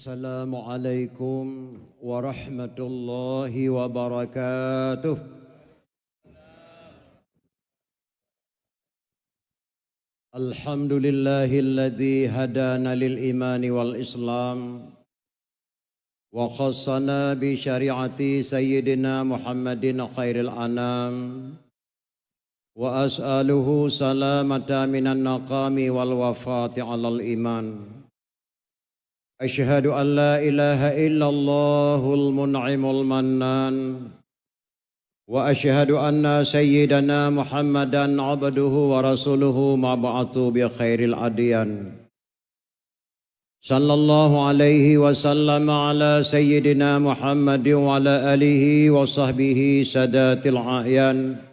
Assalamualaikum warahmatullahi wabarakatuh. Alhamdulillahilladzi hadana lil imani wal islam wa khassana bi syariati sayyidina Muhammadin khairil anam wa as'aluhu salamata minan naqami wal wafati alal iman. Asyhadu an la ilaha illallahul mun'imul mannan wa asyhadu anna sayyidana Muhammadan abduhu wa rasuluhu mab'athu bi khairil adyan. Sallallahu alaihi wasallam ala sayyidina Muhammadin wa ala alihi wa sahbihi sadatil a'yan.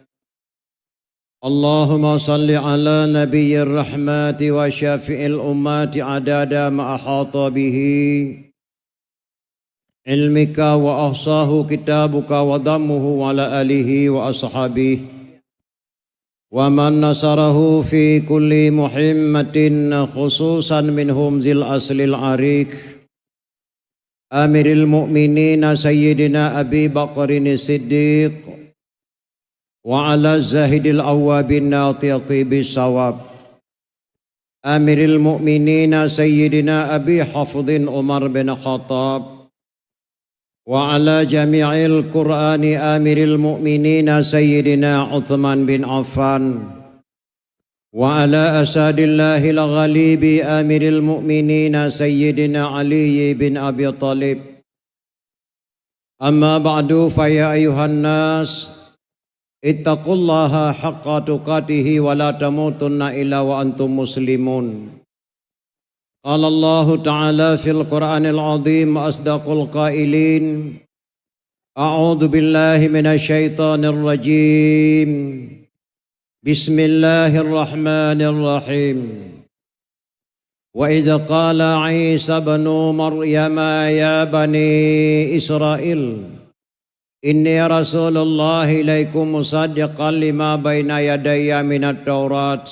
Allahumma salli ala nabiyyir rahmati wa syafi'il ummati adada ma ahata bihi ilmika wa ahsahu kitabuka wa dammuhu wa ala alihi wa ashabihi wa man nasarahu fi kulli muhimmatin khususan minhum zil aslil arik amiril mu'minina sayyidina Abi Bakrin Siddiq wa ala zahidil awwabin natiqi bisawab amiril mu'minina sayyidina Abi Hafdhin Umar bin Khattab wa ala jami'il Qur'ani amiril mu'minina sayyidina Uthman bin Affan wa ala asadillahil ghalibi amiril mu'minina sayyidina Ali bin Abi Talib. Amma ba'du fa ya ayuhan nas ittaqullaha haqqa tuqatihi wa la tamutunna illa wa antum muslimun. Qala Allah Ta'ala fil Qur'anil Azim asdaqul qailin. A'udzu billahi minasy syaithanir rajim. Bismillahirrahmanirrahim. Wa idza qala Isa ibn Maryam ya bani Israil inni Rasulullah ilaikum musaddiqan lima baina yadayya minat Taurat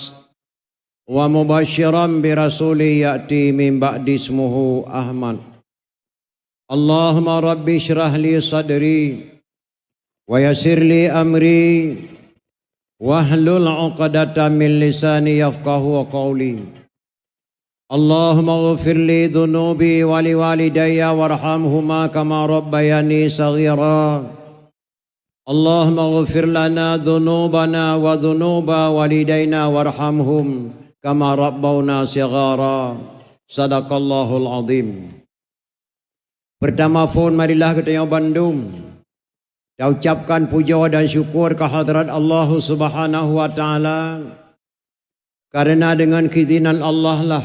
wa mubasyiran bi rasuli ya'ti min ba'di ismuhu Ahmad. Allahumma rabbi shrah li sadri wa yassir li amri wahlul 'uqdatam min lisani yafqahu qawli. Allahumma ighfir li dhunubi wa li walidayya warhamhuma kama rabbayani saghira. Allahumma ighfir lana dhunubana wa dhunuba walidayna warhamhum kama rabbawna shighara. Sadaqallahul azim. Pertama pun marilah kita yang Bandung kita ucapkan puja dan syukur kehadrat Allah Subhanahu wa taala karena dengan keizinan Allah lah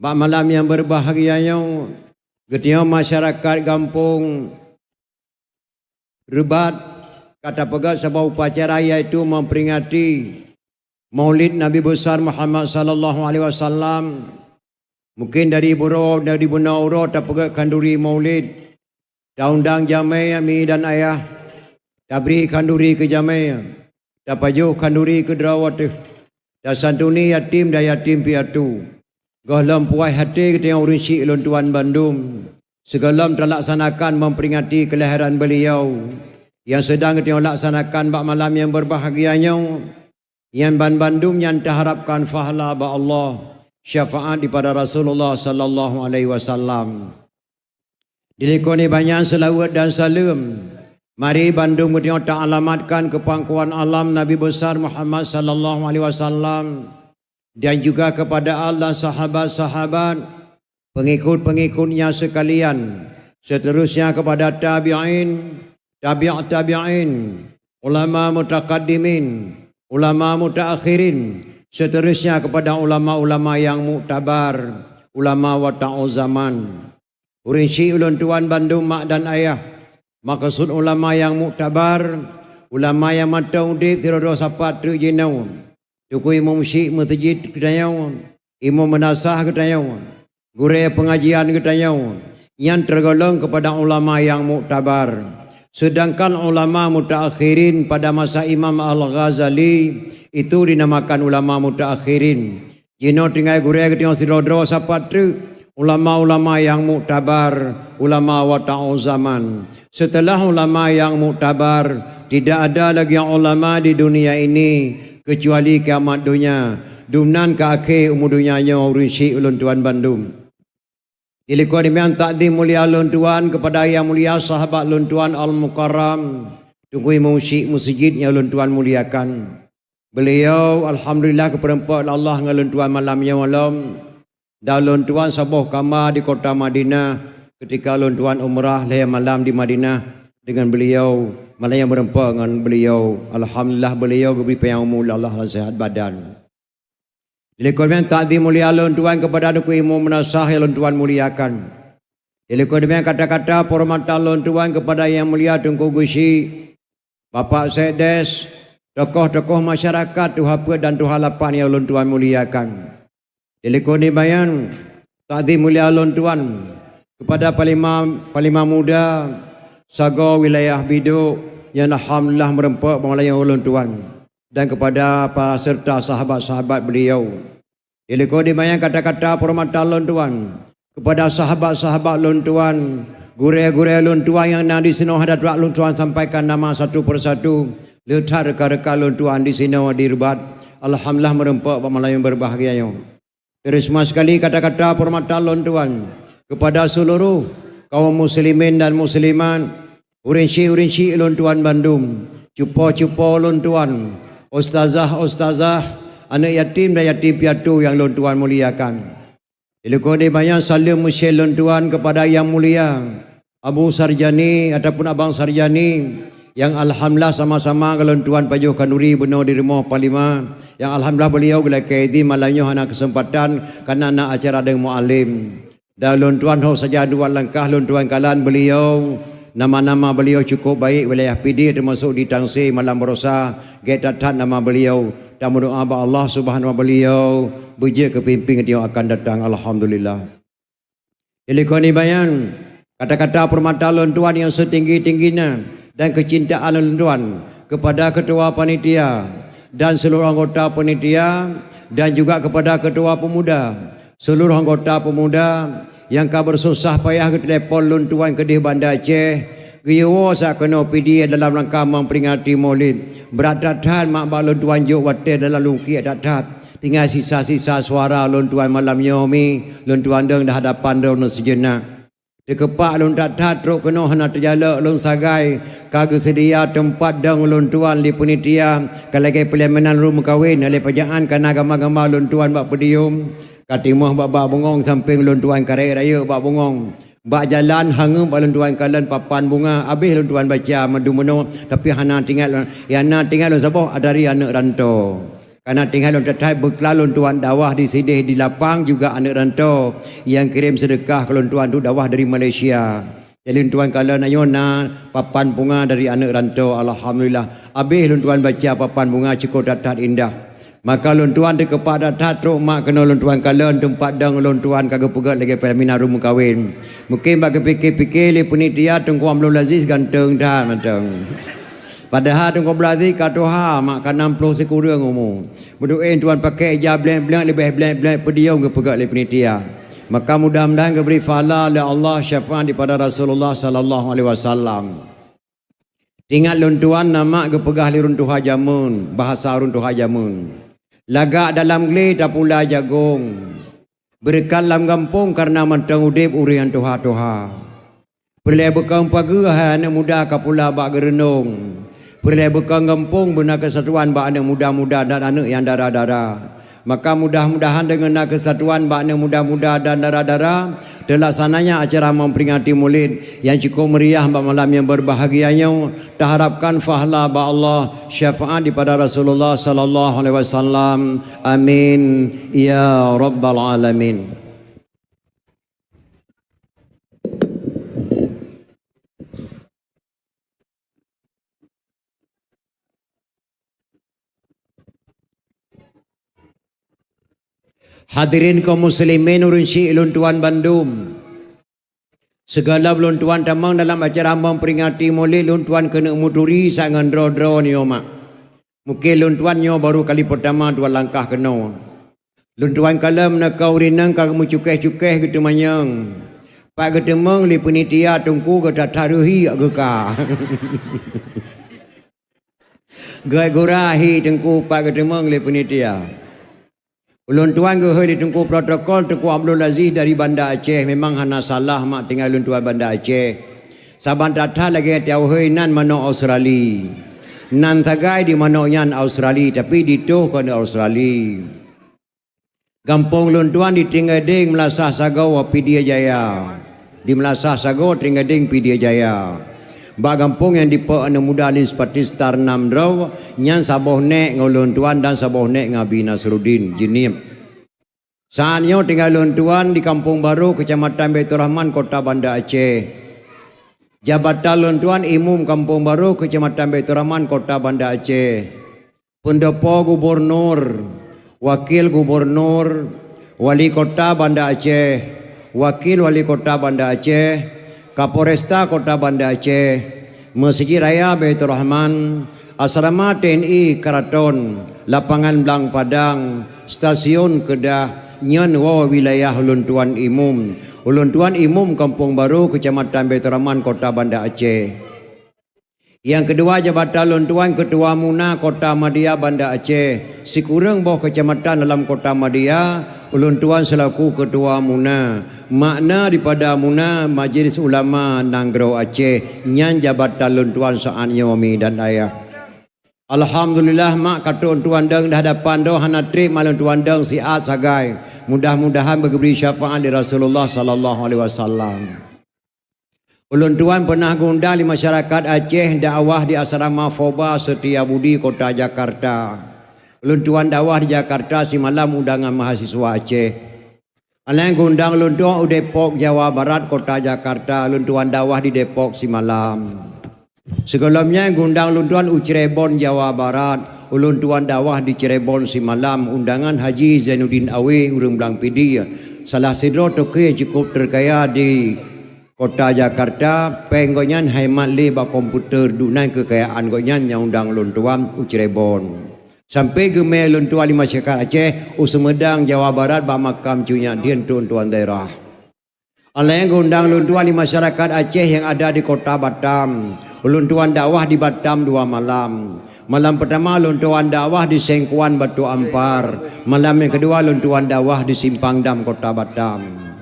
malam yang berbahagianya ketika masyarakat kampung Rebat kata pegat sebuah upacara iaitu memperingati Maulid Nabi besar Muhammad sallallahu alaihi wasallam. Mungkin dari Buna Uro tak pegat kanduri Maulid. Daundang jamai mi dan ayah. Tabri kanduri ke jamai. Tapajuh kanduri ke derawat. Da santuni yatim da yatim piatu. Gahlam puai hati kita yang urusi ulun tuan Bandung. Segalam terlaksanakan memperingati kelahiran beliau yang sedang kita laksanakan bak malam yang berbahagianya yang Bandung yang terharapkan fahala ba Allah syafaat daripada Rasulullah sallallahu alaihi wasallam. Dilekoni banyak selawat dan salam. Mari Bandung kita alamatkan kepangkuan alam Nabi besar Muhammad sallallahu alaihi wasallam dan juga kepada Allah sahabat-sahabat pengikut-pengikutnya sekalian, seterusnya kepada tabi'in, tabi'in, ulama mutaqaddimin, ulama mutaakhirin, seterusnya kepada ulama-ulama yang muktabar, ulama wata'u zaman. Urinsi ulun tuan Bandung mak dan ayah, maksud ulama yang muktabar, ulama yang mata udip tirodo sapat tu jinau, tukui mumsyik mutajid kedayau, imam menasah kedayau, guru pengajian ketanya yang tergolong kepada ulama yang muktabar. Sedangkan ulama mutaakhirin pada masa Imam Al-Ghazali itu dinamakan ulama mutaakhirin. Jino tinggal guru ketanya sirodro sapatru ulama-ulama yang muktabar, ulama wata'u zaman. Setelah ulama yang muktabar, tidak ada lagi ulama di dunia ini kecuali kiamat dunia. Dumnan ke akhir umur dunianya urun syik ulun tuan Bandung. Ilikun demikian takdim mulia ulun tuan kepada yang mulia sahabat ulun tuan Al-Mukarram. Tunggu imam syik masjid yang ulun tuan muliakan. Beliau alhamdulillah keperempat Allah dengan ulun tuan malam yang malam. Dan ulun tuan sabuh kamar di kota Madinah ketika ulun tuan umrah leher malam di Madinah dengan beliau. Malam yang berempat dengan beliau. Alhamdulillah beliau beri panjang umur Allah sehat badan. Jadi korban takdim mulia ulun tuan kepada duku ilmu menasah yang ulun tuan muliakan. Jadi korban kata-kata hormatan ulun tuan kepada yang mulia Tunku Gusi, Bapak Sekdes, tokoh-tokoh masyarakat Tuhapa dan Tuhalapan yang ulun tuan muliakan. Jadi korban takdim mulia ulun tuan kepada Panglima Muda Sago wilayah Biduk yang alhamdulillah merempak pengalayang ulun tuan dan kepada para serta sahabat-sahabat beliau. Iliko dimayang kata-kata hormatan ulun tuan kepada sahabat-sahabat ulun tuan, gurih-gurih ulun tuan yang nak di sini hadat ulun tuan sampaikan nama satu persatu, letar reka-reka ulun tuan di sini dirbat. Alhamdulillah merempak pengalayang berbahagia. Terus semua sekali kata-kata hormatan ulun tuan kepada seluruh kaum muslimin dan muslimat, urin-urin ulun tuan Bandung, cupo-cupo ulun tuan, ustazah-ustazah, anak yatim dan yatim piatu yang ulun tuan muliakan. Ilukun dibayang salam musyil ulun tuan kepada yang mulia Abu Sarjani ataupun Abang Sarjani yang alhamdulillah sama-sama ulun tuan Pajuh Kanuri benar di rumah Panglima yang alhamdulillah beliau gelai kaidi malamnya hana kesempatan karena nak acara dengan muallim. Dan ulun tuan ho saja dua langkah ulun tuan kalan beliau. Nama-nama beliau cukup baik wilayah PD termasuk di Tangsi Malam Berosa Getat nama beliau dan berdoa kepada Allah Subhanahu wa beliau berjaya kepimpin dia akan datang alhamdulillah. Jadi kau ni bayan kata-kata hormatan ulun tuan yang setinggi-tingginya dan kecintaan ulun tuan kepada ketua panitia dan seluruh anggota panitia dan juga kepada ketua pemuda, seluruh anggota pemuda yang kau bersusah payah ke telefon ulun tuan ke di Bandar Aceh, giyo sa kena PD dalam rangka memperingati Maulid. Berat-berat mak bak ulun tuan juk watir dalam lungki adat. Tinggal sisa-sisa suara ulun tuan malam nyomi, ulun tuan deng dah hadapan daun sejenak. Dikepak ulun tak truk kena hana terjalak ulun sagai kagak sedia tempat deng ulun tuan di panitia kalagi pelemanan rumah kahwin oleh pajaan kana agama-agama ulun tuan bak pedium. Katimah bak bungong samping ulun tuan karek raya bak bungong. Bak jalan hangum ulun tuan kalan papan bunga. Habis ulun tuan baca madu-menu tapi hana tinggal yana tinggal ulun sabah dari anak rantau. Karena tinggal ulun tatai bekelal ulun tuan dawah di sidih di lapang juga anak rantau yang kirim sedekah ulun tuan tu dawah dari Malaysia. Jadi ulun tuan kalan ayona papan bunga dari anak rantau alhamdulillah. Habis ulun tuan baca papan bunga cukup tatat indah. Maka ulun tuan kepada tatruk mak kena ulun tuan kalen tempat dang ulun tuan kagak pegat lagi pelaminan rumah kahwin. Mungkin bagi fikir-fikir li penitia Tunku Abdul Aziz ganteng dah macam. Padahal Tunku Abdul Aziz kata mak kan 60 sekurang umur. Berdoain tuan pakai hijab blank-blank lebih blank-blank pediau ke pegat li penitia. Maka mudah-mudahan ke beri pahala oleh Allah syafaat daripada Rasulullah sallallahu alaihi wasallam. Tinggal ulun tuan nama ke pegah li runtuh jamun, bahasa runtuh jamun. Lagak dalam geli tak pula jagung. Berkat dalam kampung karena mantang udip urian tuha-tuha. Perlai bekang pagi anak muda kapula bak gerenung. Perlai bekang kampung benar kesatuan bak anak muda-muda dan anak yang darah-darah. Maka mudah-mudahan dengan kesatuan bak anak muda-muda dan darah-darah terlaksananya acara memperingati Maulid yang cukup meriah pada malam yang berbahagianya. Terharapkan pahala ba Allah syafaat daripada Rasulullah sallallahu alaihi wasallam. Amin ya rabbal alamin. Hadirin kaum muslimin urun syik ulun tuan Bandung. Segala ulun tuan tamang dalam acara memperingati Maulid ulun tuan kena muturi sangan dro-dro ni mak. Mungkin ulun tuan nyo baru kali pertama dua langkah kena. Lun tuan kalam na kau rinang kau mucukeh-cukeh gitu manyang. Pak getemeng li penitia tungku gata taruhi agaka. Gai gurahi tungku pak getemeng li penitia. Ulun tuan ke di tungku protokol Tengku Abdul Aziz dari Bandar Aceh memang hana salah mak tinggal ulun tuan Bandar Aceh. Saban tata lagi tiau hei nan mano Australia. Nan tagai di mano nyan Australia tapi dituh kan Australia. Kampung ulun tuan di Tringading Melasah Sagau Pidia Jaya. Di Melasah Sagau Tringading Pidia Jaya. Ba kampung yang dipa anu muda lin seperti Star Namdraw nyan saboh nek ngulun tuan dan saboh nek ngabi Nasruddin Jinib. Saatnya tinggal ulun tuan di Kampung Baru Kecamatan Baitur Rahman Kota Banda Aceh. Jabatan ulun tuan Imum Kampung Baru Kecamatan Baitur Rahman Kota Banda Aceh. Pendopo Gubernur, Wakil Gubernur, Wali Kota Banda Aceh, Wakil Wali Kota Banda Aceh, Kapolresta Kota Banda Aceh, Masjid Raya Baitur Rahman, Asrama TNI Karaton, Lapangan Blang Padang, Stasiun Kedah, nyan wa wilayah ulun tuan Imum. Ulun tuan Imum Kampung Baru Kecamatan Baitur Rahman Kota Banda Aceh. Yang kedua jabatan ulun tuan Ketua Muna Kota Madia Banda Aceh. Sikurang boh kecamatan dalam Kota Madia, ulun tuan selaku Ketua Muna. Makna daripada Muna Majlis Ulama Nanggro Aceh, nyan jabatan ulun tuan saatnya wami dan ayah. Alhamdulillah mak katun tuan deng dah hadapan doh hana trip malun tuan deng siat sagai. Mudah-mudahan beri syafaat di Rasulullah sallallahu alaihi wasallam. Ulun tuan pernah gundang di masyarakat Aceh dakwah di asrama Foba Setiabudi Kota Jakarta. Ulun tuan dakwah di Jakarta si malam undangan mahasiswa Aceh. Alain gundang ulun tuan Depok Jawa Barat Kota Jakarta. Ulun tuan dakwah di Depok si malam. Sebelumnya gundang ulun tuan Cirebon Jawa Barat. Ulun tuan dakwah di Cirebon si malam undangan Haji Zainuddin Awi urang Blang Pidi. Salah sidro toke cukup terkaya di Kota Jakarta, penggonyan hemat li ba komputer dunai kekayaan gonyan yang undang ulun tuan Cirebon. Sampai gemel ulun tuan di masyarakat Aceh, Sumedang Jawa Barat ba makam cunya dien tuan daerah. Alain gundang ulun tuan di masyarakat Aceh yang ada di Kota Batam. Ulun tuan dakwah di Batam 2 malam. Malam pertama ulun tuan dakwah di Sengkuan Batu Ampar. Malam yang kedua ulun tuan dakwah di Simpang Dam Kota Batam.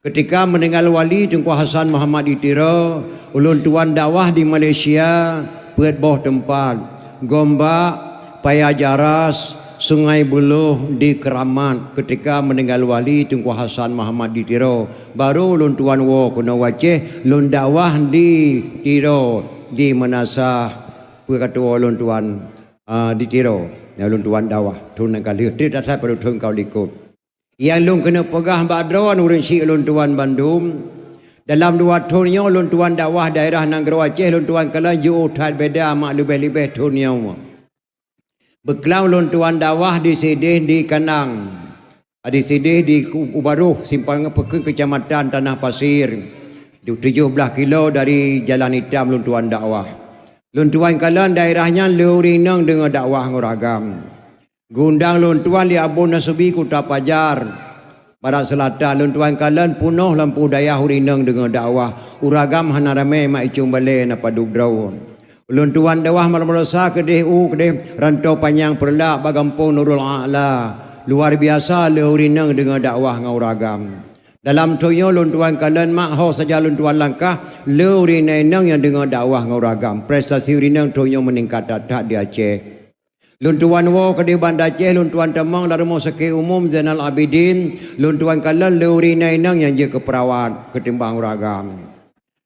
Ketika meninggal wali Tengku Hasan Muhammad Itiro, ulun tuan dakwah di Malaysia, Puat Boh tempat, Gombak, Paya Jaras, Sungai Buloh di Keramat. Ketika meninggal wali Tengku Hasan Muhammad Itiro, baru ulun tuan wo kuna waceh ulun dakwah di Tiro di Manasah Ketua ulun tuan di Tiro. Ya ulun tuan dakwah tunang kali tidak saya perlu tungkau likut. Yang lung kena pegah badron urang si ulun tuan Bandung. Dalam 2 tahunnya ulun tuan dakwah daerah Nanggro Aceh ulun tuan kala ju utat beda mak lebih-lebih tahunnya. Beklau ulun tuan dakwah di Sidih di Kanang. Di Sidih di Ubaruh Simpang Pekeng Kecamatan Tanah Pasir. Di 17 kilo dari Jalan Hitam ulun tuan dakwah. Ulun tuan kala daerahnya leurinang dengan dakwah nguragam. Gundang ulun tuan di Abun Nasubi Kota Pajar Barat Selatan. Ulun tuan kalan punuh lampu daya hurinang dengan dakwah uragam hana ramai mak icung bale napa dubdraw. Ulun tuan dakwah malam-malam kedih kedih rantau panjang perlak bagampung Nurul A'la. Luar biasa le hurinang dengan dakwah ngauragam. Dalam toyo ulun tuan kalan mak ho saja ulun tuan langkah le hurinang yang dengan dakwah ngauragam. Prestasi hurinang toyo meningkat tak di Aceh. Lun tuan wo ke di Banda Aceh, lun tuan temang dari Rumah Sakit Umum Zainal Abidin, lun tuan kalan leuri nainang yang je ke perawat ketimbang ragam.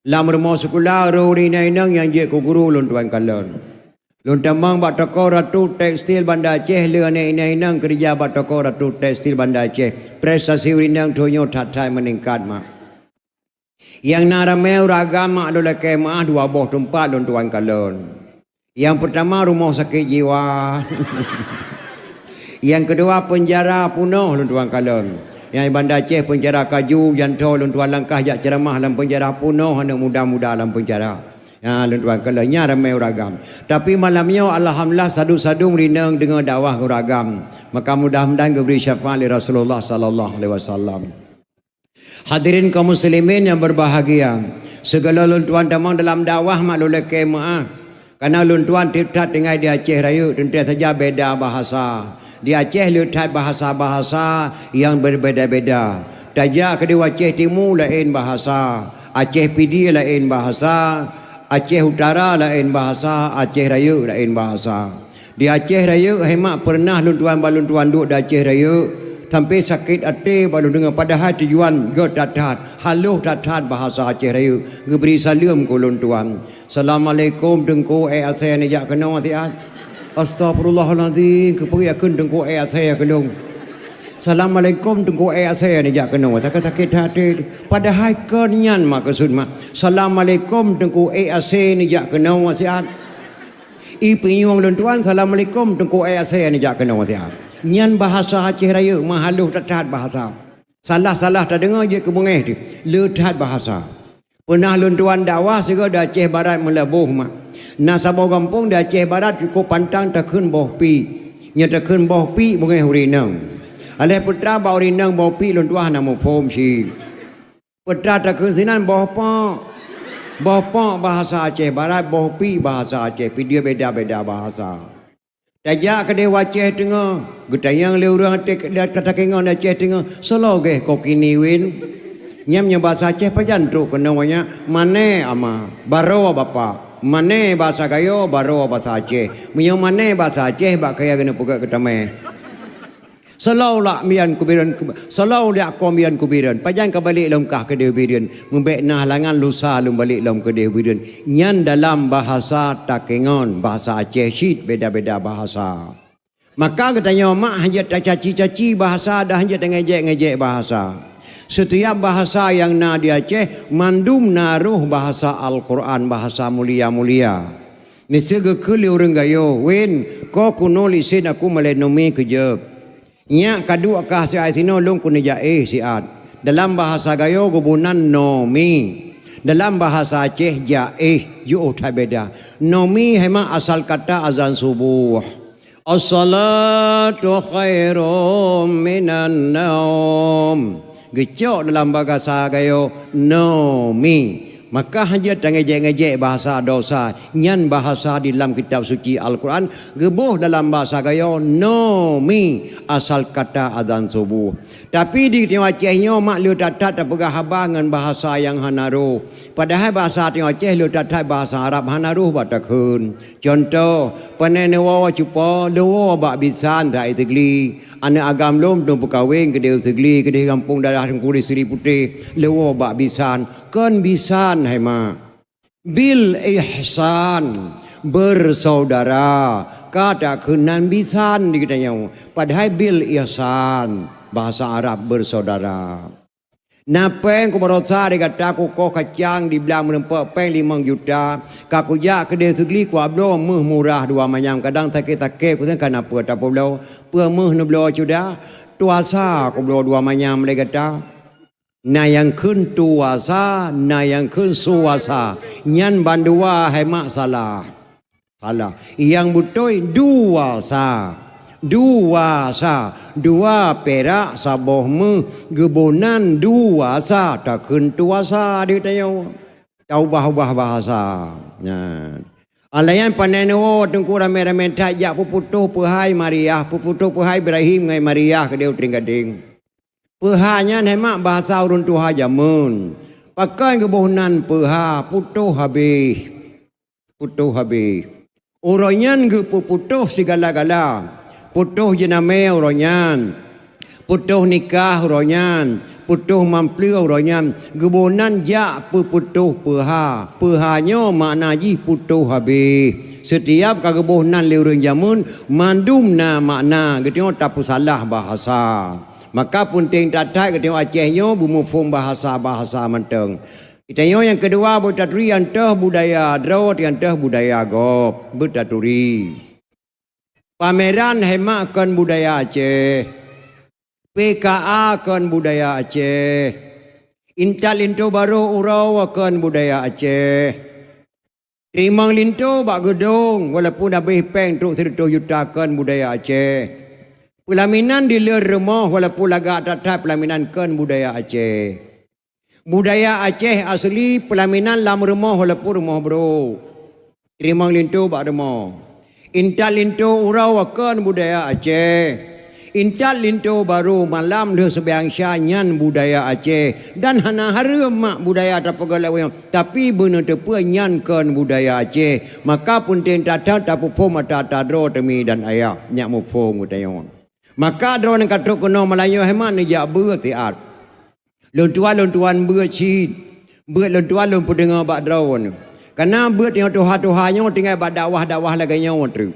Lam rumah sekolah leuri nainang yang je ke guru lun tuan kalan. Lun temang bak toko Ratu Tekstil Banda Aceh le nainang kerja bak toko Ratu Tekstil Banda Aceh. Prestasi urinang tonyo tatai meningkat mak. Yang naramai ragam mak adalah kemah 2 boh tempat lun tuan kalan. Yang pertama rumah sakit jiwa. Yang kedua penjara Punoh lun tuan kalan. Yang Banda Aceh penjara Kaju Janto lun tuan langkah jak ceramah dalam penjara Punoh anak muda-muda dalam penjara. Ya lun tuan kalan nya ramai uragam. Tapi malamnya alhamdulillah sadu-sadu merinang dengan dakwah uragam. Maka mudah-mudahan beri syafaat li Rasulullah sallallahu alaihi wasallam. Hadirin kaum muslimin yang berbahagia, segala luntuan tamang dalam dakwah maklum leke maaf. Karena luntuan tiap dengan di Aceh Raya tentu saja beda bahasa. Di Aceh lihat bahasa-bahasa yang berbeza-beza. Tajak ke di Aceh Timur lain bahasa, Aceh Pidi lain bahasa, Aceh Utara lain bahasa, Aceh Raya lain bahasa. Di Aceh Raya hemat pernah luntuan-baluntuan duk di Aceh Raya sampai sakit hati baru dengar padahal tujuan ge tatat haluh tatat bahasa Aceh Raya ngeberi salam ku luntuan. Assalamualaikum dengku asal ni jak kena tiat. Astagfirullahalazim keperi akan dengku asal kelung. Assalamualaikum dengku asal ni jak kena tak sakit hati padahal kenyan maksud mak. Assalamualaikum dengku asal ni jak kena siat. Ipinyong luntuan Assalamualaikum tengku saya ni jak kena watiap. Nyan bahasa Aceh Raya mahaluh tatat bahasa. Salah-salah tak dengar je ke bungeh tu. Letat bahasa. Pernah luntuan dakwah segera di Aceh Barat melebuh mak. Nasabah kampung di Aceh Barat cukup pantang takun boh pi. Nya takun boh pi bungeh hurinang. Alih putra bau rinang boh pi luntuan nama form si. Putra takun sinan boh pa. Bapa bahasa Aceh Barat, bopi bahasa Aceh, dia beda-beda bahasa. Tajak ke dewa Aceh tengah, getayang le orang kata kengon Aceh tengah, seloge kok kini win. Nyamnya bahasa Aceh pajantu kena wanya, mane ama, baro bapa, mane bahasa kayo, baro bahasa Aceh. Menyo mane bahasa Aceh bak kaya kena puga ketame. Salau lah mian kubiran, salau dia komian kubiran. Pajan kembali dalam kah kedai kubiran. Membek nah halangan lusa lum balik dalam kedai kubiran. Nyan dalam bahasa Takengon, bahasa Aceh syit beda-beda bahasa. Maka katanya mak hanya tak caci-caci bahasa dah hanya ngejek-ngejek bahasa. Setiap bahasa yang na di Aceh mandum naruh bahasa Al-Quran, bahasa mulia-mulia. Misalnya keli orang gayo, wen kau kuno lisin aku melenomi kejep. Nya kadua kah si aitino lung kun jae siat. Dalam bahasa gayo gubunan nomi. Dalam bahasa Aceh jae yu tak beda. Nomi hema asal kata azan subuh. As-salatu khairum minan naum. Gecok dalam bahasa gayo nomi. Maka hanya ngejek-ngejek bahasa dosa. Nyan bahasa di dalam kitab suci Al-Quran. Gebuh dalam bahasa gayo nomi asal kata adzan subuh. Tapi di Timur Acehnya mak lu tatat tak pegah habangan bahasa yang hanaruh. Padahal bahasa Timur Aceh lu tatat bahasa Arab hanaruh batakun. Contoh, panenewa cupa lewa bak bisan tak itigli. Anak agam lom tu berkahwin ke dia segli ke dia kampung darah Tengkuri Seri Putih lewa bak bisan kan bisan hai mak bil ihsan bersaudara kata kenan bisan dikatanya padahal bil ihsan bahasa Arab bersaudara. Napeng ku berosa dikata aku kau kacang di belang menempat peng 5 juta. Kaku jak ke dia segli ku ablo meh murah dua manyam kadang takik-takik ku kan apa tak apa pe meh nu blo sudah tuasa ku blo dua manyam dia kata. Na yang kun tuasa, na yang kun suasa. Nyan bandua hemak salah. Salah. Yang butoi dua sa. Dua sa, dua perak saboh me gebonan dua sa tak kentua sa dia tanya tahu ubah bahasa. Nah, alayan panenwo tengku rame-rame tajak puputuh pehai Mariah, puputuh pehai Ibrahim ngai Mariah ke dia tring-gading. Pehanya hemak bahasa urun tuha jamun. Pakai gebonan peha putuh habis. Putuh habis. Uronyan ge puputuh segala-gala. Putuh jename uronyan, putuh nikah uronyan, putuh mampli uronyan, gebunan jak putuh peha, pehanyo makna ji putuh habis. Setiap kagebunan liurun jamun mandum na makna, getio tak salah bahasa. Maka punting tatai getio Acehnya bumufum bahasa-bahasa menteng. Kitanya yang kedua budaturi antah budaya drawat antah budaya gop, budaturi. Pameran hemat kan budaya Aceh. PKA kan budaya Aceh. Intal linto baru urau kan budaya Aceh. Timang linto bak gedung walaupun habis peng truk 100 juta kan budaya Aceh. Pelaminan di luar rumah walaupun lagak tak pelaminan kan budaya Aceh. Budaya Aceh asli pelaminan dalam rumah walaupun rumah bro. Rimang lintu bak rumah. Intal lintu urau akan budaya Aceh. Intal lintu baru malam dia sebiang nyan budaya Aceh. Dan hana harum mak budaya tak pegalawang. Tapi benar tepu nyan kan budaya Aceh. Maka pun tentata tapu pom atata dro temi dan ayah. Nyak mu pom utayon. Maka dro yang katuk kuno Melayu hemat ni jak bertiat. Lontuan bercid. Lontuan lompu dengar bak dro ni. Karena buat yang tuha-tuhanya tinggal bak dakwah-dakwah lagi nyawa tu.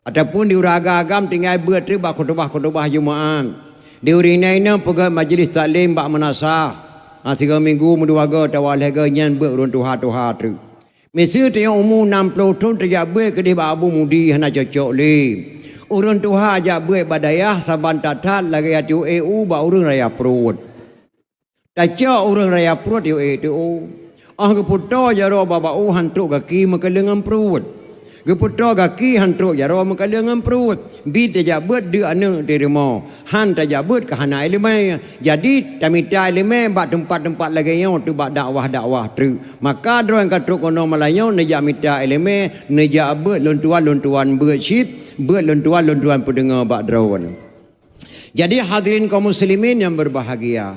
Ataupun di uraga agam tinggal buat tu bak khutbah Jumaat. Di urinaina pergi majlis taklim bak menasah. 3 minggu menduaga tawalih nyan buat urun tuha-tuha tu. Mesti tengok umur 60 tahun terjak buat ke dia bak abu mudi hana cocok le. Urun tuha ajak buat badayah saban tatat lagi atu EU bak urun raya perut. Tak cak urun raya perut EU. Keputar jaro baba hantuk kaki makalengan perut. Keputar kaki hantuk jaro makalengan perut. Bi tajak buat dia anak di rumah. Han tajak buat ke hana ilmu. Jadi tamita ilmu bak tempat-tempat lagi yang tu bak dakwah-dakwah tu. Maka orang katuk kono Melayu nejak mita ilmu, nejak buat lontuan-lontuan bersyid, buat lontuan-lontuan pendengar bak drawan. Jadi hadirin kaum muslimin yang berbahagia.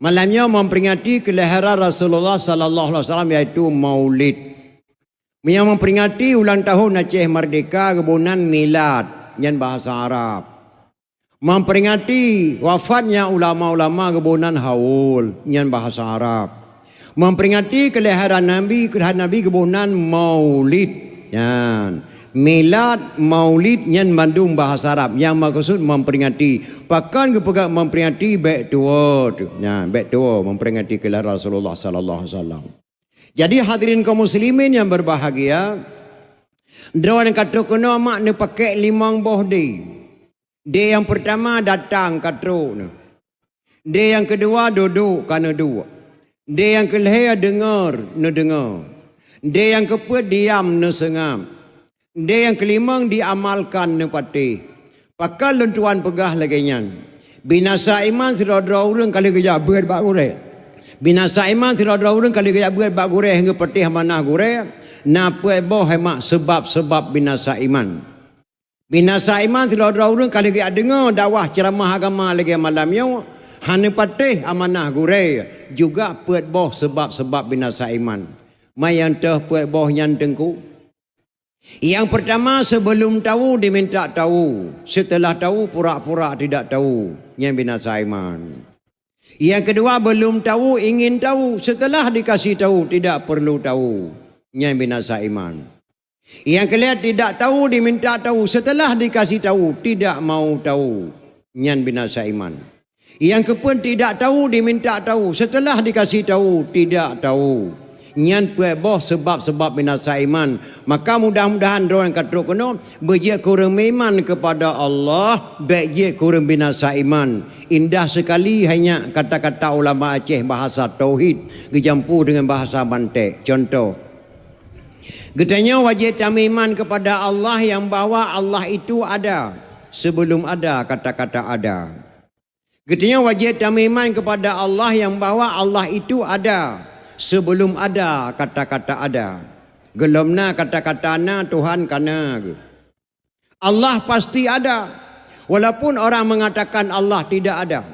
Malamnya memperingati kelahiran Rasulullah sallallahu alaihi wasallam iaitu Maulid. Yang memperingati ulang tahun Aceh Merdeka kebunan milad yang bahasa Arab. Memperingati wafatnya ulama-ulama kebunan haul yang bahasa Arab. Memperingati kelahiran Nabi kebunan Maulid. Yan. Milad Maulid yang mandung bahasa Arab yang maksud memperingati. Pakan kepegang memperingati baik tua tu. Ya, baik tua memperingati kelahiran Rasulullah sallallahu alaihi wasallam. Jadi hadirin kaum muslimin yang berbahagia, drawan kata kena mak ne pakai 5 boh day. Day yang pertama datang katro ne. Day yang kedua duduk kana dua. Day yang kelihaya dengar ne dengar. Day yang keempat diam ne sengam. Dia yang kelima diamalkan nepati. Pakal lentuan pegah lagi nyan. Binasa iman sira-sira urang kali kerja beut bak gure. Binasa iman sira-sira urang kali kerja beut bak gure hingga petih manah gure. Napa boh hemak sebab-sebab binasa iman. Binasa iman sira-sira urang kali kerja dengar dakwah ceramah agama lagi malamnya. Hana patih amanah gure. Juga puat boh sebab-sebab binasa iman. Mayang teh puat boh nyan tengku. Yang pertama sebelum tahu diminta tahu. Setelah tahu pura-pura tidak tahu. Yang binasa iman. Yang kedua belum tahu ingin tahu. Setelah dikasih tahu tidak perlu tahu. Yang binasa iman. Yang kelihatan tidak tahu diminta tahu. Setelah dikasih tahu tidak mau tahu. Yang binasa iman. Yang keempat tidak tahu diminta tahu. Setelah dikasih tahu tidak tahu. Nyan boh sebab-sebab binasa iman. Maka mudah-mudahan orang kata kena berjaya kurang iman kepada Allah, baik kurang binasa iman. Indah sekali hanya kata-kata ulama Aceh bahasa tauhid dicampur dengan bahasa Bantek. Contoh, katanya wajib iman kepada Allah yang bahwa Allah itu ada sebelum ada kata-kata ada. Katanya wajib iman kepada Allah yang bahwa Allah itu ada sebelum ada kata-kata ada. Gelamna kata-kata na Tuhan kana. Allah pasti ada. Walaupun orang mengatakan Allah tidak ada.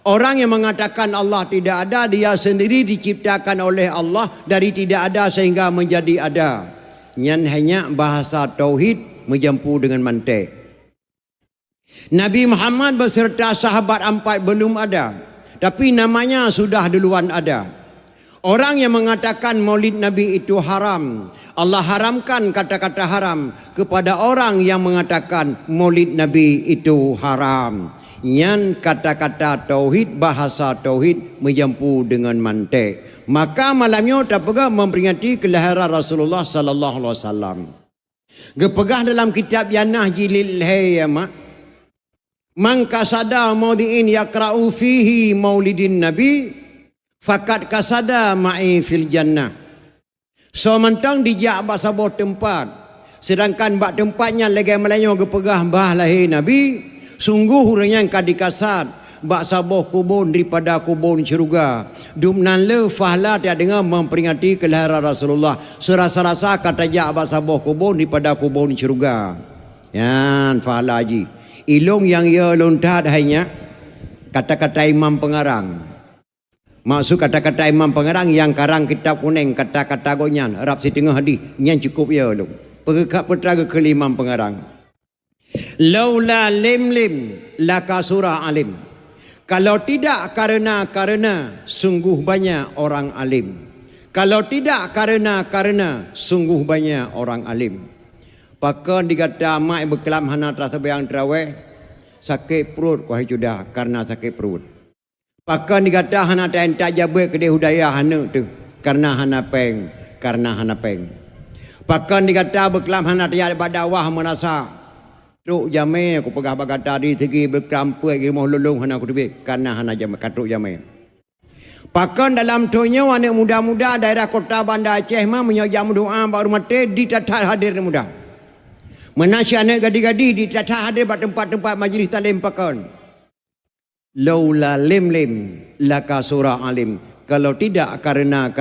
Orang yang mengatakan Allah tidak ada, dia sendiri diciptakan oleh Allah dari tidak ada sehingga menjadi ada. Yang hanya bahasa tauhid menjampu dengan mantek. Nabi Muhammad beserta sahabat 4 belum ada. Tapi namanya sudah duluan ada. Orang yang mengatakan maulid Nabi itu haram. Allah haramkan kata-kata haram kepada orang yang mengatakan maulid Nabi itu haram. Yang kata-kata tauhid, bahasa tauhid menjampu dengan mantek. Maka malamnya tak pegah memperingati kelahiran Rasulullah sallallahu alaihi wasallam. Gepegah dalam kitab Yanah Jilil Hayama. Man kasada maudhi'in yaqra'u fihi maulidin Nabi fakat kasada ma'i fil jannah. So mentang dijak bak sabuh tempat. Sedangkan bak tempatnya lagi Melayu gepegah bah lahir Nabi. Sungguh orang yang kadikasat bak saboh kubun daripada kubun syurga. Dumnan le fahla dia dengar memperingati kelahiran Rasulullah. Serasa-rasa kata jak bak saboh kubun daripada kubun syurga. Yan fahla haji. Ilung yang ia lontat hanya kata-kata Imam Pengarang. Maksud kata-kata Imam Pengarang yang karang kitab kuning kata-kata gonyan Arab si tengah hadis yang cukup ya lu. Perkat petara ke Imam Pengarang. Laula lim laka surah alim. Kalau tidak karena sungguh banyak orang alim. Kalau tidak karena sungguh banyak orang alim. Pakan dikata mak berkelam hana terbayang terawih sakit perut kau sudah karena sakit perut. Pakan dikata hana tak jabe ke hudaya hana tu karena hana peng. Pakan dikata berkelam hana tiada badawah merasa truk jame aku pegah bagata di segi berkelampai ke rumah lulung hana aku tebik karena hana jame katruk jame. Pakan dalam tonya anak muda-muda daerah kota Banda Aceh mah menyajam doa baru mati di tata hadir muda. Menasya anak gadi-gadi di tata hadir pada tempat-tempat majlis talim pakan. Laula lim laka surah alim. Kalau tidak karena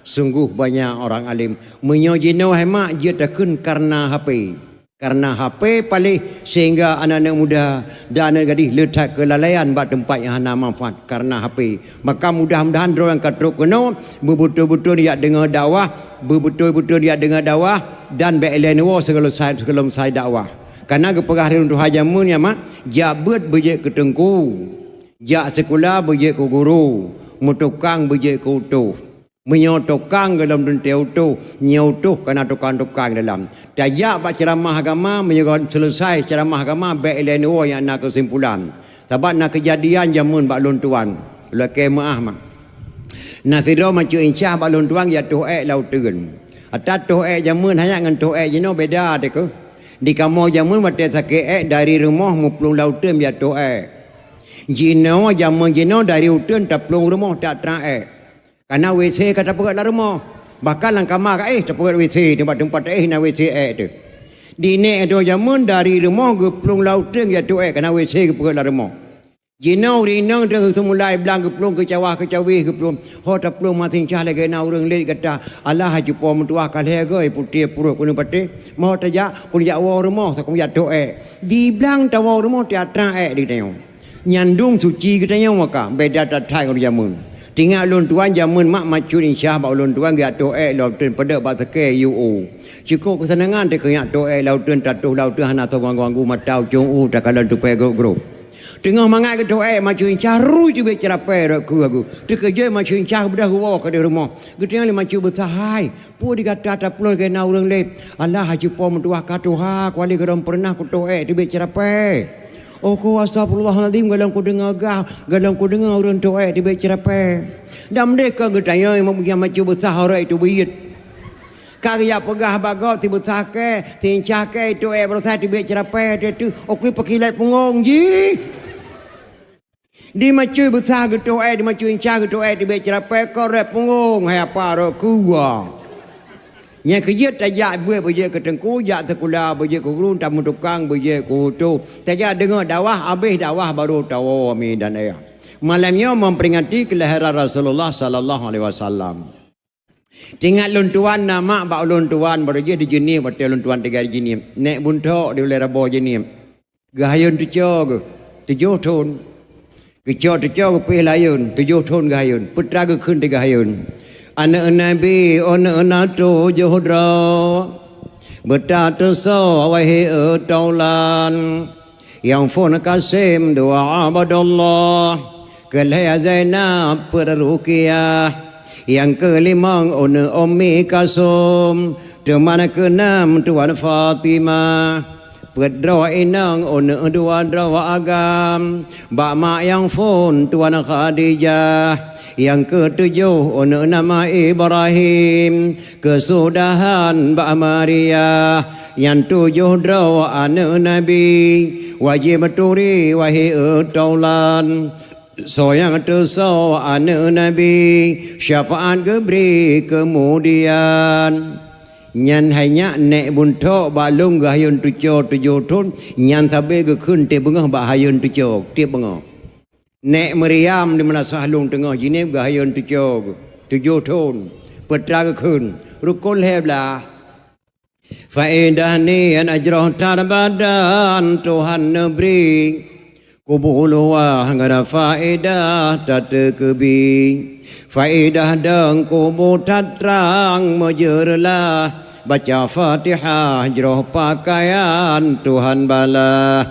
sungguh banyak orang alim. Menyojino hemak dia takun karena HP. Karena HP paling sehingga anak-anak muda dan anak gadis letak kelalaian buat tempat yang hana manfaat karena HP. Maka mudah-mudahan orang katruk kena betul-betul dia dengar dakwah, betul-betul dia dengar dakwah dan be'elewa sebelum saya dakwah. Karena kepegaharian Tuhan jamun ya mak, jabat bejek ke tengku, jak sekolah bejek ke guru, mutukang bejek ke utuh. Menyotokang dalam denteu tu nyautuh kana tukang-tukang dalam tajak bak ceramah agama menyegon selesai ceramah agama be'elen yang nak kesimpulan sebab nak kejadian jamun bak lon tuan la kemaah mak nasiro macu incah bak lon tuan ya tuh lau teun atat tuh jamun hanya ngan tuh jino beda de ke di kamu jamun mate sakit dari rumah muplung lau tem ya tuh jino jamun jino dari utun taplung rumah tak terae. Karena WC kata pegat dalam rumah. Bahkan lang kamar tak pegat WC tempat-tempat na WC tu. Dine do jamun dari rumah ke pelung laut teng ya tu karena WC ke pegat dalam rumah. Jinau rinang teng semulai belang ke pelung ke cawah ke cawi ke pelung. Ho ta pelung mating cah lagi na urang let kata Allah haji po mentua kalhe ge putih puruk kun pate. Mau taja kun ya wa rumah tak kun ya tu Di belang ta wa rumah ti atra di tengok. Nyandung suci katanya maka beda ta thai kun jamun. Tinggal lon tuan jamun mak macun insya bak lon tuan gak doa lautun pada bak teke UO. Cukup kesenangan dia kena doa lautun tatuh lautun hana tu ganggu matau jong tak kalan tu pego gro. Tengah mangat ke doa macun insya ru je be cerapai rak aku. Dia kerja macun insya bedah gua ke rumah. Getang le macun betahai. Pu dikata tak perlu kena urang let. Allah haji po mentua katuha kuali geram pernah ku doa dia be cerapai. Oh ku astagfirullahaladzim galang ku dengar galang ku dengar orang doa di baik cerapai. Dan mereka bertanya yang mempunyai macam besar orang itu buyut. Karya pegah bagot ti besar ke, tincah ke itu berusaha di baik cerapai dia tu. Aku pakai light punggung ji. Di macam besar ke doa, di macam incah ke doa di baik cerapai kau light punggung hai apa ro kuwa. Yang kerja tajak buat berje ke tengku, jak sekolah berje ke guru, tamu tukang berje ke tu. Tajak dengar dakwah, habis dakwah baru tahu amin dan ayah. Malamnya memperingati kelahiran Rasulullah sallallahu alaihi wasallam. Tinggal luntuan nama bak luntuan berje di jenis betul luntuan tiga jenis. Nek buntok di oleh rabo jenis. Gahayun tujuh ton. Kecok tujuh ke layun, 7 ton gahayun. Putra ke kun 3 gahayun. Anak Nabi anak tu johdra bertata so wahai taulan yang fon kasim doa abadallah kelaya Zainab perruqyah yang kelima ummi kasum teman keenam tuan Fatimah pedra inang dua drawa agam bak mak yang fon tuan Khadijah. Yang ketujuh nama Ibrahim kesudahan Mbak Maria. Yang 7 draw anak Nabi wajib turi wahai taulan. So yang so anak Nabi syafaat gebri kemudian. Nyan hanya nek buntok balung gahayun tujuh tun nyan tabe ke kun te bengah bahayun tujuh tiap bengah. Nek Meriam di mana sahlung tengah jinib gahayun tujuh tun petra ke kun rukun heblah. Faedah ni an ajrah tarbadan Tuhan neberi kubuluah ngada faedah tak terkebi. Faedah deng kubu tatrang mejerlah baca Fatihah jroh pakaian Tuhan bala.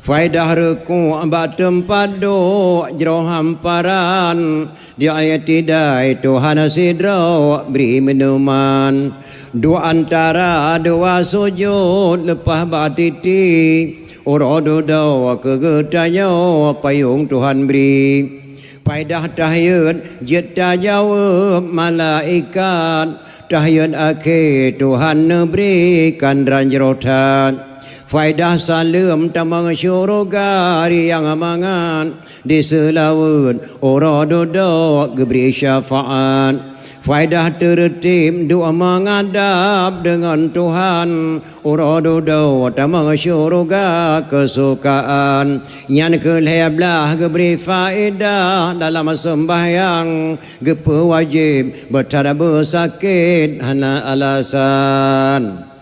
Faedah reku abad tempat do jroh hamparan di ayat tidai Tuhan sidro beri minuman. Dua antara dua sujud lepas batiti urodo do kegedayo payung Tuhan beri. Faedah tahiyat jeta jawab malaikat tahiyat akhir Tuhan berikan ranjrotan. Faedah salam tamang syurga yang amangan di selawun urodo do geberi syafaat. Faedah tertib doa mengadap dengan Tuhan urodo do tamang syurga kesukaan. Yang keleblah geberi faedah dalam sembahyang gepe wajib bertara bersakit hana alasan.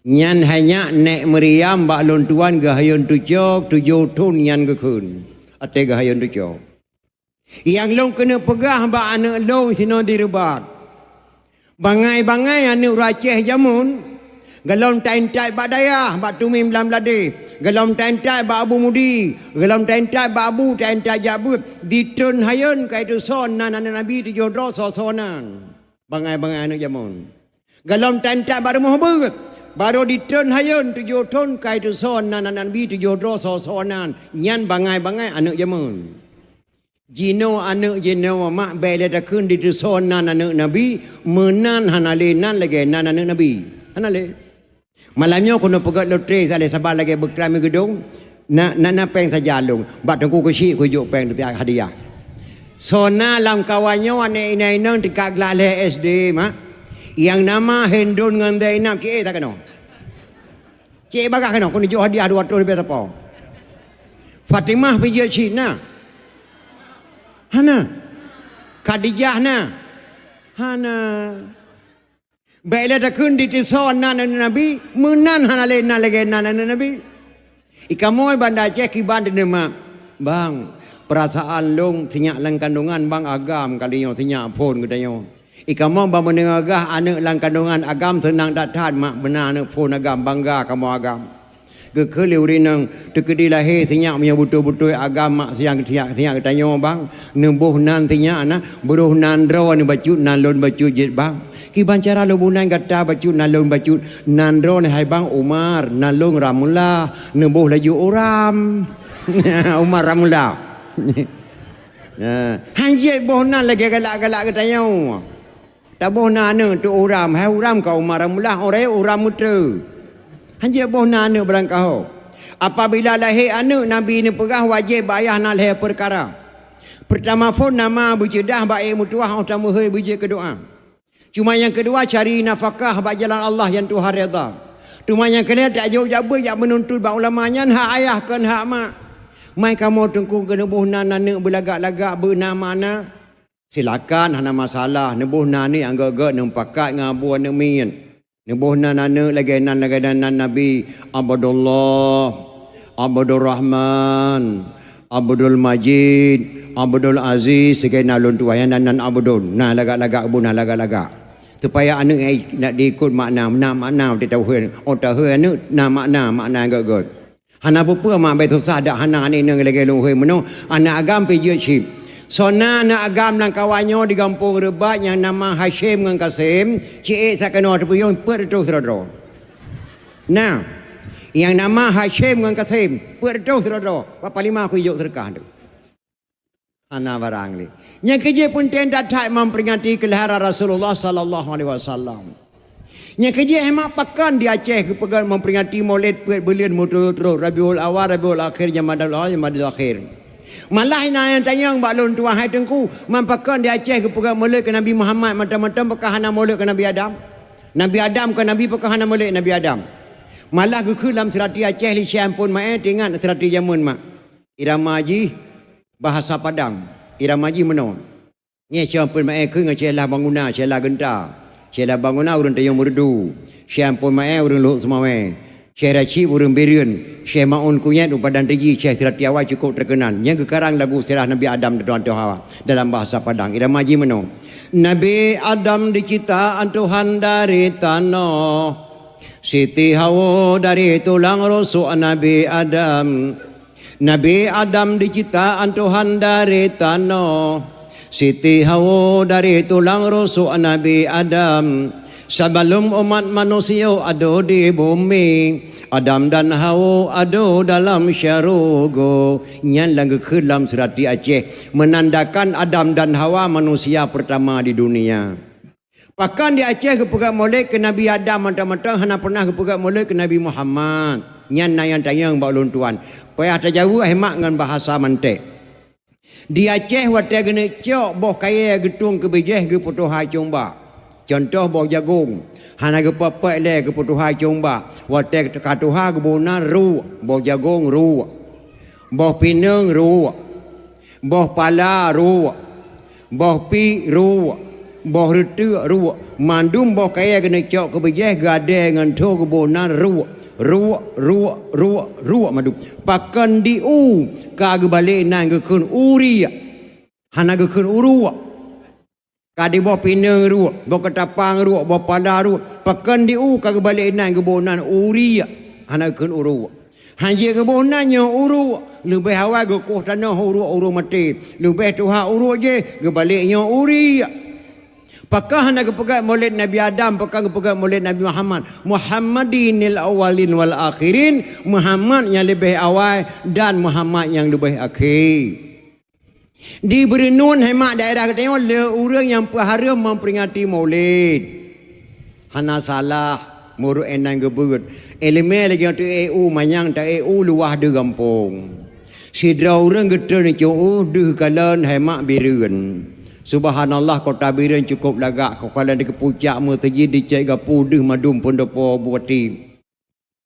Nyan hanya nek Meriam baklon tuan gahayun tujuh tun nyan gekun ate gahayun tujuh. Yang long kena pegah ba anak long sino direbat. Bangai-bangai anak raceh jamun. Galom tain-tai ba dayah ba tumim lam lade. Galom tain-tai ba Abu Mudi. Galom tain-tai ba Abu tain-tai jabut. Ditun hayun kai tu son nan Nabi tu jodro sosonan. Bangai-bangai anak jamun. Galom tain-tai ba rumah ber. Baru ditun hayun tu jodron kai tu son nan Nabi tu jodro sosonan. Nyan bangai-bangai anak jamun. Jino anak jino mak bela takun di tuson nan anak Nabi menan hanale nan lagi nan anak Nabi hanale malamnya kono pegat lotre sale sabar lagi berkelami gedung na peng saja long bat ku kecil ku juk peng tu hadiah sona lam kawannya anak inai nang dekat glale SD mak yang nama hendon ngandai nak ke tak kena ke bagak kena kono juk hadiah 200 lebih apa Fatimah pergi Cina Hana Khadijah na Hana Baiklah takun di tison nan Nabi menan hana le nan lagi nan Nabi ikamoy banda cek iban denema bang perasaan long tinyak lang kandungan bang agam kalinya tinyak pun gedayo ikamoy bang menengah anak lang kandungan agam tenang datan mak benar anak pun agam bangga kamu agam Kekeliu rinang tekedi lahir tinyak punya betul-betul agama siang tiang tanya bang nembuh nan tinyak na beruh nan raw ni bacut nan lon bacut jet bang ki bancara lo bunan kata bacut nan lon bacut nan raw ni hai bang Umar nan lon Ramullah nembuh laju uram Umar Ramullah hanjet boh nan lagi galak-galak katanya tak boh nan tu uram hai uram kau Umar Ramullah ore uram mutra hanya boh nana berangkau. Apabila lahir anak Nabi ni perah wajib bayar nak lahir perkara. Pertama phone nama berjedah baik mutuah utama hai berje kedoa. Cuma yang kedua cari nafkah bak jalan Allah yang Tuhan redha. Cuma yang kena tak jauh-jauh jak menuntut bak ulamanya hak ayah kan hak mak. Mai kamu tengku kena boh nana berlagak-lagak bernama na. Silakan hana masalah nebuh nani angga-angga nempakat ngabuan nemin. Nebuh nan lagi nan Nabi Abdullah Abdul Rahman Abdul Majid Abdul Aziz sekena lon tu ayan nan Abdul nah lagak-lagak bu nah lagak-lagak supaya anak nak diikut makna dia tahu oh tahu anak makna gak hana bupa mak betul sah dak hana ni nang lagi lon meno anak agam pergi chip sona na agam lang kawanyo di kampung Rebat yang nama Hashim dengan Kasim cik sakano terpuyung pertu serodro nah yang nama Hashim dengan Kasim pertu serodro bapa lima aku yuk serkah tu ana barang ni yang kerja pun tenda tak memperingati kelahiran Rasulullah sallallahu alaihi wasallam yang kerja hemat pakan di Aceh kepegang memperingati Maulid belian motor Rabiul Awal Rabiul Akhir Jamadul Awal Jamadul Akhir malah yang tanya balon tuan hai tengku mampakan di Aceh ke pegang mulut ke Nabi Muhammad macam-macam bekah hana mulut ke Nabi Adam Nabi Adam kan Nabi pekah hana molek Nabi Adam. Malah ke dalam serati Aceh li syam pun mai tengok serati jamun mak. Irama haji bahasa Padang. Irama haji meno. Nye syam pun mai ke ngaceh lah banguna, celah genta. Celah banguna urang tayong merdu. Syam pun mai urang luk semawe. Syekh Rashid urang berian, Syekh Maun Kunyat upadan regi, Syekh Tirati Awal cukup terkenal. Yang kekarang lagu sirah Nabi Adam dan Tuhan Hawa dalam bahasa Padang. Irama haji meno. Nabi Adam diciptaan Tuhan dari tanah, Siti Hawa dari tulang rusuk Nabi Adam. Nabi Adam diciptaan Tuhan dari tanah, Siti Hawa dari tulang rusuk Nabi Adam. Sebelum umat manusia ada di bumi, Adam dan Hawa ada dalam syurga. Yang lagi ke dalam serati Aceh menandakan Adam dan Hawa manusia pertama di dunia. Bahkan di Aceh kepegat molek ke Nabi Adam mata-mata hana pernah kepegat molek ke Nabi Muhammad. Yang nayang tayang bak lon tuan. Payah terjauh hemat dengan bahasa mantek. Di Aceh watai kena cok boh kaya getung ke bejeh ke Putuhai Comba. Contoh boh jagung. Hana ke papai le ke Putuhai Comba. Watai katuha ke bona ru, boh jagung ru. Boh pinang ru. Boh pala ru. Boh pi ru. Boh retu ru. Mandum boh kaya kena cok ke bejeh gade ngan to ke bona ru. Ru madu. Pakan di u kage balik nan ke kun uri. Hana ke kun uru. Kadi boh pinang ru, boh ketapang ru, boh pada ru. Pakan di u kage balik nan ke bonan uri. Hana ke kun uru. Hanya ke bonan nya uru. Lebih awal ke kuh tanah uru mati. Lebih tuha uru je ke baliknya uri. Pakah hana ke pegat maulid Nabi Adam, pakah ke pegat maulid Nabi Muhammad. Muhammadinil awalin wal akhirin. Muhammad yang lebih awal dan Muhammad yang lebih akhir. Di Berenun hemat daerah katanya le orang yang haram memperingati maulid. Hana salah muruk enang gebut. Elemen lagi tu EU manyang tak EU luah de kampung. Sidra orang geter ni cu de kalan hemat bireun. Subhanallah kota bireun cukup lagak kau kalan di kepucak mu terji di cai gapu de madum pondopo buati.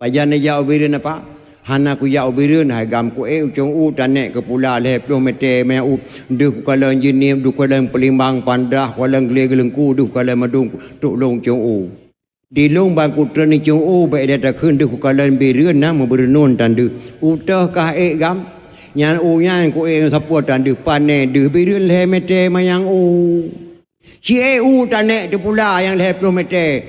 Pajan ya bireun apa? Hana ku ya bireun hagam ku ucung tanek ke pula le 10 meter meu de kalan jenim du kalan pelimbang pandah kalan gelengku du kalan madum tuk long cung Di long bangku treni cung baik dia tak kendu ku kalan bireun na mu berenun tandu utah kah gam nyan nyan ku sapu tandu pane de bireun le meter mayang si tanek de pula yang le 10 meter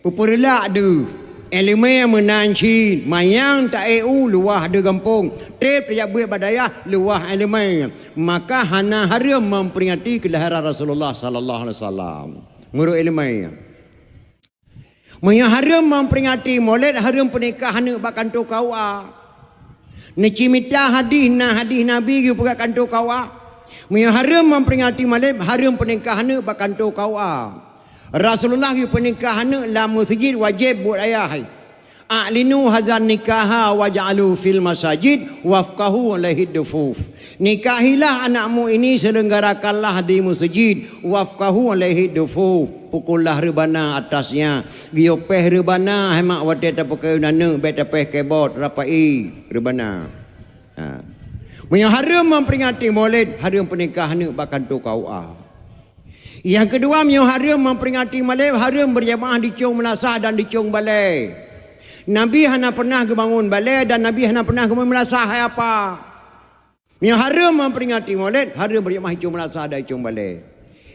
puperla de elemen menanci mayang tak luah de kampung trip dia buat badaya luah elemen maka hana haram memperingati kelahiran Rasulullah sallallahu alaihi wasallam muru elemen haram memperingati maulid haram pernikahan bakan to kawa necimita hadis nabi ge pegakan to kawa haram memperingati maulid haram pernikahan bakan to kawa Rasulullah yu pernikahan la masjid wajib buat ayah. A'linu hazan nikaha waj'alu fil masajid wafqahu alaihi dufuf. Nikahilah anakmu ini selenggarakanlah di masjid wafqahu alaihi dufuf. Pukullah rebana atasnya. Giopeh rebana hemak wate tapakai nana bet tapeh kebot rapai rebana. Haram memperingati maulid haram pernikahan bahkan tu kaua. Yang kedua haram memperingati maulid haram berjamaah di Cung Melasah dan di Cung Balai. Nabi hana pernah kebangun balai dan Nabi hana pernah ke Melasah hai apa. Haram memperingati maulid haram berjamaah di Cung Melasah dan di Cung Balai.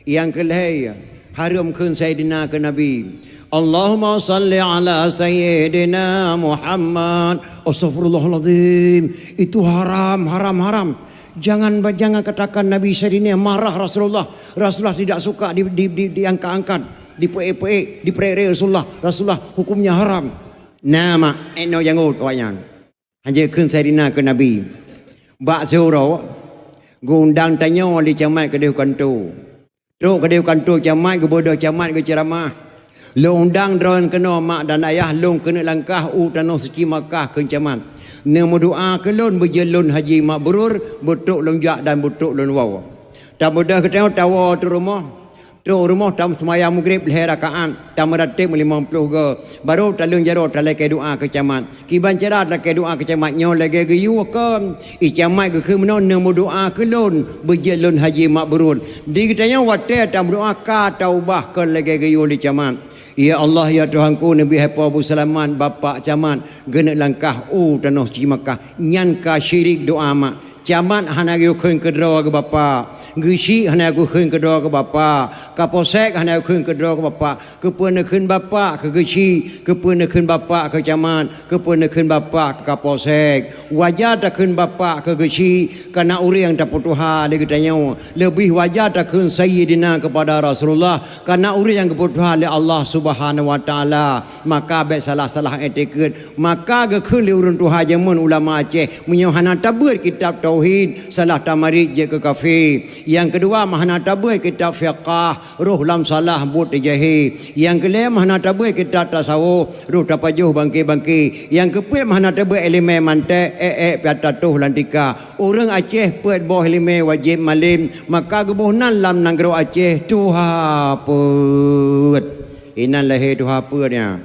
Yang kelima haram kun Sayyidina ke Nabi. Allahumma salli ala Sayyidina Muhammad. Astaghfirullahaladzim. Itu haram. Jangan katakan Nabi Sayyidina marah Rasulullah. Rasulullah tidak suka diangkat-angkat, diperere Rasulullah hukumnya haram. Nama eno jangut wayang. Hanya kun Sayyidina ke Nabi. Bak Zuhro gundang tanya di camat ke kantu. Truk ke kantu camat ke bodoh camat ke ceramah. Londang dron kena mak dan ayah long kena langkah tanah suci Makkah ke camat. Nemu doa kelon berjelun haji mabrur, butuk lonjak dan butuk lon waw. Tak mudah ketemu tawa tu rumah. Terus rumah tam semayang maghrib leher rakaat tam ratib 50 ke baru talung jaro talai ke doa ke camat kiban cerat la ke doa ke camat nyo lagi geyu ke I camat ke meno nemu doa ke lon berjelun haji mabrur di kitanya wate tam doa ka taubah ke lagi geyu di camat ya Allah ya Tuhanku Nabi Hapa Abu Salaman bapa camat genek langkah tanah Suci Makkah nyan ka syirik doa mak camat hana gu khun kedro ke bapa gishi hana gu khun kedro ke bapa kaposek hana gu khun kedro ke bapa kepun khun bapa ke gishi kepun khun bapa ke camat kepun khun bapa ke kaposek wajah tak khun bapa ke gishi kana urang tak putuha le kitanya lebih wajah tak khun sayyidina kepada Rasulullah kana urang yang keputuha le Allah Subhanahu wa taala maka be salah-salah etiket maka ge khun le urun tuha jamun ulama Aceh munyo hana tabur kitab tauhid salah tamarid je ke kafir yang kedua mahana tabui kitab fiqh ruh lam salah but jahi yang kelima mahana tabui kitab tasawuf ruh tapajuh bangki yang keempat mahana tabui ilmu mantek piatatuh lantika orang Aceh puat boh ilmu wajib malim maka gebuhnan lam nanggro Aceh tuha put inan lahir tuha putnya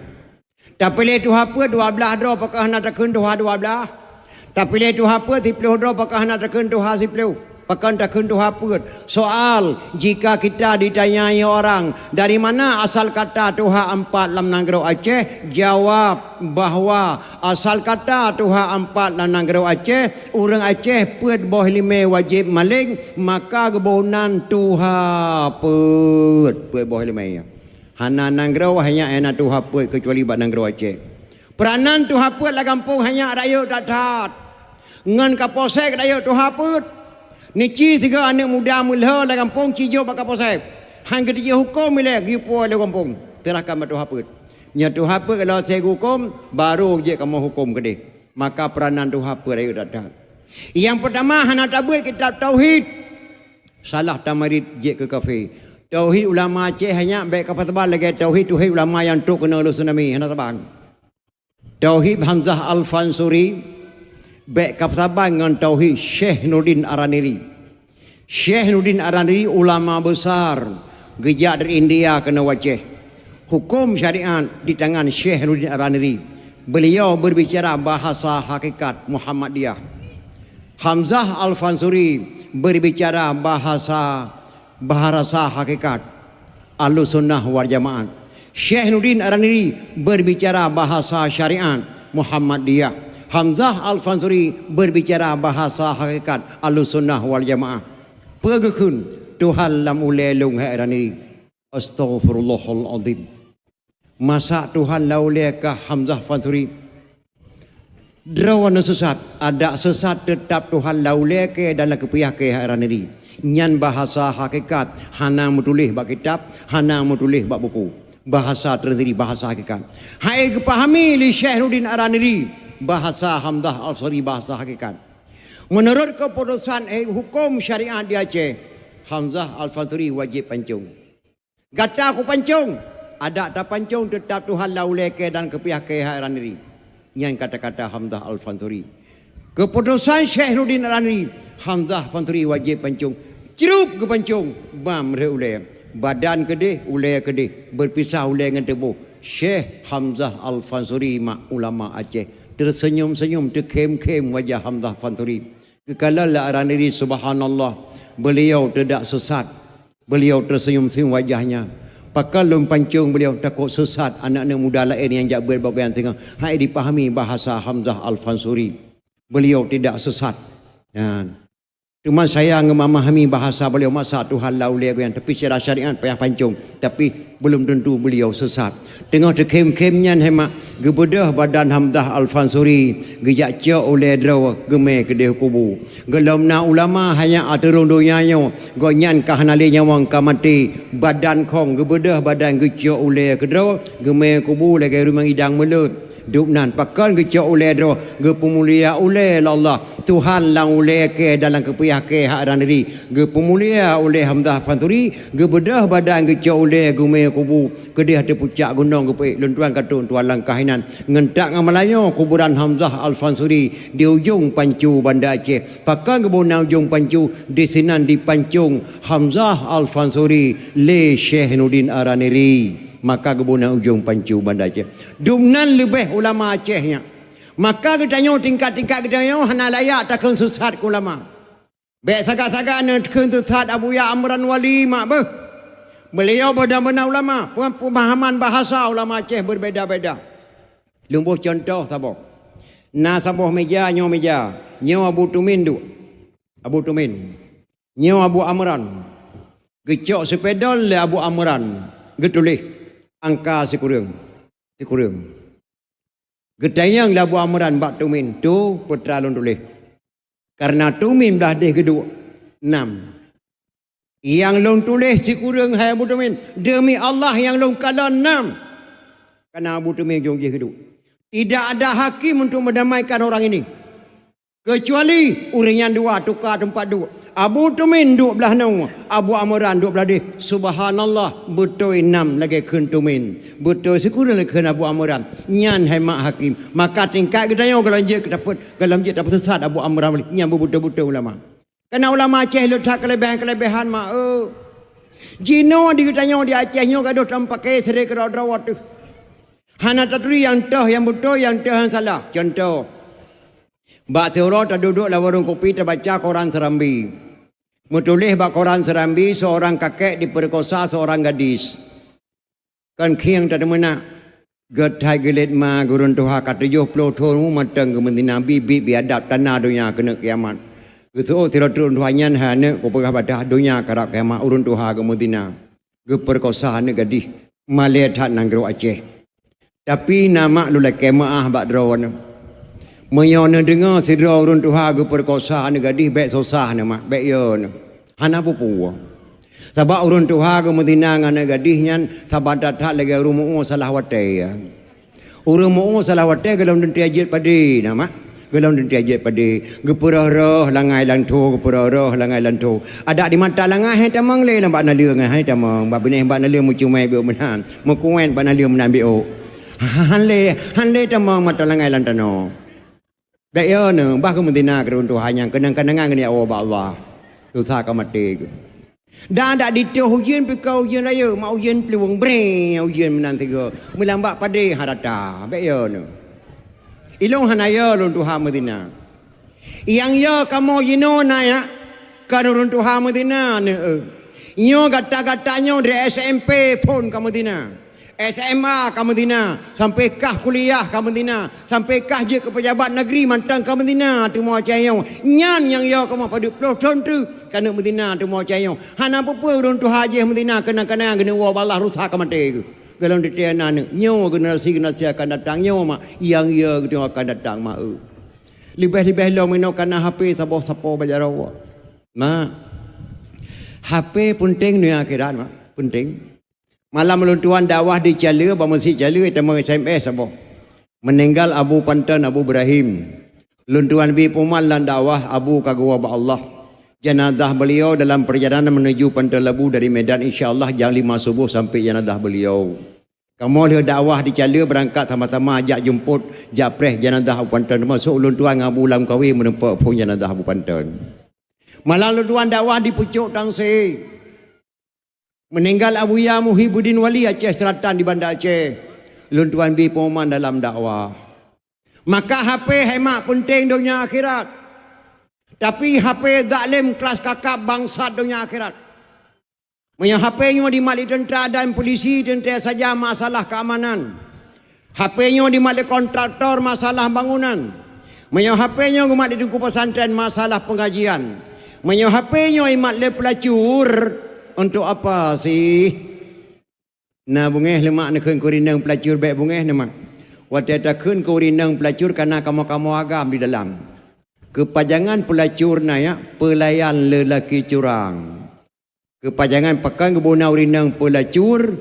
tapi le tuha put 12 dro pakah nak takun tuha 12 tapi le tuha put 10 dro pakah nak takun tuha 10 pakan takun tuha put soal jika kita ditanyai orang dari mana asal kata tuha 4 lam nanggro Aceh jawab bahawa asal kata tuha 4 lam nanggro Aceh orang Aceh put boh lime wajib maling maka gebonan tuha put boh lime hana nanggro hanya ena tuha put kecuali bak nanggro Aceh peranan tuha put la kampung hanya rakyat datat ngan kaposek rakyat tuha put Nici tiga anak muda mulha la kampung cijo bak kaposek hang ketiga hukum ile gi puai le kampung telah kam tu haput nya tu haput kalau saya hukum baru je kamu hukum gede maka peranan tu haput ayo dadat yang pertama hana tabui kitab tauhid salah tamarid je ke kafe tauhid ulama Aceh hanya baik kapal tebal lagi tauhid ulama yang tok kena lu tsunami hana tabang tauhid Hamzah Al-Fansuri baik kaftaban dengan tauhid Syekh Nurdin Araniri. Syekh Nurdin Araniri ulama besar gejak dari India kena Aceh. Hukum syariat di tangan Syekh Nurdin Araniri. Beliau berbicara bahasa hakikat Muhammadiyah. Hamzah Al-Fansuri berbicara bahasa hakikat Ahlussunnah wal Jamaah. Syekh Nurdin Araniri berbicara bahasa syariat Muhammadiyah. Hamzah Al-Fansuri berbicara bahasa hakikat Ahlussunnah wal Jamaah. Pergekun Tuhan lam ulelung Araniri. Astaghfirullahaladzim. Masa Tuhan laulekah Hamzah Fansuri drawana sesat ada sesat tetap Tuhan lauleke dalam kepiah ke Araniri. Nyan bahasa hakikat hana mutulih bak kitab hana mutulih bak buku. Bahasa terdiri bahasa hakikat. Hai kepahami li Syekh Nurdin Araniri bahasa Hamzah Al-Fansuri bahasa hakikat. Menurut keputusan hukum syariat di Aceh, Hamzah Al-Fansuri wajib pancung. Gata aku pancung, ada tak pancung tetap Tuhan lauleke dan kepiah ke Araniri. Yang kata-kata Hamzah Al-Fansuri. Keputusan Syekh Nurdin Araniri, Hamzah Al-Fansuri wajib pancung. Cerup ke pancung, bam reuleh. Badan kedih, uleh kedih, berpisah uleh dengan tebuh. Syekh Hamzah Al-Fansuri mak ulama Aceh. Tersenyum-senyum, terkem-kem wajah Hamzah Fansuri. Kekalalah Araniri subhanallah. Beliau tidak sesat. Beliau tersenyum-senyum wajahnya. Pakalum pancung beliau takut sesat anak-anak muda lain yang jabar bagian tengah. Hai dipahami bahasa Hamzah Al-Fansuri. Beliau tidak sesat. Cuma saya memahami bahasa beliau masa Tuhan laulia yang tapi secara syariat payah pancung tapi belum tentu beliau sesat. Tengah terkem-kemnya hemat gebedah badan Hamzah Al-Fansuri gejak cek oleh draw gemeh kedih kubu. Gelamna ulama hanya aturun dunianya gonyan kahanali nyawang kamati badan kong gebedah badan gejak oleh kedraw gemeh kubu lagi rumah idang melut dup nan pakan ge cok ule do ge pemulia ule Allah Tuhan lang ule ke dalam kepiyah ke hak ranri ge pemulia ule Hamzah Fansuri ge bedah badan ge cok ule gume kubu kedih ada pucak gunung ge pe lentuan katun tuan langkah inan ngentak ngamalayo kuburan Hamzah Al-Fansuri di ujung Pancu Banda Aceh pakan ge bona ujung Pancu di sinan di Pancung Hamzah Al-Fansuri le Syekh Nurdin Araniri maka kebuna ujung Pancu Banda Aceh dumnan lebih ulama Acehnya maka ketanya tingkat-tingkat ketanya hana layak takkan susat ke ulama baik sagak-sagak nak sesat Abu Ya Amran Wali mak beh beliau benar-benar ulama pemahaman bahasa ulama Aceh berbeza-beza lumbuh contoh saboh na saboh meja nyo Abu Tumin tu Abu Tumin nyo Abu Amran gecok sepeda le Abu Amran getulih angka sekurang getayang Abu Amran bak Tumin tu putra lon tulis karena Tumin dah deh kedua 6 yang long tulis sekurang hai Abu Tumin demi Allah yang long kala 6 karena Abu Tumin jong kedua tidak ada hakim untuk mendamaikan orang ini kecuali orang yang dua tukar tempat dua Abu Tumin duk belah nau Abu Amran duk belah dia subhanallah betul 6 lagi keun Tumin betul sekurang lagi keun Abu Amran nyan hai mak hakim maka tingkat kita yang kalau je dapat sesat Abu Amran nyan betul-betul ulama kerana ulama Aceh letak kelebihan mak jino di kitanya di Aceh nyo gaduh tanpa pakai serai kerawat tu hana taturi yang tah yang betul yang tah yang salah contoh Bak Seorang tak duduk dalam warung kopi terbaca koran Serambi. Menulis bak koran Serambi seorang kakek diperkosa seorang gadis. Kan kiang tak ada mana. Getai gelit ma gurun tuha kat 70 tahun matang kementerian Nabi biadab tanah dunia kena kiamat. Gitu tidak turun tuhanyan hanya ko pegah badah dunia karak kiamat urun tuha kementerian. Geperkosa ne gadis Malaysia nanggro Aceh. Tapi nama lulai kemaah bak drawan. Menyona dengar sidra urun tuha ke perkosa ni gadis baik susah ni mak baik yo ni hana pupu sebab urun tuha ke Medina ngana gadisnya sabat tak lagi rumu salah wate urumu salah wate galam denti ajit padi nama galam denti ajit padi geperah langai lantu geperah langai lantu ada di mata langai hai tamang le lambat nalia ngai tamang bab benih bab nalia mu cumai bio menan mu kuen bab nalia menan bio hanle tamang mata langai lantano Daya ne bah ke Medina kerun Tuhan yang kenang-kenangan ni Allah tu sa ka mati dan dak ditih ujian pikau ujian raya mau ujian peluang bre ujian menan tiga melambak pade harata daya ne ilong hanaya lun Tuhan Medina yang ya kamu yino na ya karun Tuhan Medina ne nyo gata-gatanya dari SMP pun ke Medina SMA ke Medina sampai kah kuliah ke Medina sampai kah je ke pejabat negeri mantang ke Medina tu mau cayong nyan yang ya kamu pada pelotong tu kana Medina tu mau cayong hana apa urun tu haji Medina kena-kena gena wa balah rusak ke mati galang ditiana nyo generasi akan datang nyo mak yang ya gitu akan datang mak lebih-lebih lo meno kana HP sabo-sabo bajar wa ma HP penting ni akhirat mak penting malam meluntuan dakwah di Cala, ba masjid Cala itu meng SMS apa. Meninggal Abu Pantan Abu Ibrahim. Luntuan bi pumal lan dakwah Abu kagua ba Allah. Jenazah beliau dalam perjalanan menuju Pantan Labu dari Medan insya-Allah jam 5 subuh sampai jenazah beliau. Kamu lihat dakwah di Cala berangkat sama-sama ajak jemput japres jenazah Abu Pantan masuk luntuan Abu Lam Kawi menempat pun jenazah Abu Pantan. Malam luntuan dakwah di Pucuk Tangsi. Meninggal Abu Ya Muhyiddin Wali Aceh Selatan di Banda Aceh. Luntuan bi pengumuman dalam dakwah. Maka HP hemat penting dunia akhirat. Tapi HP zalim kelas kakap bangsa dunia akhirat. Punya HP-nya di malik tentera dan polisi tentera saja masalah keamanan. HP-nya di malik kontraktor masalah bangunan. Punya HP-nya di malik tungku pesantren masalah pengajian. Punya HP-nya di malik pelacur. Untuk apa sih? Nah bungeh lemak nak kurinang pelacur baik bungeh nama. Waktu ada kurinang pelacur karena kamu agam di dalam. Kepajangan pelacur naya pelayan lelaki curang. Kepajangan pekan kebuna urinang pelacur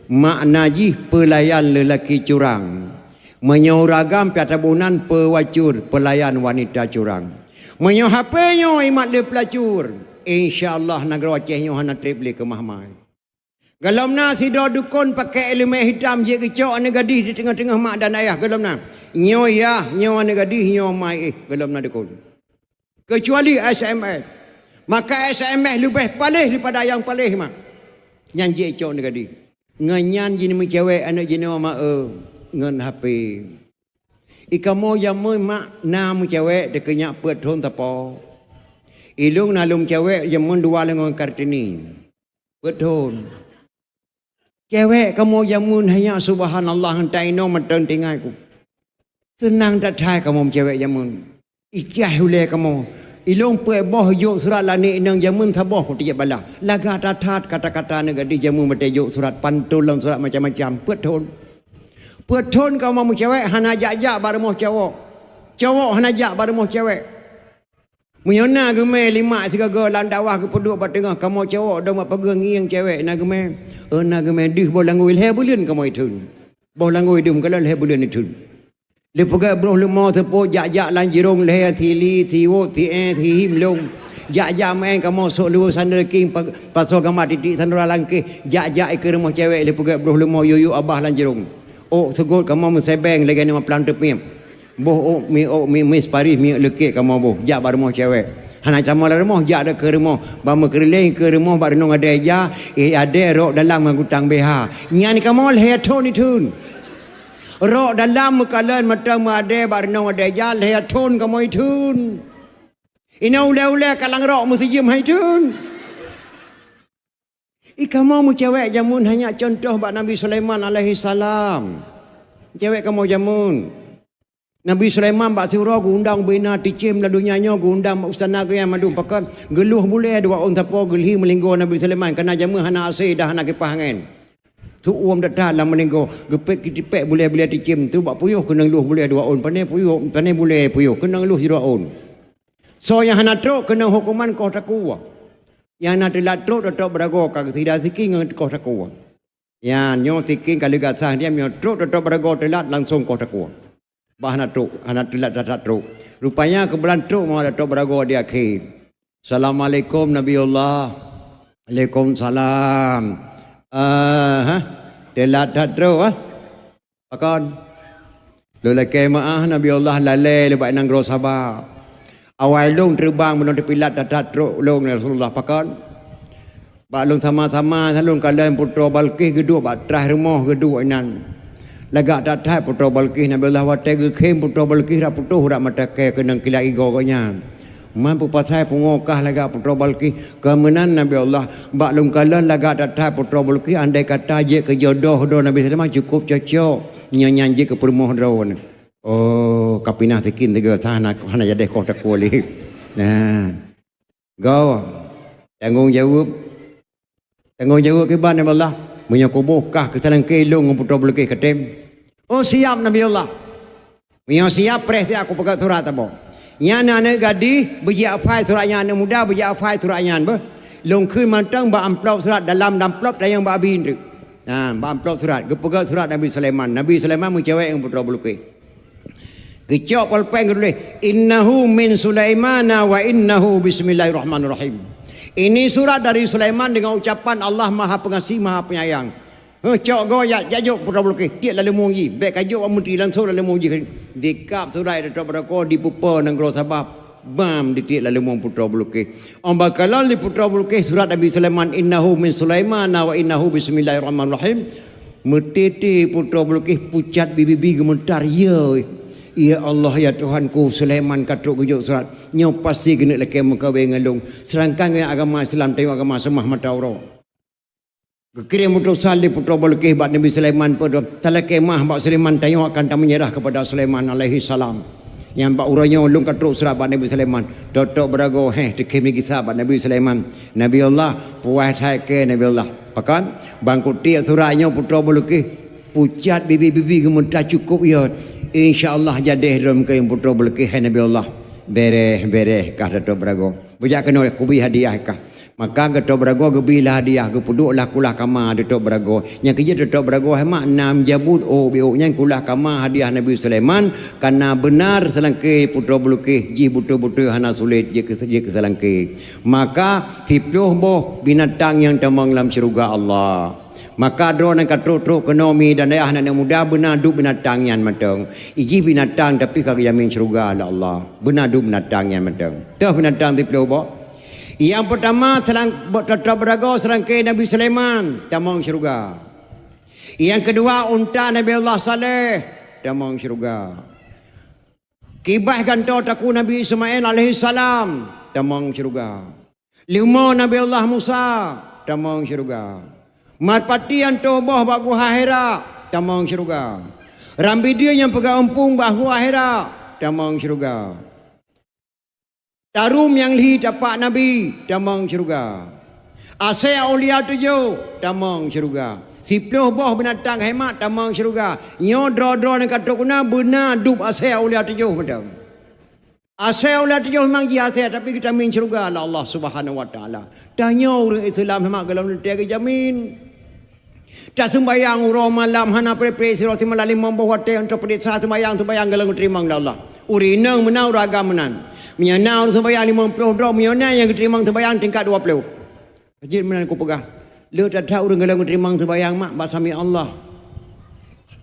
maknaji pelayan lelaki curang. Menyoragam piatabunan pewacur pelayan wanita curang. Menyo hapenyo imat le pelacur. InsyaAllah negara Aceh hana trip le ke mahmai. Galamna si do dukun pakai elemen hitam je kecok ane gadis di tengah-tengah mak dan ayah galamna. Nyo ya, nyo ane gadis nyo mai galamna dukun. Kecuali SMS. Maka SMS lebih palih daripada yang palih mak. Yang je kecok ane gadis. Nganyan jini mi cewek anak jini mak ngan HP. Ikamo yang mak na mi cewek dekenyak pet thon tapo. Ilung nalung cewek yang dua lengan Kartini. Pet thon. Cewek kamu jamun hanya subhanallah hentai no matang tinggal ku. Tenang tak thai kamu cewek jamun. Ijah hule kamu. Ilong pe boh yok surat lani nang jamun thaboh ku tiap bala. Laga tathat kata-kata negadi jamun mate yok surat pantun lang surat macam-macam pet thon. Pet thon kamu cewek hana jak-jak barmoh cowok. Cowok hana jak barmoh cewek. Menyona gemeh lima sigaga lan dakwah ke peduk bat tengah kamu cowok dah mak pegang ngiang cewek na gemeh dih bo langoi le bulan kamu itu bo langoi dum kalau le bulan itu le pegang bro le mau tepo jak-jak lan jirong le thili thiwo thi thi him long jak-jak main kamu sok lu sandal king paso gamat titik sandal langke jak-jak ke rumah cewek le pegang bro le mau yuyu abah lan jirong oh segot kamu mesebeng lagi ni plan tepim boh mi Paris mi lekek kamu boh jak bar rumah cewek hana camal rumah jak dak ke rumah bama kereleng ke rumah bar nong ada ja ada rok dalam ngutang BH nyan kamu le thon itun rok dalam kalen matang ada bar nong ada ja le thon kamu itun ina ule kalang rok mesti jem hai tun kamu mu cewek jamun hanya contoh bak Nabi Sulaiman alaihi salam cewek kamu jamun Nabi Sulaiman bak surah undang bina ticim lalu nyanyo undang ustana ke yang madu pakan geluh boleh dua on tapo gelhi melinggo Nabi Sulaiman kena jamu hana asih dah hana kipahangan tu uam dak dalam melinggo gepek kitipek boleh ticim tu bak puyuh kena luh boleh dua on pandai boleh puyuh kena luh dua on so yang hana truk kena hukuman kau takwa yang nak telat truk dak berago ka tidak siking kau takwa ya nyo siking kali gasah dia nyo truk dak berago telat langsung kau takwa bahana truk anak telat datat truk rupanya kebelan truk mau ada truk berago di akhir. Assalamualaikum Nabiullah. Waalaikumsalam. Telat datat truk pakon lolai kemaah Nabiullah lalai lebak nang gro sabar awal long terbang menon tepilat datat truk long Rasulullah pakon bak long sama-sama salung kalian putra Balqis gedua bak terah rumah gedua nan lagak datai putra Balqis Nabi Allah watai kem putra Balqis ra putuh ra mata ke kenang kilai gogonya mampu pasai pengokah lagak putra Balqis kemenan Nabi Allah bak lung kalan lagak datai putra Balqis andai kata je ke jodoh do Nabi Sulaiman cukup cocok nyanyi je ke permoh drawn oh kapinah sikin tiga sana hana jadi kau tak boleh nah go tanggung jawab ke ban Nabi Allah menyakubuhkah kesalahan kelong putra Balqis ketem. Oh siap Nabi Allah. Yang siap pres aku pegang surat apa. Nyana ne gadi beji afai surat nyana muda beji afai surat nyan ba. Long keun mantang ba amplop surat dalam amplop dayang ba bin tu. Ba amplop surat gepegang surat Nabi Sulaiman. Nabi Sulaiman mencewek yang putra Balqis. Kecok polpeng dulu. Innahu min Sulaimana wa innahu bismillahirrahmanirrahim. Ini surat dari Sulaiman dengan ucapan Allah Maha Pengasih Maha Penyayang. Cok goyak jajuk putra Balqis tiak lalu mongi baik kajuk menteri langsung lalu mongi dikap surat itu berako dipupa nang gro sabab bam ditiak lalu mong putra Balqis bakalan li putra Balqis surat Nabi Sulaiman innahu min Sulaiman wa innahu bismillahirrahmanirrahim metiti putra Balqis pucat bibi gemetar ya Allah ya Tuhanku Sulaiman katruk gujuk surat nyo pasti kena leke mengkawin ngalung serangkang agama Islam tengok agama semah mata orang kirim putra Salih putra Balqis bak Nabi Sulaiman pada talak kemah bak Sulaiman tengok akan tak menyerah kepada Sulaiman alaihi salam yang bak uranya ulung katruk surat bak Nabi Sulaiman totok berago dekem lagi sahabat Nabi Sulaiman Nabi Allah puas hai ke Nabi Allah pakan bangkut tiak suratnya putra Balqis pucat bibi gemetar cukup ya insyaallah jadi dalam ke putra Balqis hai Nabi Allah bereh kah totok berago bujak kena kubi hadiah kah Maka ke tok berago ke bilah hadiah ke puduklah kulah kamar de tok berago. Yang kerja de tok berago hemat 6 jabut biuknya kulah kamar hadiah Nabi Sulaiman karena benar selangke putra belukih ji butu-butu hana sulit je ke selangke. Maka hipluh boh binatang yang tamang dalam syurga Allah. Maka drone yang katruk-truk ekonomi dan ayah anak muda benar duk binatang yang matang. Iji binatang tapi kagak jamin syurga Allah. Benar duk binatang yang matang. Tuh binatang hipluh boh. Yang pertama tetap berago serangkai Nabi Sulaiman tamang syurga. Yang kedua unta Nabi Allah Saleh tamang syurga. Kibah gantau taku Nabi Ismail alaihi salam tamang syurga. 5 Nabi Allah Musa tamang syurga. Marpati yang toboh bagu Hahira tamang syurga. Rambi dia yang pegang empung bahu Hahira tamang syurga. Tarum yang lihi dapat Nabi tamang syurga. Asai aulia 7 tamang syurga. 10 boh binatang hemat tamang syurga. Nyo dro-dro yang kata kuna benar dup asai aulia 7 betul. Asai aulia 7 memang dia asai tapi kita min syurga Allah Subhanahu wa taala. Tanya orang Islam memang kalau nanti jamin. Tak sembayang urau malam hana pre-pre sirati malali membawa te untuk pedit satu sembayang kalau terima Allah. Urinang menau ragam menan. Menyanau sembahyang 50 dolar, menyanau yang terima sembahyang tingkat 20. Jadi mana aku pegang? Lu tak tahu orang kalau terima sembahyang mak basami Allah.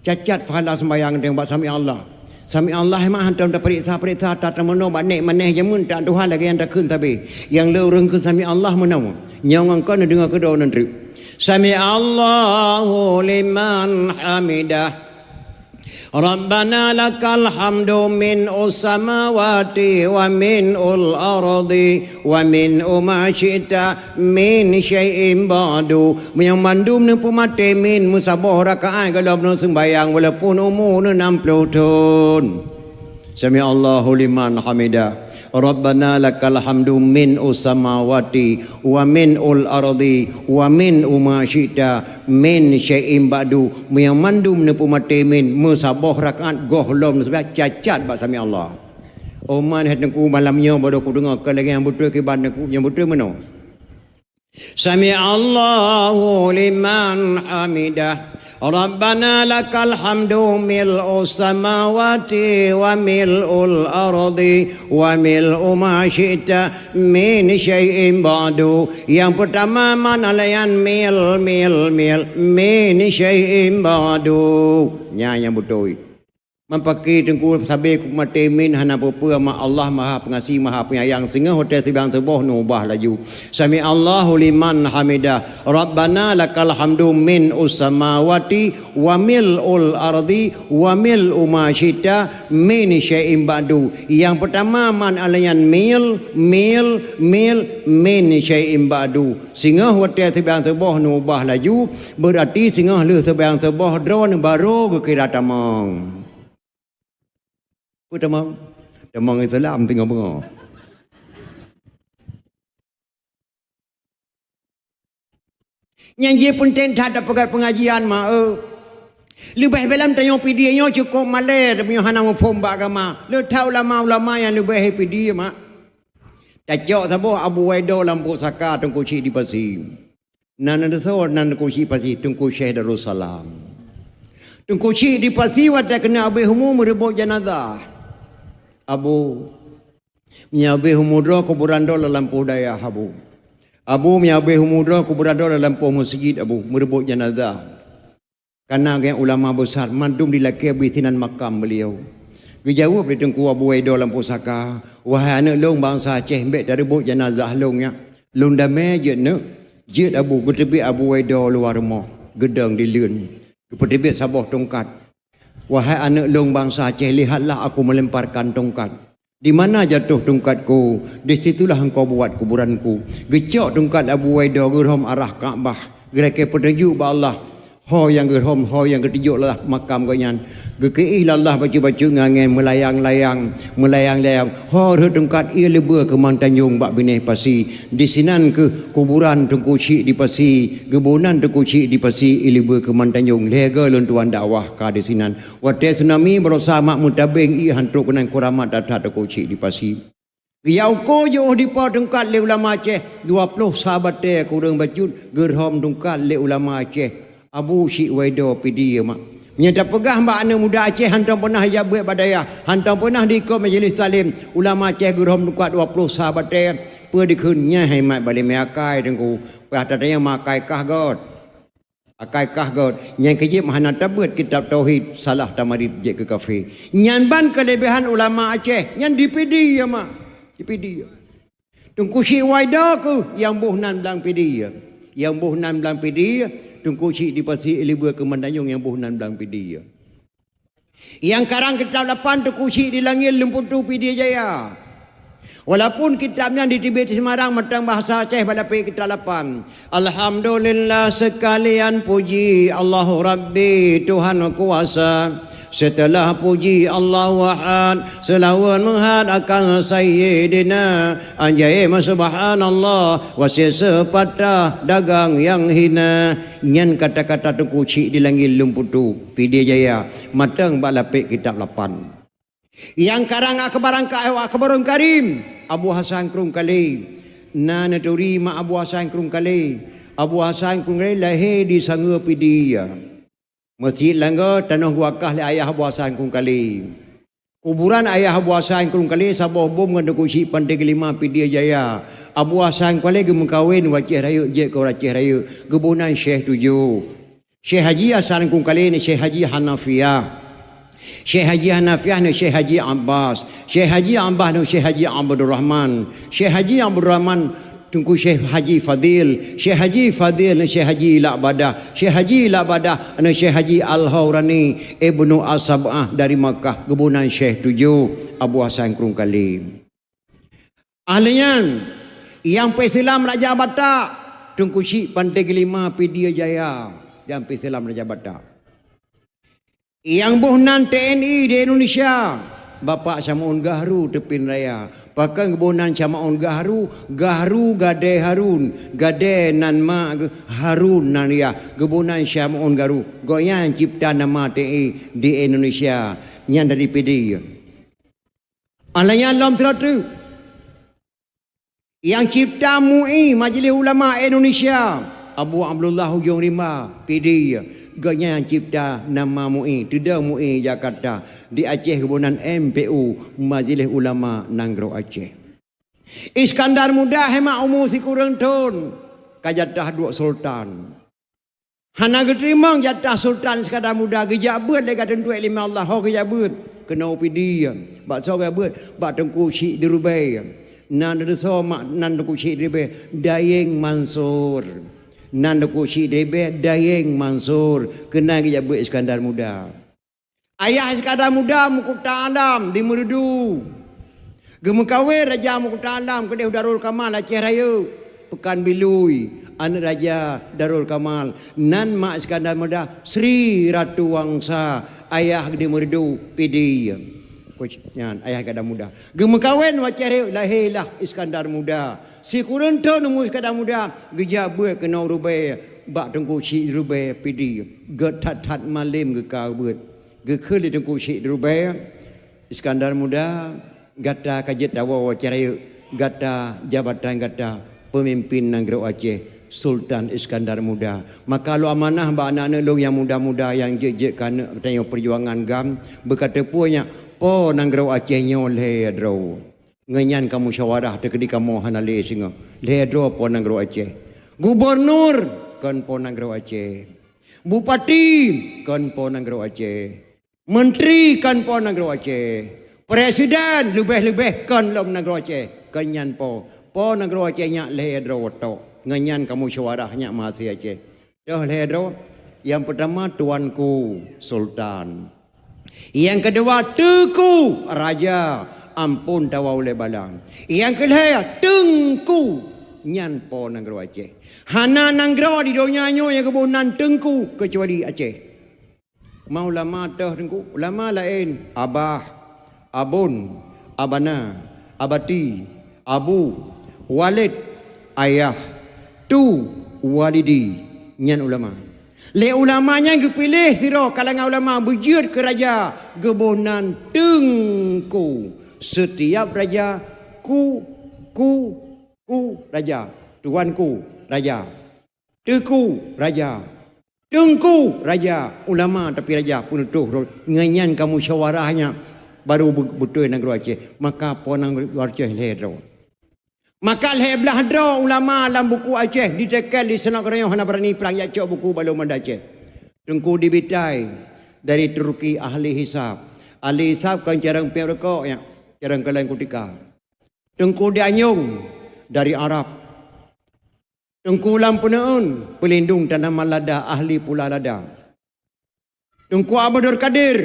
Cacat pahala sembahyang dengan basami Allah. Sami Allah memang hantar dah periksa tak termono banek maneh jamun tak Tuhan lagi yang tak kun tapi yang lu orang kun sami Allah menau. Nyawang kau nak dengar kedua nanti. Sami Allahu liman hamidah. Rabbana lakal hamdu min samawati wa min ardi wa min ma syi'ta min syai'in ba'du. Yang mandum ne pumate min musabah rakaat kalau no sembayang walaupun umur 60 tahun. Sami Allahu liman hamidah. Rabbana lakal hamdu min samawati wa min ardi wa min ma syi'ta min syai'in ba'du. Yang mandum ne pumate min musabah rakaat gohlom sebab cacat bak sami Allah. Oman hatku malamnya baru aku dengar ke lagi yang betul ke ban aku yang betul mana? Sami Allahu liman hamidah. Rabbana lakal hamdu mil'u samawati wa mil'ul ardi wa mil'u ma syi'ta min syai'in ba'du. Yang pertama manalayan mil min syai'in ba'du. Yang betul. Mempakir tengku sabi ku mate min hana apa ma Allah Maha Pengasih Maha Penyayang sehingga hotel tibang teboh no ubah laju. Sami Allahu liman hamidah. Rabbana lakal hamdu min samawati wa mil'ul ardi wa mil'u ma syi'ta min syai'in ba'du. Yang pertama man alayan mil min syai'in ba'du. Sehingga hotel tibang teboh no ubah laju berarti sehingga lu tibang teboh drone baru ke kira tamang. Ku tamang Islam tengah bengok. Yang dia pun tentat ada pegat pengajian mah. Lebih dalam tanya PD nya cukup malai demi hana mafhum agama. Lu tahu lama-lama yang lebih PD mah. Tajak sabo Abu Waido lampu saka tungku ci di Pasir. Nan ada sawar nan ku ci Pasir tungku Syekh Darussalam. Tungku ci di Pasir wadah kena Abu Humum merebut jenazah. Abu menyabe humudra kuburan dola lampu daya Abu. Abu menyabe humudra kuburan dola lampu masjid Abu merebut jenazah. Karena yang ulama besar mandum dilaki bitinan makam beliau. Dijawab di tengku Abu Waido lampu saka, wahai anak long bangsa Aceh mbek dari rebut jenazah longnya. Long damai je ne. Je Abu ketebi Abu Waido luar rumah, gedang di lun. Ketebi sabah tongkat. Wahai anak long bangsa Aceh, lihatlah aku melemparkan tongkat. Di mana jatuh tongkatku, di situlah engkau buat kuburanku. Gecok tongkat Abu Waido gerhom arah Kaabah. Gerake petunjuk ba Allah. Ho yang gerhom, ho yang ketijuklah makam kanyan. Gekei Allah baca-baca ngangen melayang-layang. Ho tongkat ia lebih ke Mantanjung bak bineh Pasi. Di sinan ke kuburan Tengku Cik di Pasi. Gebunan Tengku Cik di Pasi ia lebih ke Mantanjung. Lega luntuan dakwah ka di sinan. Wadah tsunami berusaha mak mutabeng ia hantuk kenan kuramat datang Tengku Cik di Pasi. Giau ko yo di pa tungkat le ulama Aceh 20 sahabat te kurang bajut gerhom tungkat le ulama Aceh Abu Syik Waido pidi mak. Nya tak pegah mbak anak muda Aceh hantam pernah jabat badaya, hantam pernah di ko majlis taklim ulama Aceh gerhom tungkat 20 sahabat te pe dikeunnya hai mat balik meakai tengku. Patadanya makai kah god. Akai kah god yang kejip mahana tabut kitab tauhid salah tamarid je ke kafe nyan ban kelebihan ulama Aceh nyan dipidi ya mak dipidi tungku Syik Waida ke yang buhnan belang pidi yang buhnan belang pidi tungku Syik di Pasir Eliba ke Mandayung yang buhnan belang pidi yang karang kitab 8 tungku Syik di Langit Lemputu pidi jaya. Walaupun kitabnya di Tibet Semarang matang bahasa Aceh pada kitab 8. Alhamdulillah sekalian puji Allah Rabbi Tuhan kuasa. Setelah puji Allah Wahad selawan menghad akan Sayyidina anjay subhanallah wasi sepatah dagang yang hina nyan kata-kata Tengku Syik di Langit Lemputu pidi jaya matang balapik kitab 8. Yang karang akbarang karim Abu Hasan Krum Kali na naturi ma Abu Hasan Krum Kali Abu Hasan Krum Kali lahir di Sangga Pidia Masjid Langga tanah wakah le ayah Abu Hasan Krum Kali kuburan ayah Abu Hasan Krum Kali sabah bom dengan Tengku Syik Pantai Kelima Pidia Jaya Abu Hasan Krum Kali gemengkawin wacih raya je ke wacih raya gebunan Syekh 7 Syekh Haji Hasan Krum Kali ni Syekh Haji Hanafiah Syekh Haji Hanafiah ni Syekh Haji Abbas, Syekh Haji Abbas ni Syekh Haji Abdul Rahman, Syekh Haji Abdul Rahman tunggu Syekh Haji Fadil, Syekh Haji Fadil ni Syekh Haji La'badah, Syekh Haji La'badah ni Syekh Haji Al-Hawrani Ibnu As-Sab'ah dari Makkah gebunan Syekh 7 Abu Hasan Krum Kali. Ahlian yang Islam Raja Batak Tengku Syik Pantai Kelima Pidia Jaya yang Islam Raja Batak. Yang buhnan TNI di Indonesia Bapak Syamaun Gahru Tepin Raya pakai kebunan Syamaun Gahru Gade Harun Gade nan ma Harun nan ya kebunan Syamaun Gahru goyang cipta nama TNI di Indonesia yang dari PD alanya dalam teratu yang cipta MUI Majlis Ulama Indonesia Abu Abdullah Hujung Rimba PD Ganya cipta nama MUI tidak MUI Jakarta di Aceh kebunan MPU Majlis Ulama Nanggro Aceh. Iskandar Muda hemat umur si kurang ton kajatah dua sultan. Hana getimang jatah sultan Iskandar Muda gejabat dekat tentu ilmu Allah ho gejabat kena upidi bak so gejabat bak Tengku Syik di Rubai. Nan deso mak nan Tengku Syik di Rubai Dayeng Mansur. Nan Tengku Syik Debe Dayeng Mansur kena gejabat Iskandar Muda. Ayah Iskandar Muda Mukuta Alam di Merudu. Gemekawe Raja Mukuta Alam kedai Darul Kamal Aceh Raya Pekan Bilui anak Raja Darul Kamal nan mak Iskandar Muda Sri Ratu Wangsa ayah di Merudu PD nyan ayah Iskandar Muda. Gemekawen Aceh Raya lahirlah Iskandar Muda. Si kurang tahun umur Iskandar Muda gejabat kena Rubai bak Tengku Syik Rubai PD getat-tat malim ke kabut gekeli Tengku Syik Rubai Iskandar Muda gata kajet dawa wacaraya gata jabatan gata pemimpin Nanggro Aceh Sultan Iskandar Muda. Maka lu amanah bak anak-anak lu yang muda-muda yang jejek kana tanya perjuangan gam berkata punya po Nanggro Aceh nyoleh dro ngenyan kamu syawarah tekedi kamu hanale singa ledro po Nanggro Aceh gubernur kan po Nanggro Aceh bupati kan po Nanggro Aceh menteri kan po Nanggro Aceh presiden lebih-lebih kan lom Nanggro Aceh kenyan po Nanggro Aceh nyak ledro tok ngenyan kamu syawarah nyak masih Aceh dah ledro yang pertama tuanku sultan yang kedua Tengku Raja ampun tawa oleh balang. Yang kedua Tengku nyan po Nanggro Aceh. Hana Nanggro di dunia nyo yang kebunan Tengku kecuali Aceh. Mau ulama tah Tengku, ulama lain abah, abun, abana, abati, abu, walid, ayah, tu walidi nyan ulama. Le ulamanya kepilih siro kalangan ulama bujud ke raja kebunan Tengku. Setiap raja ku raja, tuanku raja, teku raja, tengku raja, ulama tapi raja penutuh nganyan kamu syawarahnya baru betul negara Aceh. Maka apa negara Aceh lehro. Maka belah dra ulama dalam buku Aceh ditekel di senak raya hana berani perang Aceh buku balong manda Aceh. Tengku dibitai dari Turki ahli hisab. Ahli hisab kan carang perko ya, carang kalian kutika. Tengku dianyung dari Arab. Tengku lampunaun pelindung tanaman lada ahli pula lada. Tengku Abdul Kadir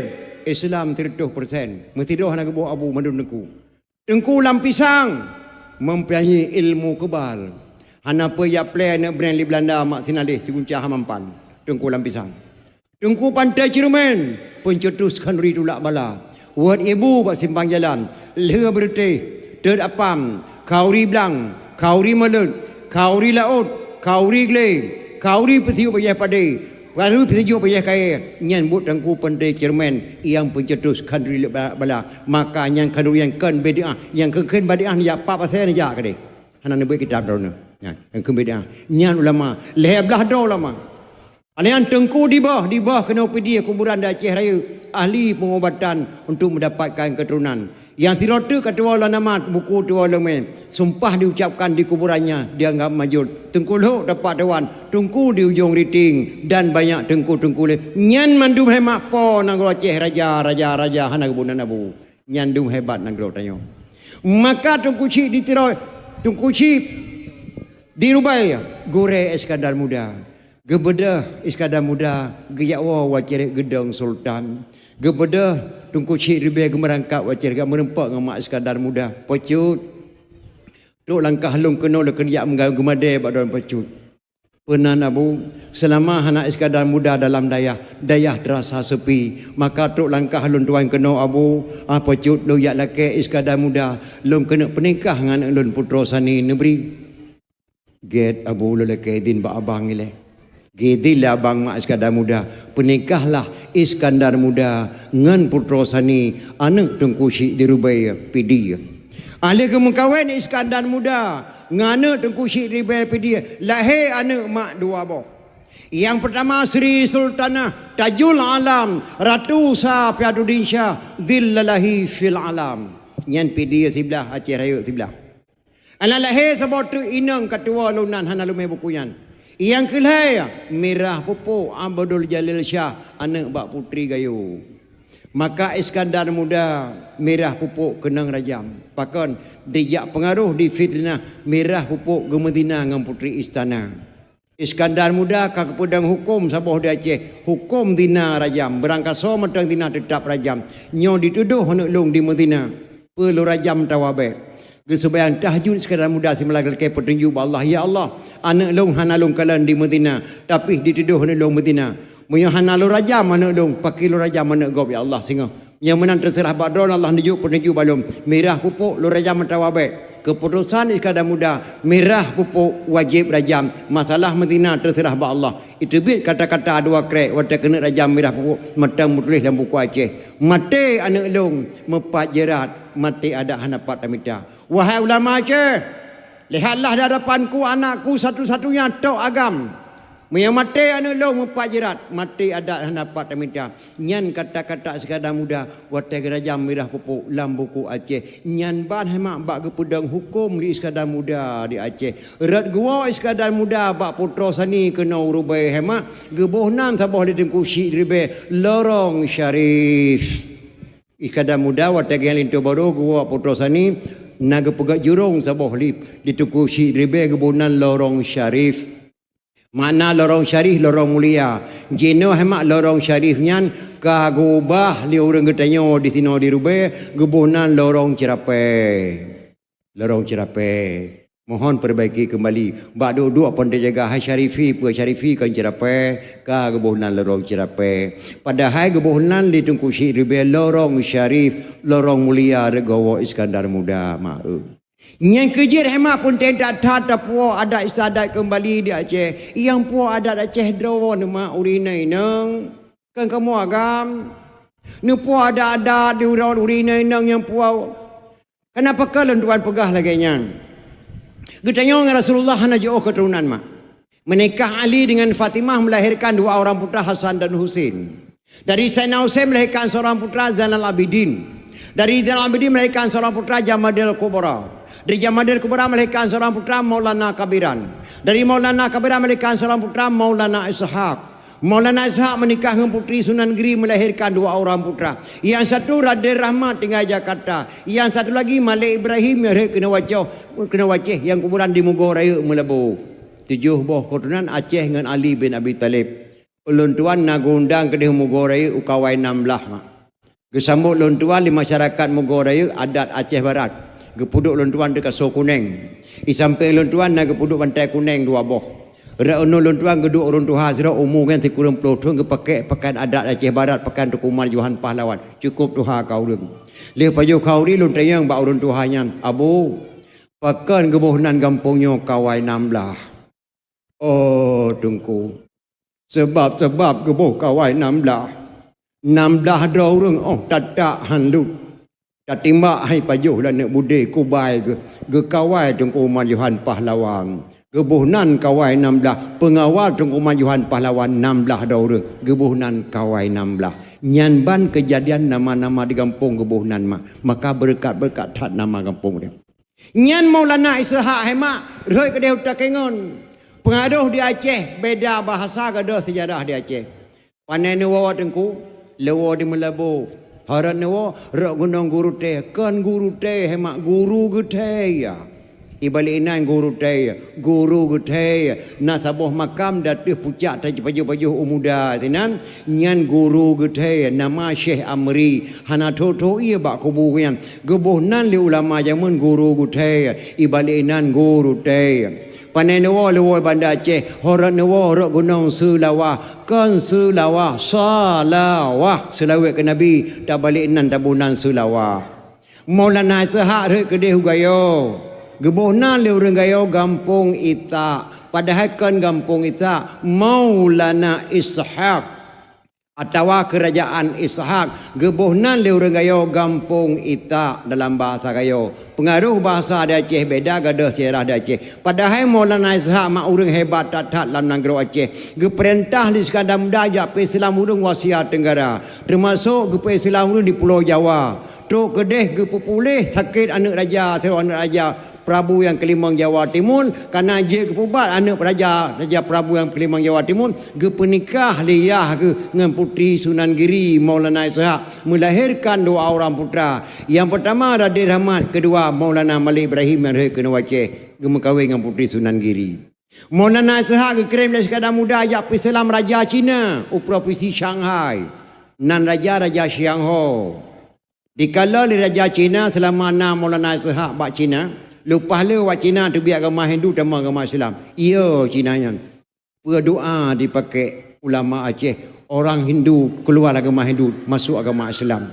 Islam 30%. Metidoh nak buat abu madun tengku. Tengku lampisang mempunyai ilmu kebal. Hana apa ya plan nak brand di Belanda mak sinalih si guncah hamampan. Tengku lampisang. Tengku pantai Cirumen pencetuskan ridulak bala. Wad ibu bak simpang jalan. Le berteh, ter apam, kauri blang, kauri melut, kauri laut, kauri gle, kauri petiu payah padai. Baru petiu payah kaya. Nyan but tengku pantai Cirumen yang pencetuskan ridulak bala. Maka yang kadu yang kan bediah, yang kan bediah ni apa pasal ni jak kade. Hana nabi kitab daun. Yang kan bediah. Nyan ulama, le belah do ulama. Alian tengku di bawah kena pergi kuburan di Aceh Raya ahli pengobatan untuk mendapatkan keturunan. Yang tirota kata wala nama buku tu wala sumpah diucapkan di kuburannya dia anggap majul. Tengku lho dapat dewan, tengku di ujung riting dan banyak tengku-tengku le. Nyan mandu hemat po nang Aceh raja hana kebunan abu. Nyan dum hebat nang tanyo. Maka tengku cik ditiroi, tengku cik dirubai gore Iskandar Muda. Gebedah Iskandar Muda, geyakwa wacere gedang Sultan. Gebedah tungku cik ribe gemerangkap wacere gak merempak dengan mak Iskandar Muda. Pecut. Tok langkah long kena le kena gemade badon pecut. Penan abu selama anak Iskandar Muda dalam dayah terasa sepi. Maka tok langkah long tuan kena abu pecut lo yak lake Iskandar Muda long kena penikah dengan lon putra sani negeri. Get abu lelaki din ba abang ile. Gedilah abang mak Iskandar Muda. Penikahlah Iskandar Muda ngan putra sani anak Tengku Syekh dirubai pidi. Ahli kemengkawin Iskandar Muda ngana Tengku Syekh dirubai pidi. Lahir anak mak dua boh. Yang pertama Sri Sultanah Tajul Alam Ratu Safiaduddin Shah Dillalahi fil alam. Nyan pidi sebelah Aceh Raya sebelah. Anak lahir sebab tu inang ketua lunan hana lumai bukuyan. Yang kelai Mirah Pupuk Abdul Jalil Shah anak bak putri gayu. Maka Iskandar Muda Mirah Pupuk kenang rajam. Pakon dijak pengaruh di fitnah Mirah Pupuk ke Medina dengan putri istana. Iskandar Muda kak pedang hukum saboh di Aceh. Hukum dina rajam. Berangkaso matang dina tetap rajam. Nyo dituduh anak long di Medina. Perlu rajam tawabek. Kesebayang tahajud Iskandar Muda si melagalkan petunjuk Allah. Ya Allah, anak long hana long kalan di Medina, tapi dituduh anak long Medina. Munya hana long rajam anak long, pakai long rajam anak gob ya Allah singa. Yang menang terserah badron Allah nunjuk petunjuk balum. Mirah Pupuk long rajam tawabek. Keputusan Iskandar Muda, Mirah Pupuk wajib rajam. Masalah Medina terserah ba Allah. Itu bit kata-kata dua krek wata kena rajam Mirah Pupuk matang mutulis dalam buku Aceh. Mati anak long mepat jerat, mati ada hanapat tamita. Wahai ulama Aceh, lihatlah di hadapanku anakku satu-satunya tok agam. Yang mati anak long mepat jerat, mati ada hanapat tamita. Nyan kata-kata Iskandar Muda watai rajam Mirah Pupuk dalam buku Aceh. Nyan ban hemak bak kepedang hukum di Iskandar Muda di Aceh. Rat gua Iskandar Muda bak putra sani kena urubai hemak gebohnan saboh di Tengku Syekh ribe lorong Syarif. Iskandar Muda watai yang lintu baru gua putra sani naga pegak jurung saboh lip di Tengku Syekh ribe gebohnan lorong Syarif. Mana lorong syarif lorong mulia. Jino hemak lorong syarif nyan kagubah li orang getanyo di sino di rube gebunan lorong Cerape. Lorong Cerape. Mohon perbaiki kembali. Bak duduk pun dia jaga hai syarifi pu syarifi kan Cerape ka gebunan lorong Cerape. Padahal gebunan di Tengku Syekh ribe lorong syarif lorong mulia regawa Iskandar Muda maaf. Yang kejir hemat pun tidak ada puak adat istiadat kembali di Aceh. Yang puak adat Aceh draw nama urinai nang. Kan kamu agam. Ni puak adat di urinai nang yang puak. Kenapa kalian tuan pegah lagi nyang? Getanya dengan Rasulullah hana jauh keturunan mak. Menikah Ali dengan Fatimah melahirkan dua orang putra Hasan dan Husain. Dari Sayyidina Husain melahirkan seorang putra Zainal Abidin. Dari Zainal Abidin melahirkan seorang putra Jamadil Kubra. Dari Jamadil Kubra melahirkan seorang putra Maulana Kabiran. Dari Maulana Kabiran melahirkan seorang putra Maulana Ishaq. Maulana Ishaq menikah dengan putri Sunan Giri melahirkan dua orang putra. Yang satu Raden Rahmat tinggal Jakarta. Yang satu lagi Malik Ibrahim yang kena wajah yang kuburan di Mugo Raya Melabu. 7 buah keturunan Aceh dengan Ali bin Abi Talib. Ulun tuan nagundang ke di Mugo Raya ukawai 16. Gesambut ulun tuan di masyarakat Mugo Raya adat Aceh Barat. Gepuduk ulun tuan dekat Sokuneng. Sampai ulun tuan nak gepuduk Pantai Kuneng 2 buah. Ra'unu luntuan geduk urun tuha sira umum kan tikurung pelotong ke pakai adat Aceh Barat pakai tukuman Johan Pahlawan cukup tuha kau deng le pajo kau ri luntayang ba urun tuhanya abu pakan gebuhnan gampungnya kawai 16 oh tungku sebab gebuh kawai 16 droreng oh tatak handut tatimba hai pajo lan nek bude kubai ge kawai tungku man Johan Pahlawan Gebuhnan kawai 16 pengawal tungkuman Johan Pahlawan 16 daura gebuhnan kawai 16 nyanban kejadian nama-nama di kampung gebuhnan maka berkat-berkat tat nama kampung dia nyan Maulana Ishaq hema roi ke dia takengon pengaduh di Aceh beda bahasa gaduh sejarah di Aceh panen wawa tengku lewo di Melabu haran newo rok gunung guru teh kan guru teh hema guru gede ya ibalik inan guru gede nasabuh makam datih pucak taj baju umuda tinan nyan guru gede nama Syekh Amri hana toto ia bak kubu yang gebuhnan li ulama jamun guru gede ibalik inan guru gede panen lewo Banda Aceh horat newo rok gunung Sulawah kan Sulawah salawah selawat ke Nabi tak balik inan tabunan Sulawah Maulana Ishaq rek kedeh gayo gebuhnan leu renggayo gampung Ita padahal kan gampung Ita Maulana Ishaq atau kerajaan Ishaq gebuhnan leu renggayo gampung Ita dalam bahasa gayo pengaruh bahasa di Aceh beda gaduh sejarah di Aceh padahal Maulana Ishaq mak urang hebat tatat dalam negeri Aceh geperintah di Iskandar Muda jak Islam urang wasiat tenggara termasuk ge Islam urang di Pulau Jawa tok kedeh ge populeh sakit anak raja terus anak raja Prabu yang Kelimang Jawa Timur karena je kepubat anak Raja Prabu yang Kelimang Jawa Timur ge penikah liyah ke dengan putri Sunan Giri Maulana Ishaq melahirkan 2 orang putra yang pertama Raden Rahmat kedua Maulana Malik Ibrahim yang kena Aceh ge mengkahwin dengan putri Sunan Giri Maulana Ishaq ge kirim dari Iskandar Muda ajak Islam Raja Cina provinsi Shanghai nan Raja Xiangho dikala li Raja Cina selama 6 Maulana Ishaq bak Cina lepas le wak Cina tu biar agama Hindu dan agama Islam. Iya Cina yang berdoa dipakai ulama Aceh orang Hindu keluar agama Hindu masuk agama Islam.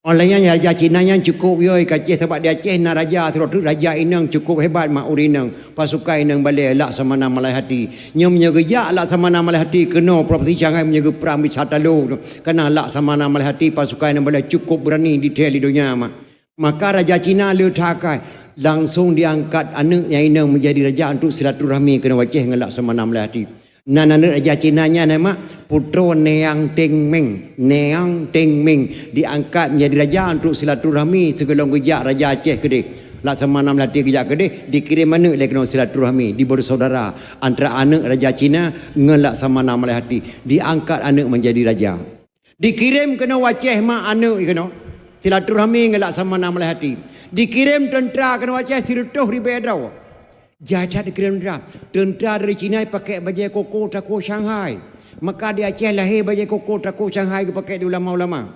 Olehnya Raja Cina yang cukup yoi Aceh sebab di Aceh na raja terus raja inang cukup hebat mak urinang pasukan inang balik lak sama nama Malahati. Nya menyegejak lak sama nama Malahati kena provinsi Shanghai menyege perang Bisatalo kena lak sama nama Malahati pasukan inang balik cukup berani detail di dunia mak. Maka Raja Cina le takai langsung diangkat anak yang inang menjadi raja untuk silaturahmi kena Aceh dengan Laksamana Melati. Nan anak Raja Cina nya nama Putra Neang Teng Meng. Neang Teng Meng diangkat menjadi raja untuk silaturahmi segolong gejak Raja Aceh gede. Laksamana Melati gejak gede dikirim anak le kena silaturahmi di bersaudara antara anak Raja Cina dengan Laksamana Melati diangkat anak menjadi raja. Dikirim kena Aceh mak anak kena silaturahmi dengan Laksamana Melati. Dikirim tentera kena Aceh sirutuh di Bedrau. Jahat dikirim tentera dari Cina pakai baju koko tako Shanghai. Maka di Aceh lahir baju koko tako Shanghai pakai di ulama-ulama.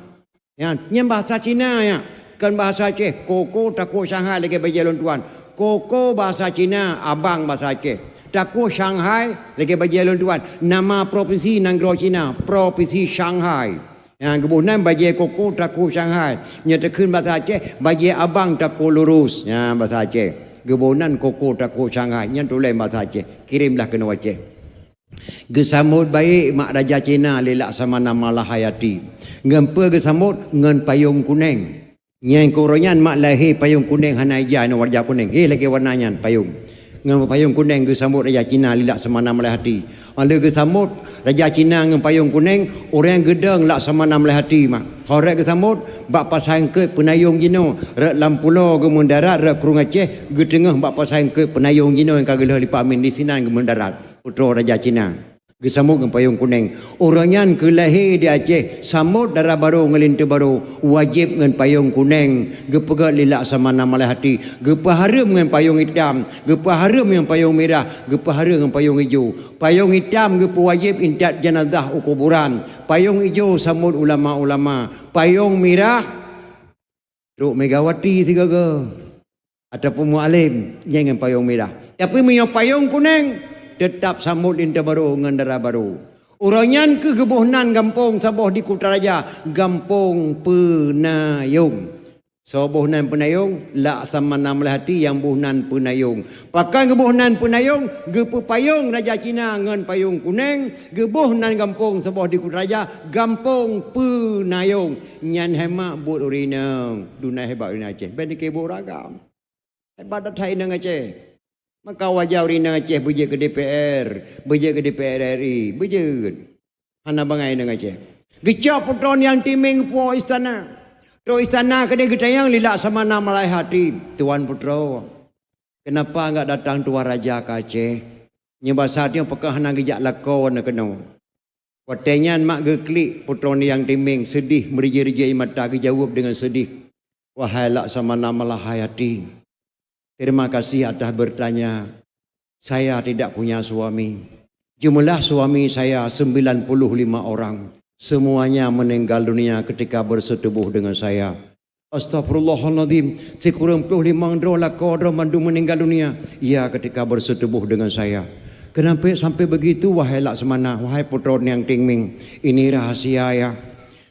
Ya, yang bahasa Cina ya. Kan bahasa Aceh koko tako Shanghai lagi baju lontuan. Koko bahasa Cina, abang bahasa Aceh. Tako Shanghai lagi baju lontuan. Nama provinsi negara Cina, provinsi Shanghai. Yang kebunan bagi koko tako Shanghai nyatakan bahasa Aceh bagi abang tako lurus ya bahasa Aceh kebunan koko tako Shanghai yang tulis bahasa Aceh kirimlah kena Aceh gesambut baik mak Raja Cina lelak sama nama Lahayati ngempa gesambut ngen payung kuning Nyai koronyan mak lahir payung kuning hana hijau na warna kuning. Lagi warnanya payung. Ngan payung kuning ke sambut raja Cina lilak semana melai hati. Ala ke sambut raja Cina ngan payung kuning orang gedeng lak semana melai hati mak. Horek ke sambut bak pasang ke penayung gino rek lampulo ke mendarat rek kurung Aceh ge tengah bak pasang ke penayung gino yang kagel lipa amin di sinan ke mendarat. Putra raja Cina. Gesamut dengan payung kuning. Orangnya ke lahir di Aceh, samut darah baru ngelintir baru, wajib dengan payung kuning. Gepegat lilak sama nama hati. Gepaharum dengan payung hitam, gepaharum dengan payung merah, gepaharum dengan payung hijau. Payung hitam gepa wajib intat jenazah kuburan. Payung hijau samut ulama-ulama. Payung merah Duk Megawati tiga-tiga. Ataupun mualim jangan payung merah. Tapi punya payung kuning tetap sambut inta baru dengan darah baru. Orangnya ke gebuhnan kampung Sabah di Kutaraja, Kampung Penayung. So buhnan Penayung lak sama nama hati yang buhnan Penayung. Pakai gebuhnan Penayung gepu payung Raja Cina dengan payung kuning, gebuhnan kampung Sabah di Kutaraja, Kampung Penayung. Nyan hemat buat urinang, dunia hebat urina Aceh. Ben ke ragam. Hebat datai nang Aceh. Maka wajah orang Aceh berje ke DPR, berje ke DPR RI, berje. Hana bangai dengan Aceh. Gecap putron yang timing puan istana. Tro istana kedai getayang lilak sama nama lai hati. Tuan Putro, kenapa enggak datang Tuan Raja ke Aceh? Nyebab saat yang pekah hana gejak lakon nak kena. Watenya mak geklik putron yang timing sedih merija-rija mata jawab dengan sedih. Wahai lak sama nama lai hati. Terima kasih atas bertanya. Saya tidak punya suami. Jumlah suami saya 95 orang. Semuanya meninggal dunia ketika bersetubuh dengan saya. Astagfirullahaladzim. Sekurang 25 dolar kodro mandu meninggal dunia. Ya, ketika bersetubuh dengan saya. Kenapa sampai begitu wahai lak semana, wahai putra yang tingming. Ini rahasia ya.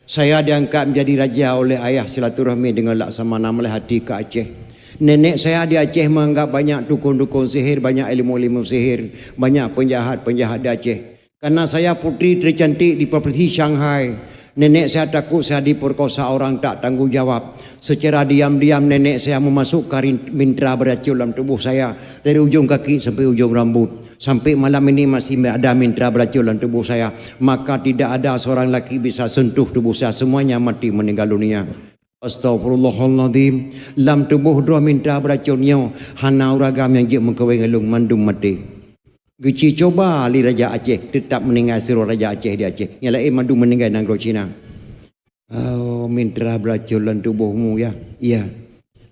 Saya diangkat menjadi raja oleh ayah silaturahmi dengan lak semana melahati ke Aceh. Nenek saya di Aceh menganggap banyak dukun-dukun sihir, banyak ilmu-ilmu sihir, banyak penjahat-penjahat di Aceh. Karena saya putri tercantik di provinsi Shanghai. Nenek saya takut saya diperkosa orang tak tanggung jawab. Secara diam-diam nenek saya memasukkan mintra beracun dalam tubuh saya. Dari ujung kaki sampai ujung rambut. Sampai malam ini masih ada mintra beracun dalam tubuh saya. Maka tidak ada seorang lelaki bisa sentuh tubuh saya. Semuanya mati meninggal dunia. Astagfirullahaladzim. Lam tubuh dua minta beracunnya. Hana uragam yang jik mengkawin ngelung mandum mati. Geci coba li Raja Aceh. Tetap meninggal siru Raja Aceh di Aceh. Yang lain mandum meninggal negara Cina. Oh, minta beracun dalam tubuhmu ya. Ya.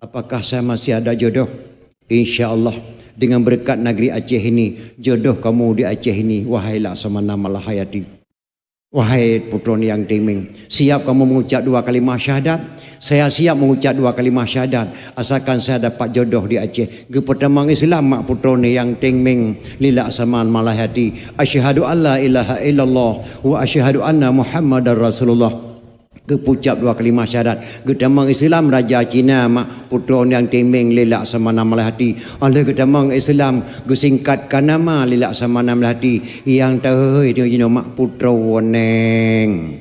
Apakah saya masih ada jodoh? InsyaAllah. Dengan berkat negeri Aceh ini. Jodoh kamu di Aceh ini. Wahai laksamana malahayati. Wahai putra yang timing. Siap kamu mengucap 2 kalimah syahadat? Saya siap mengucap 2 kalimah syahadat asalkan saya dapat jodoh di Aceh. Kepertamang Islam mak putra yang tingming lilak saman malahati. Asyhadu alla ilaha illallah wa asyhadu anna Muhammadar Rasulullah. Kepucap 2 kalimah syahadat. Ketamang Islam Raja Cina mak putra yang timing lilak saman malahati. Oleh ketamang Islam gesingkatkan nama lilak saman malahati yang tahu itu jino mak putra neng.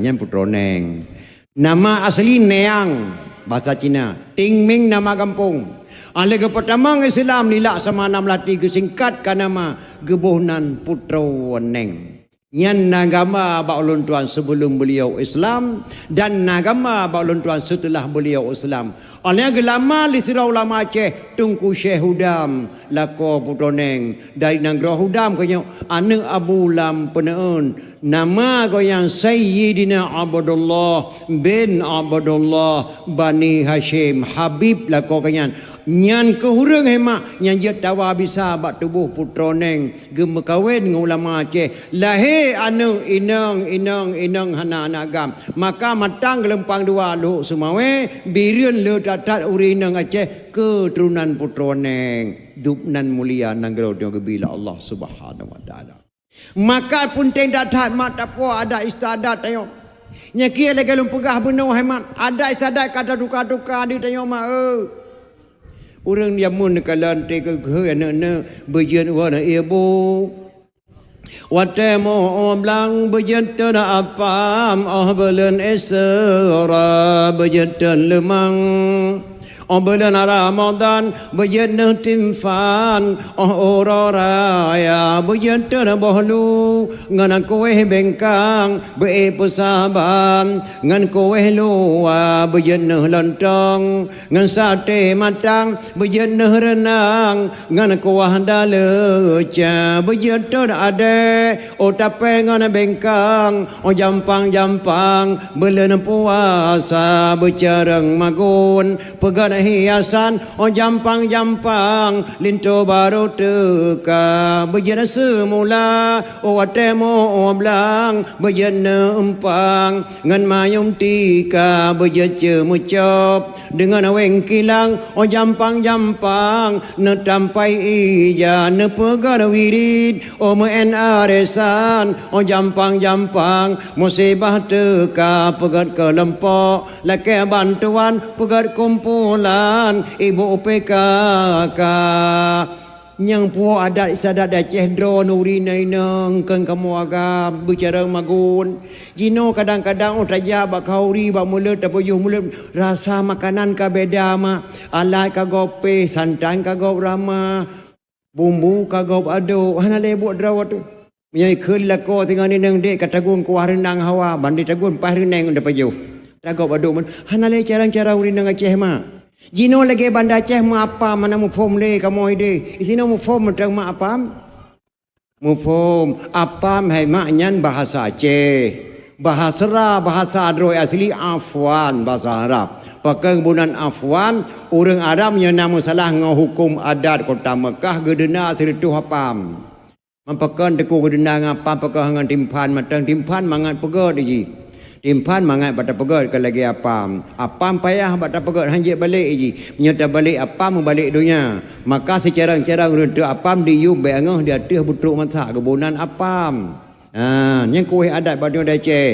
Yang putra neng. Nama asli Neang, bahasa Cina. Tingming nama kampung. Oleh kepertamang Islam lilak sama nama lati gesingkatkan nama Gebuhnan Putra Neng. Yang nagama Ba'ulun Tuan sebelum beliau Islam dan nagama Ba'ulun Tuan setelah beliau Islam. Oleh gelama lisira ulama Aceh Tungku Syekh Hudam lako Putra Neng dari negara Hudam kanya anak Abu Lam Penaun nama goyang Sayyidina Abdullah bin Abdullah Bani Hashim Habib lako kanya nyan kehurang hemak nyan je tawa bisa bak tubuh Putra Neng gem kawin dengan ulama Aceh lahir anu inang hana anak gam maka matang gelempang dua lu sumawe birian le tat urinang Aceh keturunan Putra Neng dubnan mulia nanggero dia gebila Allah Subhanahu wa taala. Maka pun tidak tat mata po ada istadat tayo. Nya kia lagi lum pegah benou hemat ada istadat kata duka-duka di tayo mak urang dia mun ka lantai ke ana berjian wana ibu Watemo blang berjenten apam bulan Isra berjenten lemang bulan Ramadan berjenten timfan raya berjenten bohlu ngan kowe bengkang bepusaban ngan kowe luwa berjenten lontong ngan sate matang berjenten renang ngan kuah daleca berjenten ade tape ngan bengkang jampang-jampang bulan puasa bercareng magun pegan hiasan jampang-jampang linto baru teka berjana semula watemo blang berjana empang ngan mayum tika berjaca mucop dengan weng kilang jampang-jampang ne tampai ija ne pegan wirid men aresan jampang-jampang musibah teka pegat kelempok laki bantuan pegat kumpul ibu PKK yang puak adat sadat Aceh dro nuri naineng kan kamu agam bicara magun jino kadang-kadang raja bak kauri bak mulut tapuyuh mulut rasa makanan ka beda ma alat ka gope santan ka gop rama bumbu ka gop ado hana lebok drawat tu menyai keul lako tengah ni nang dek katagung kuah renang hawa bandi tagun pah renang unda payuh ragop ado man hana le cara-cara uri nang Aceh ma jino lagi Banda Aceh mu apa mana mu form le kamu ide isino mu form tang ma apa mu form apa hai maknyan bahasa Aceh bahasa bahasa adroi asli Afwan bahasa Arab pakai bunan Afwan orang Arab yang nama salah ngau hukum adat kota Mekah gedena seritu apam mampakan deku gedena ngapa pakai ngan timpan matang timpan mangat pegod ji timpan mangat pada pegat ke lagi apam payah pada pegat hanjit balik je menyata balik apam balik dunia maka secara-cara untuk apam dium beangah di atas butruk mata kebunan apam yang kuih adat pada Aceh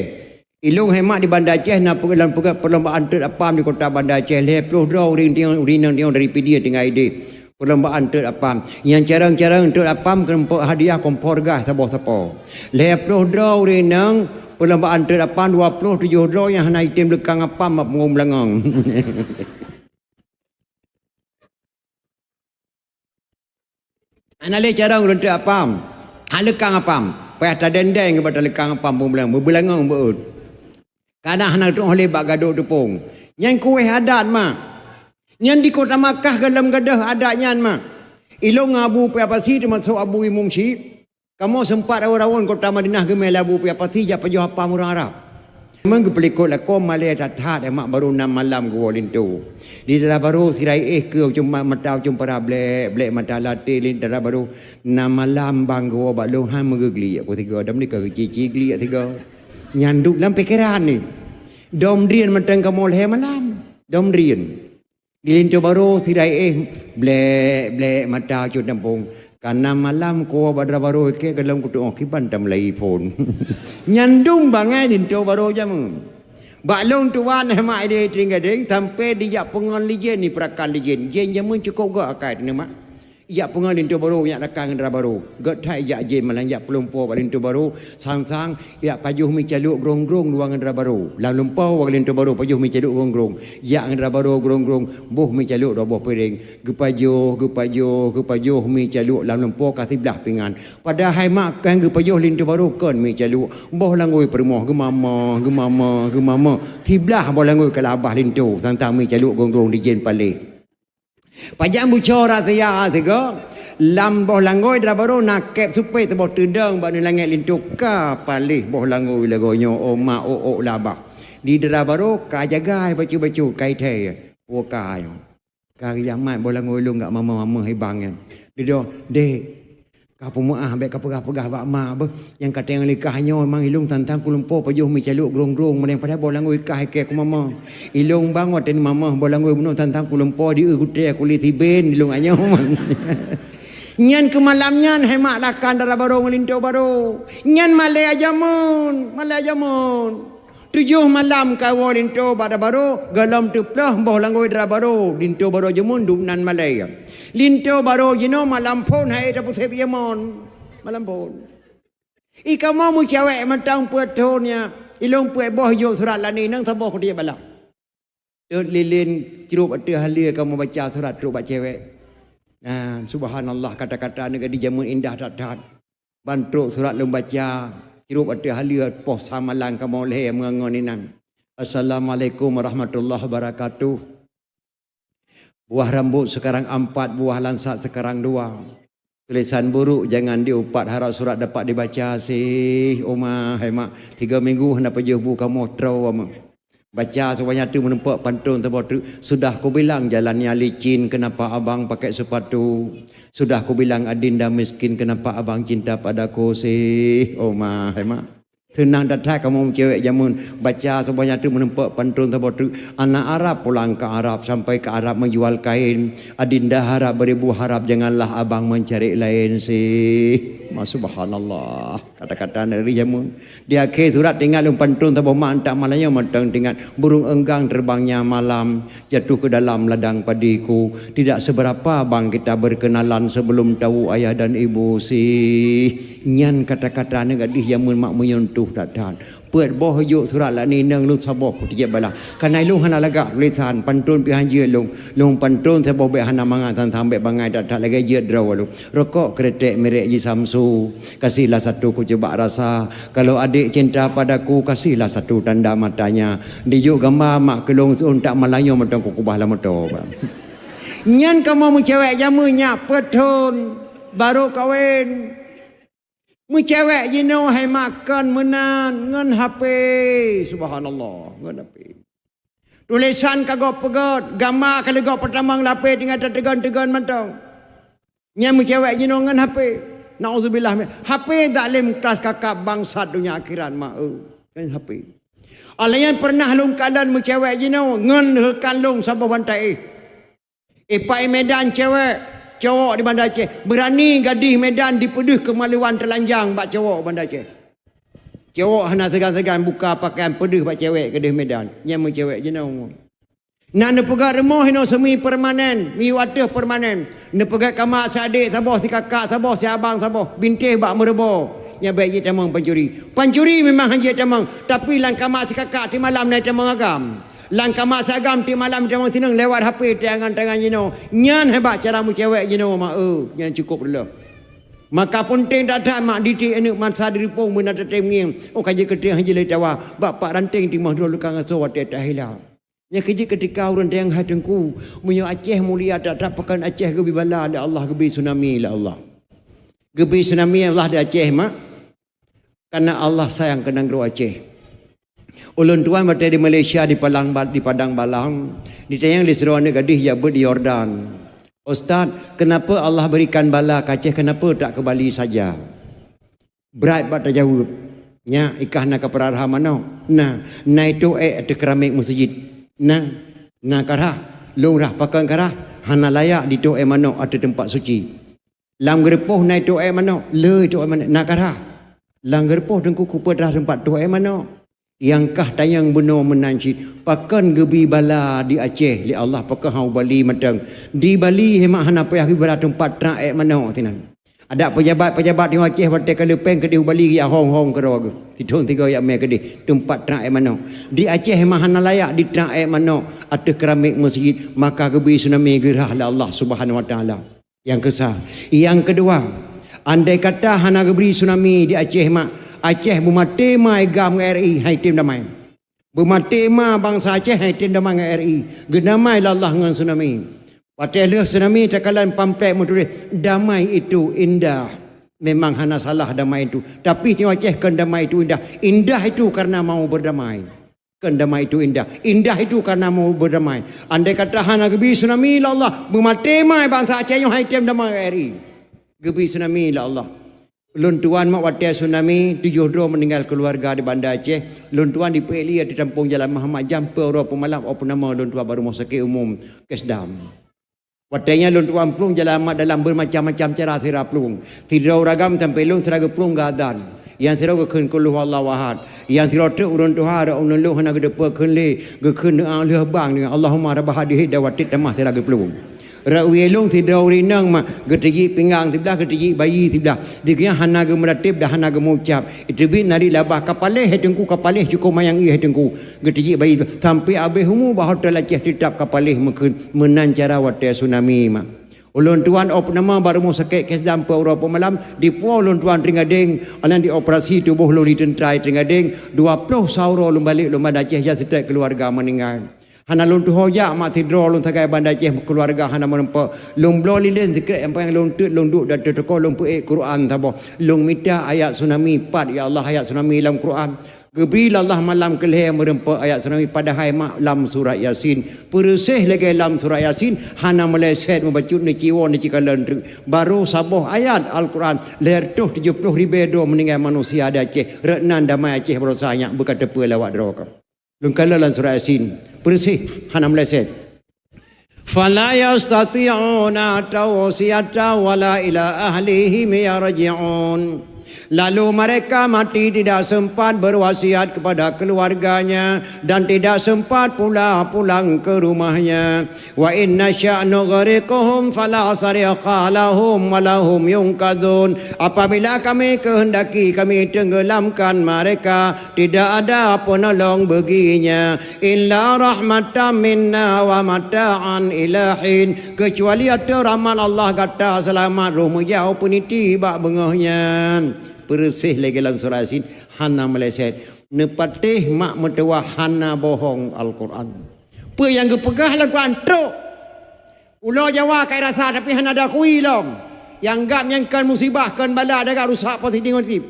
ilung hemat di Banda Aceh nak dalam pegat perlombaan ter apam di kota Banda Aceh 10 draw ring dari PD tinggal ide perlombaan ter apam yang carang-carang ter apam kerempuk hadiah kompor gas sabah-sabah 10 draw ring perlombaan terdapan 27 draw yang hanya item lekang apam pengum langong. Anale cara urut apam. Lekang apam. Payah tadendeng kepada lekang apam pengum langong. Berbelangong beut. Karena hana tu oleh bak gaduh tepung. Yang kuih adat mah. Yang di kota Makkah dalam gadah adatnya mah. Ilong abu payapasi termasuk abu imum syik. Kamu sempat rawan-rawan kota Madinah gemel abu pati ja pajuh apa orang Arab. Memang kepelikut lah kau malai tathat emak baru 6 malam gua lintu. Di dalam baru sirai ke cuma mata cuma para blek mata latih lin dalam baru 6 malam bang gua balung han megegli aku tiga dam ni ke cici gli tiga. Nyanduk dalam pikiran ni. Dom rian matang kamu leh malam. Dom rian. Di lintu baru sirai blek mata cut nampung. Karena malam ko badra baru ke dalam kutu kiban tam lai phone nyandung bangai dinto baru jam balong tuan hemat dia tinggadeng sampai dia pengon lijen ni perakan lijen jen jamun cukup gak akad ni mak ya pengon dinto baru ya rakang dra baru gat thai ya jen malang ya pelumpo balin to baru sang-sang ya pajuh mi caluk grong-grong luang dra baru lam lumpau balin to baru pajuh mi caluk grong-grong ya dra baru grong-grong buh mi caluk do buh piring gepajuh mi caluk lam lumpau ka tiblah pingan pada hai mak kan gepajuh lin to baru kon mi caluk boh langoi permoh gemama tiblah boh langoi kalabah lin to sang-sang mi caluk grong-grong di jen palik pajang bucora saya tiga lam boh langoi dra baru nak kep supai te boh tedang ba ni langit lintuk ka palih boh langoi lagonyo oma o labak di dra baru ka jagai baju kai the wo ka yo ka yang mai boh langoi lu ngak mama hai bang ya di do de ka pumuah be ka pegah bak ma be yang kata yang likahnya memang ilung tantang kulumpo pajuh mi caluk grong-grong meneng pada boh langoi ka ke ku mama ilung bang waten mama boh langoi menung tantang kulumpo di gute kulit tiben ilung anyo nyan ke malamnya hemat lakan dara baru ngelinto baru nyan malai ajamun 7 malam kau linto pada baru galam tuplah boh langoi dara baru linto baru jamun dumnan malai linto baru jino malam pun hai dapat sepiamon malam pun Ika mau mu cewek matang puatonya. Ilong puat boh yo surat lani nang thaboh dia balak. Lilin cerup ada halia kamu baca surat cerup baca cewek. Nah, subhanallah kata-kata negara dijamun indah tak. Bantuk surat lem baca cerup ada halia poh samalang kamu leh mengangoninang. Assalamualaikum warahmatullahi wabarakatuh. Buah rambut sekarang 4, buah lansat sekarang 2. Tulisan buruk jangan diupat, harap surat dapat dibaca sih. Omah, hai mak, 3 minggu hendak pergi buka motor mak. Baca sebanyak tu menempat pantun terbaru. Sudah ku bilang jalannya licin, kenapa abang pakai sepatu? Sudah ku bilang adinda miskin, kenapa abang cinta padaku sih? Omah, hai mak. Tenang datang kamu cewek jamun baca sebanyak tu menempat pantun terbaru. Anak Arab pulang ke Arab, sampai ke Arab menjual kain. Adinda harap beribu harap, janganlah abang mencari lain sih. Subhanallah. Kata-kata dari jamun. Di akhir surat tinggal pantun terbaru mantap malanya matang tinggal burung enggang terbangnya malam jatuh ke dalam ladang padiku. Tidak seberapa abang kita berkenalan sebelum tahu ayah dan ibu sih. Nyan kata-kata negatif jamun mak menyentuh tak tahan. Puat boh yuk surat lah ni nang lu saboh tiap bala. Kanai lu hana lagak tulisan pantun pihan je lu pantun saboh be hana mangat sampai bangai tak lagi je draw lu. Rokok kretek merek ji Samsu. Kasihlah satu ku coba rasa. Kalau adik cinta padaku kasihlah satu tanda matanya. Dijuk gambar mak kelong sun tak Melayu matang ku kubah lah motor. Nyan kamu cewek jamunya petun baru kahwin. Cewek je no hai makan menan ngan HP. Subhanallah, ngan HP. Tulisan kagak pegot, gambar kalau kau pertamang lapis tinggal tegan-tegan mantong. Nya cewek je no ngan HP. Nauzubillah. HP tak lem kelas kakak bangsat dunia akhirat mak. Ngan HP. Alayan pernah lung kalan cewek je no ngan hekan lung sabah bantai. Pai Medan cewek cowok di Bandar Aceh berani gadis Medan dipeduh ke Maluan telanjang bak cowok Bandar Aceh. Cowok hana segan-segan buka pakaian peduh bak cewek gadis Medan. Nyama cewek je no. Nak ne pegat remah no semi permanen, mi wadah permanen. Ne pegat kamar sadik sabah si kakak sabah si abang sabah bintih bak merebo. Nya baik je tamang pancuri. Pancuri memang hanya tamang, tapi lang kamar si kakak ti malam naik tamang agam. Lang kamar sagam ti malam tamang tinang lewat HP tangan-tangan jino. Nyan hebat cara mu cewek jino mak nyan cukup dulu. Maka penting datang mak didik anak masa diripung mun ada temnging. Oh kaji keting haji le tawa. Bapak ranting timah dulu kang aso wate tahila. Nya kaji ketika urang yang hadengku munyo Aceh mulia tak pekan Aceh gebi bala ada Allah gebi tsunami la Allah. Gebi tsunami Allah di Aceh mak. Karena Allah sayang ke negeri Aceh. Ulun tuan berada di Malaysia di Padang Balang. Ditanya di seruan gadis jabut di Yordan. Ustaz, kenapa Allah berikan bala ke Aceh, kenapa tak ke Bali saja? Berat buat jawab. Nya ikah nak ke perarah mana? Nah itu ada keramik masjid. Nah karah, lungrah pakai karah. Hana layak di tu mana ada tempat suci. Lam gerpoh naik tu mana? Le tu mana? Nah karah. Lam gerpoh dengku kupedah tempat tu mana? Yang kah tayang benar menancit pakan gebi bala di Aceh li Allah pakan hau Bali matang di Bali hemat hana payah bala tempat teraek mana tinan ada pejabat di Aceh batai ke lepeng ke di Bali ya hong ke roga titung tiga ya me ke di tempat teraek mana di Aceh hemat hana layak di teraek mana ada keramik masjid maka gebi tsunami gerah li Allah Subhanahu wa taala. Yang kedua andai kata hana gebi tsunami di Aceh mak Aceh bumatema agam RI hai tim damai. Bumatema bangsa Aceh hai tim damai RI. Genamai Allah dengan tsunami. Patai leh tsunami takalan pamplek mutulis damai itu indah. Memang hana salah damai itu. Tapi di Aceh kan damai itu indah. Indah itu karena mau berdamai. Kan damai itu indah. Indah itu karena mau berdamai. Andai kata hana gebi tsunami la Allah. Bumatema bangsa Aceh hai tim damai RI. Gebi tsunami la Allah. Luntuan mak watia tsunami 7 meninggal keluarga di Bandar Aceh. Luntuan di Peli di Tampung Jalan Muhammad Jampa Ora Pemalam apa nama luntuan baru rumah sakit umum Kesdam. Watianya luntuan plung jalan mak dalam bermacam-macam cara sirah plung. Tidur ragam sampai lung seraga plung gadan. Yang sirah gekun kullu Allah wahad. Yang sirah tu urun Tuhan orang lu hana gedepa keun le gekun leh bang dengan Allahumma rabb hadhihi dawatit tamah sirah geplung. Rawelong tidak urinang ma getiji pinggang tiblah getiji bayi tiblah. Diknya hana ge meratib dah hana ge mengucap. Itibin nari labah kapaleh hetengku kapaleh cukup mayang i hetengku. Getiji bayi sampai abeh humu bah hotel Aceh tetap kapaleh menan cara wate tsunami ma. Ulun tuan op nama baru mau sakit kes dampa Eropa malam di puau ulun tuan ringadeng anan di operasi tubuh ulun ditentrai ringadeng 20 sauro ulun balik ulun Banda Aceh setek keluarga meninggal. Hana lun tu hoja mak tidro lun tagai Banda Aceh keluarga hana menempa lun blo lilen zikir yang lun tut lun duk dan toko lun pe Quran tabo lun minta ayat tsunami 4 ya Allah ayat tsunami dalam Quran. Gebril Allah malam kelih merempa ayat tsunami padahal malam surat Yasin. Persih lagi dalam surat Yasin hana meleset membacut ni ciwo ni cikalan baru sabuh ayat Al-Quran ler tuh 70 ribu meninggal manusia ada Aceh reknan damai Aceh berosanya berkata apa lawat droga. Lengkala dalam surat Yasin persih hana meleset. Fala yastati'una tawsiyata wala ila ahlihim yarji'un. Lalu mereka mati tidak sempat berwasiat kepada keluarganya dan tidak sempat pula pulang ke rumahnya. Wa inna sya'nu ghariquhum fala sariqa lahum wa lahum yunqadun. Apabila kami kehendaki kami tenggelamkan mereka, tidak ada penolong baginya illa rahmatan minna wa mata'an ilahin, kecuali ada rahmat Allah kata selamat roh menjauh peniti bak bengahnya. Persih lagi dalam surah Yasin hana meleset nepatih mak metewa hana bohong Al-Quran. Apa yang gepegah Al-Quran truk ulo Jawa kai rasa tapi hana ada kui long yang gap yang kan musibah kan bala ada rusak pasti ngotip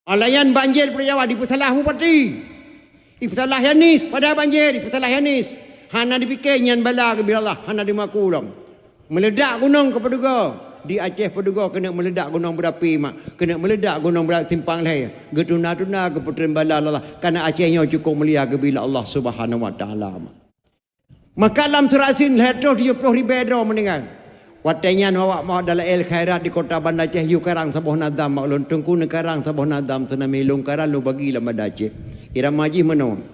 alayan banjir pada Jawa di Petalah pati di Petalah Yanis pada banjir di Petalah Yanis hana dipikir nyan bala ke bila Allah hana dimaku long meledak gunung ke Paduga. Di Aceh Paduga kena meledak gunung berapi mak kena meledak gunung berapi timpang lain getuna-tuna ke puteren bala Allah karena Acehnya cukup mulia ke bila Allah Subhanahu wa taala maka dalam surah Yasin 170 ribu meninggal watanya awak mau dalam el khairat di kota Banda Aceh yu karang sabuh nadam mak lon tengku ne karang sabuh nadam tsunami long karang lu bagi la Banda Aceh irama haji menon.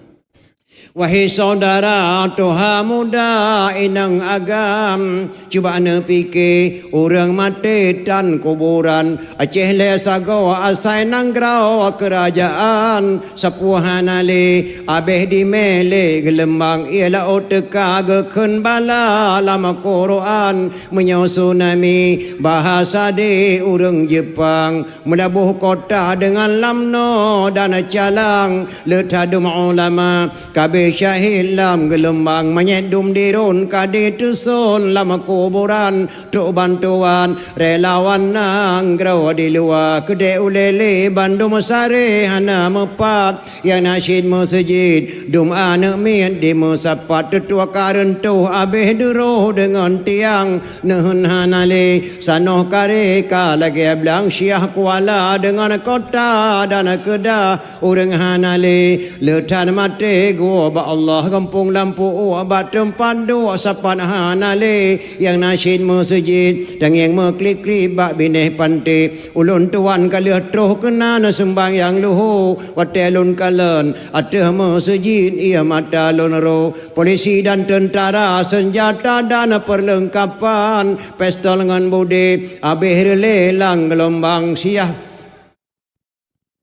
Wahai saudara toha muda inang agam, cuba ane fikir orang mati dan kuburan Aceh le sago asai nanggrau kerajaan sepuhan ali abeh di mele gelembang ialah oteka gekun bala lama Quran menyau tsunami bahasa di orang Jepang melabuh kota dengan lamno dan calang letadum ulama kabeh syahid lam gelembang menyedum dirun kade tusun lama kuburan tuk bantuan relawan nanggrau di luar kede ulele bandum sare hana mepat yang nasyid masjid dum anak miat di musapat tetua karentuh abeh duruh dengan tiang nehun hanale sanoh kareka lagi ablang syiah kuala dengan kota dan kedah urang hanale letan mate gua ba Allah kampung lampu obat tempat doa sapan hanale yang nasyid masjid dan yang meklik-klik bak bineh pante ulun tuan kali troh kena sembang yang luhu watelun kalen ateh masjid ia mata lon ro polisi dan tentara senjata dan perlengkapan pistol dengan bude abeh lelang gelombang siah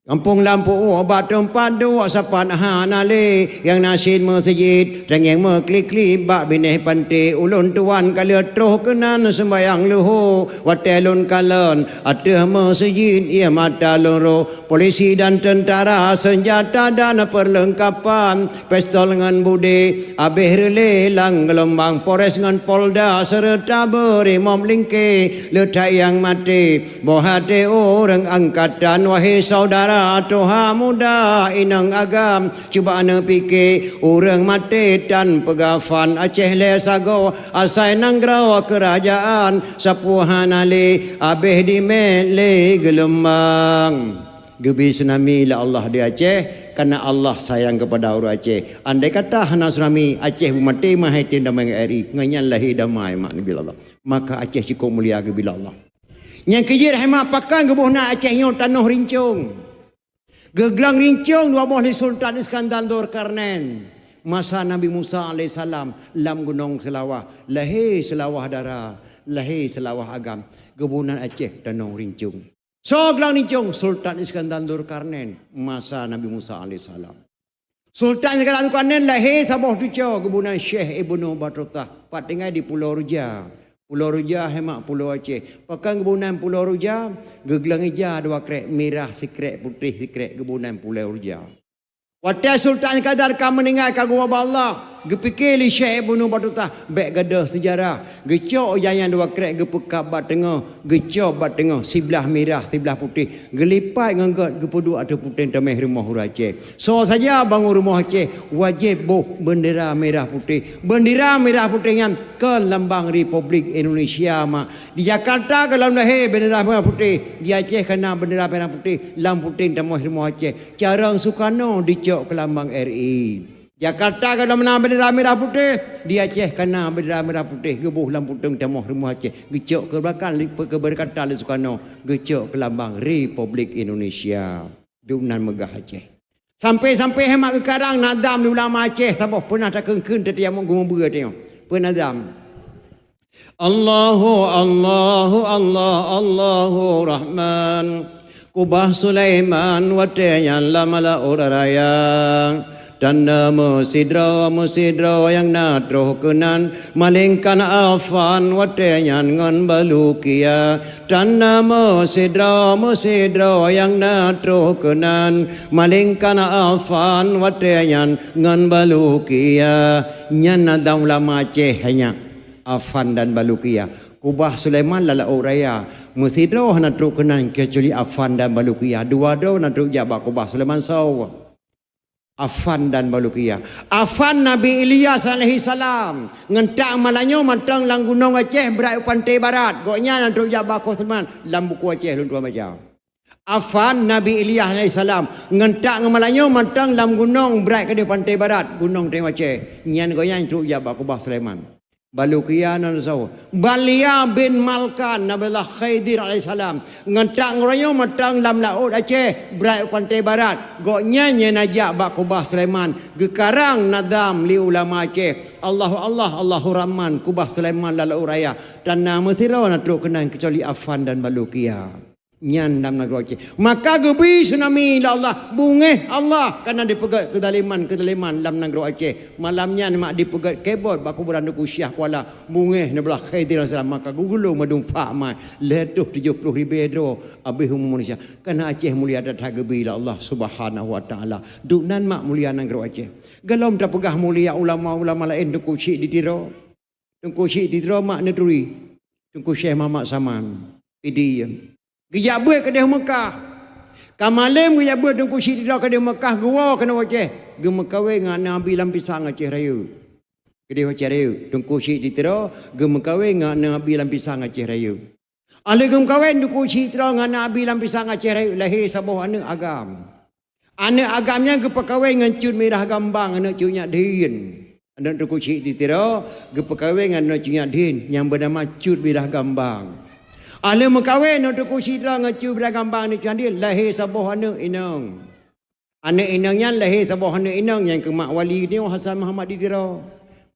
kampung lampu obat tempat doa sapan hanale yang nasyid masjid dan yang meklik-klik bak bineh pante ulun tuan kali troh kenan sembayang luhu watelun kalen ateh masjid ia mata loro polisi dan tentara senjata dan perlengkapan pistol dengan bude abeh lelang gelombang Polres dengan Polda serta berimam lingke letak yang mati bohate orang angkatan wahai saudara toha muda inang agam cuba ane fikir orang mati dan pegafan Aceh le sago asai nanggrau kerajaan sapuhan ali abeh di mele gelembang gebi tsunami la Allah di Aceh karena Allah sayang kepada orang Aceh. Andai kata hana tsunami Aceh mati mahai tinda mengeri nganyan lahi damai mak nabi Allah maka Aceh cukup mulia ke bila Allah yang kejir hemat pakan gebuhna Aceh nyo tanuh rincung geglang rincung dua boh di Sultan Iskandar Dzulkarnain Masa Nabi Musa AS lam gunung Selawah, lahir Selawah darah, lahir Selawah agam, kebunan Aceh Tanong Rincung. So gelang Rincung Sultan Iskandar Dzulkarnain masa Nabi Musa AS. Sultan Iskandar Dzulkarnain lahir Sabah Tuca, kebunan Syekh Ibnu Battuta, pat tinggal di Pulau Ruja. Pulau Ruja hemak Pulau Aceh. Pakan kebunan Pulau Ruja, gegelang hijau dua krek, merah sikrek, putih sikrek, kebunan Pulau Ruja. Waktu Sultan Iskandar kan meninggal kagum Allah, gepikir li Syekh Ibnu Battuta, baik gadah sejarah, gecok yang dua krek, gepekap bat tengah, gecok bat tengah, sebelah merah, sebelah putih, gelipat ngangkat gepedu atau putih tameh rumah Aceh. So saja bangun rumah Aceh, wajib boh bendera merah putih. Bendera merah putih yang ke lambang Republik Indonesia mak. Di Jakarta kalau lahir bendera merah putih, di Aceh kena bendera merah putih, lam putih tameh rumah Aceh. Cara Soekarno dicok ke lambang RI. Jakarta kalau menang bendera merah putih, di Aceh kena bendera merah putih, gebuh lampu teng tamuh rumah Aceh, gecok ke belakang ke berkata oleh Soekarno, gecok ke lambang Republik Indonesia. Dunan megah Aceh. Sampai-sampai hemat ke karang nadam di ulama Aceh, sabah pernah tak kengkun tetiak mau ber tengok. Penadam. Allahu Allahu Allah Allahu Rahman. Kubah Sulaiman watayan lamala uraraya. Tanda musidra yang nadroh kenan malingkan afan watayan ngan balukia. Tanda musidra yang nadroh kenan malingkan afan watayan ngan balukia. Nyan nadam lama Aceh hanya afan dan balukia. Kubah Sulaiman lala uraya. Musidra nadroh kenan kecuali afan dan balukia. Dua-dua nadroh jabak kubah Sulaiman saw. Afan dan Balukia. Afan Nabi Ilyas alaihi salam. Ngentak malanyo mantang lang gunung Aceh berat pantai barat. Goknya nanti jabak Sulaiman lam buku Aceh lun tua macam. Afan Nabi Ilyas alaihi salam. Ngentak malanyo mantang lam gunung berat ke pantai barat. Gunung Tengah Aceh. Nyan goknya nanti jabak kubah Sulaiman. Balukia nan saw. Balia bin Malkan Nabiullah Khidir alaihissalam ngentak ngerayo matang lam laut Aceh berat pantai barat. Goknya najak bak kubah Sulaiman gekarang nadam li ulama Aceh. Allahu Rahman kubah Sulaiman lalau raya tanah mesira nak kenan kecuali Afan dan Balukia. Nyan dalam negeri Aceh. Maka gebi tsunami la Allah bungeh Allah karena dipegat kedaliman dalam negeri Aceh. Malamnya mak dipegat kebot baku beranda kusyah kuala bungeh na belah Khidir salam maka gugulu madum fa mai letuh 70,000 dro abih umum Malaysia. Karena Aceh mulia datang gebi la Allah Subhanahu wa taala. Dunan mak mulia negeri Aceh. Galom dah pegah mulia ulama-ulama lain dengku syik ditiro. Dengku syik ditiro mak neduri. Dengku Syekh Muhammad Saman. Idi Gejak buat ke dia Mekah. Kamalim gejak buat tengku syidra ke dia Mekah. Gua kena Aceh. Gemekawe dengan Nabi lampisang Aceh Raya. Ke dia Aceh Raya. Tengku syidra. Gemekawe dengan Nabi lampisang Aceh Raya. Ahli gemekawe tengku syidra dengan Nabi lampisang Aceh Raya. Lahir sabuh anak agam. Anak agamnya kepekawai dengan cud merah gambang. Anak cudnya din. Anak tengku syidra. Kepekawai dengan anak cudnya din. Yang bernama cud merah gambang. Ahli mekawin untuk kusidra ngecu beragambang ni candi lahir sabuh anak inang. Anak inangnya lahir sabuh anak inang yang ke mak wali ni Hasan Muhammad ditira.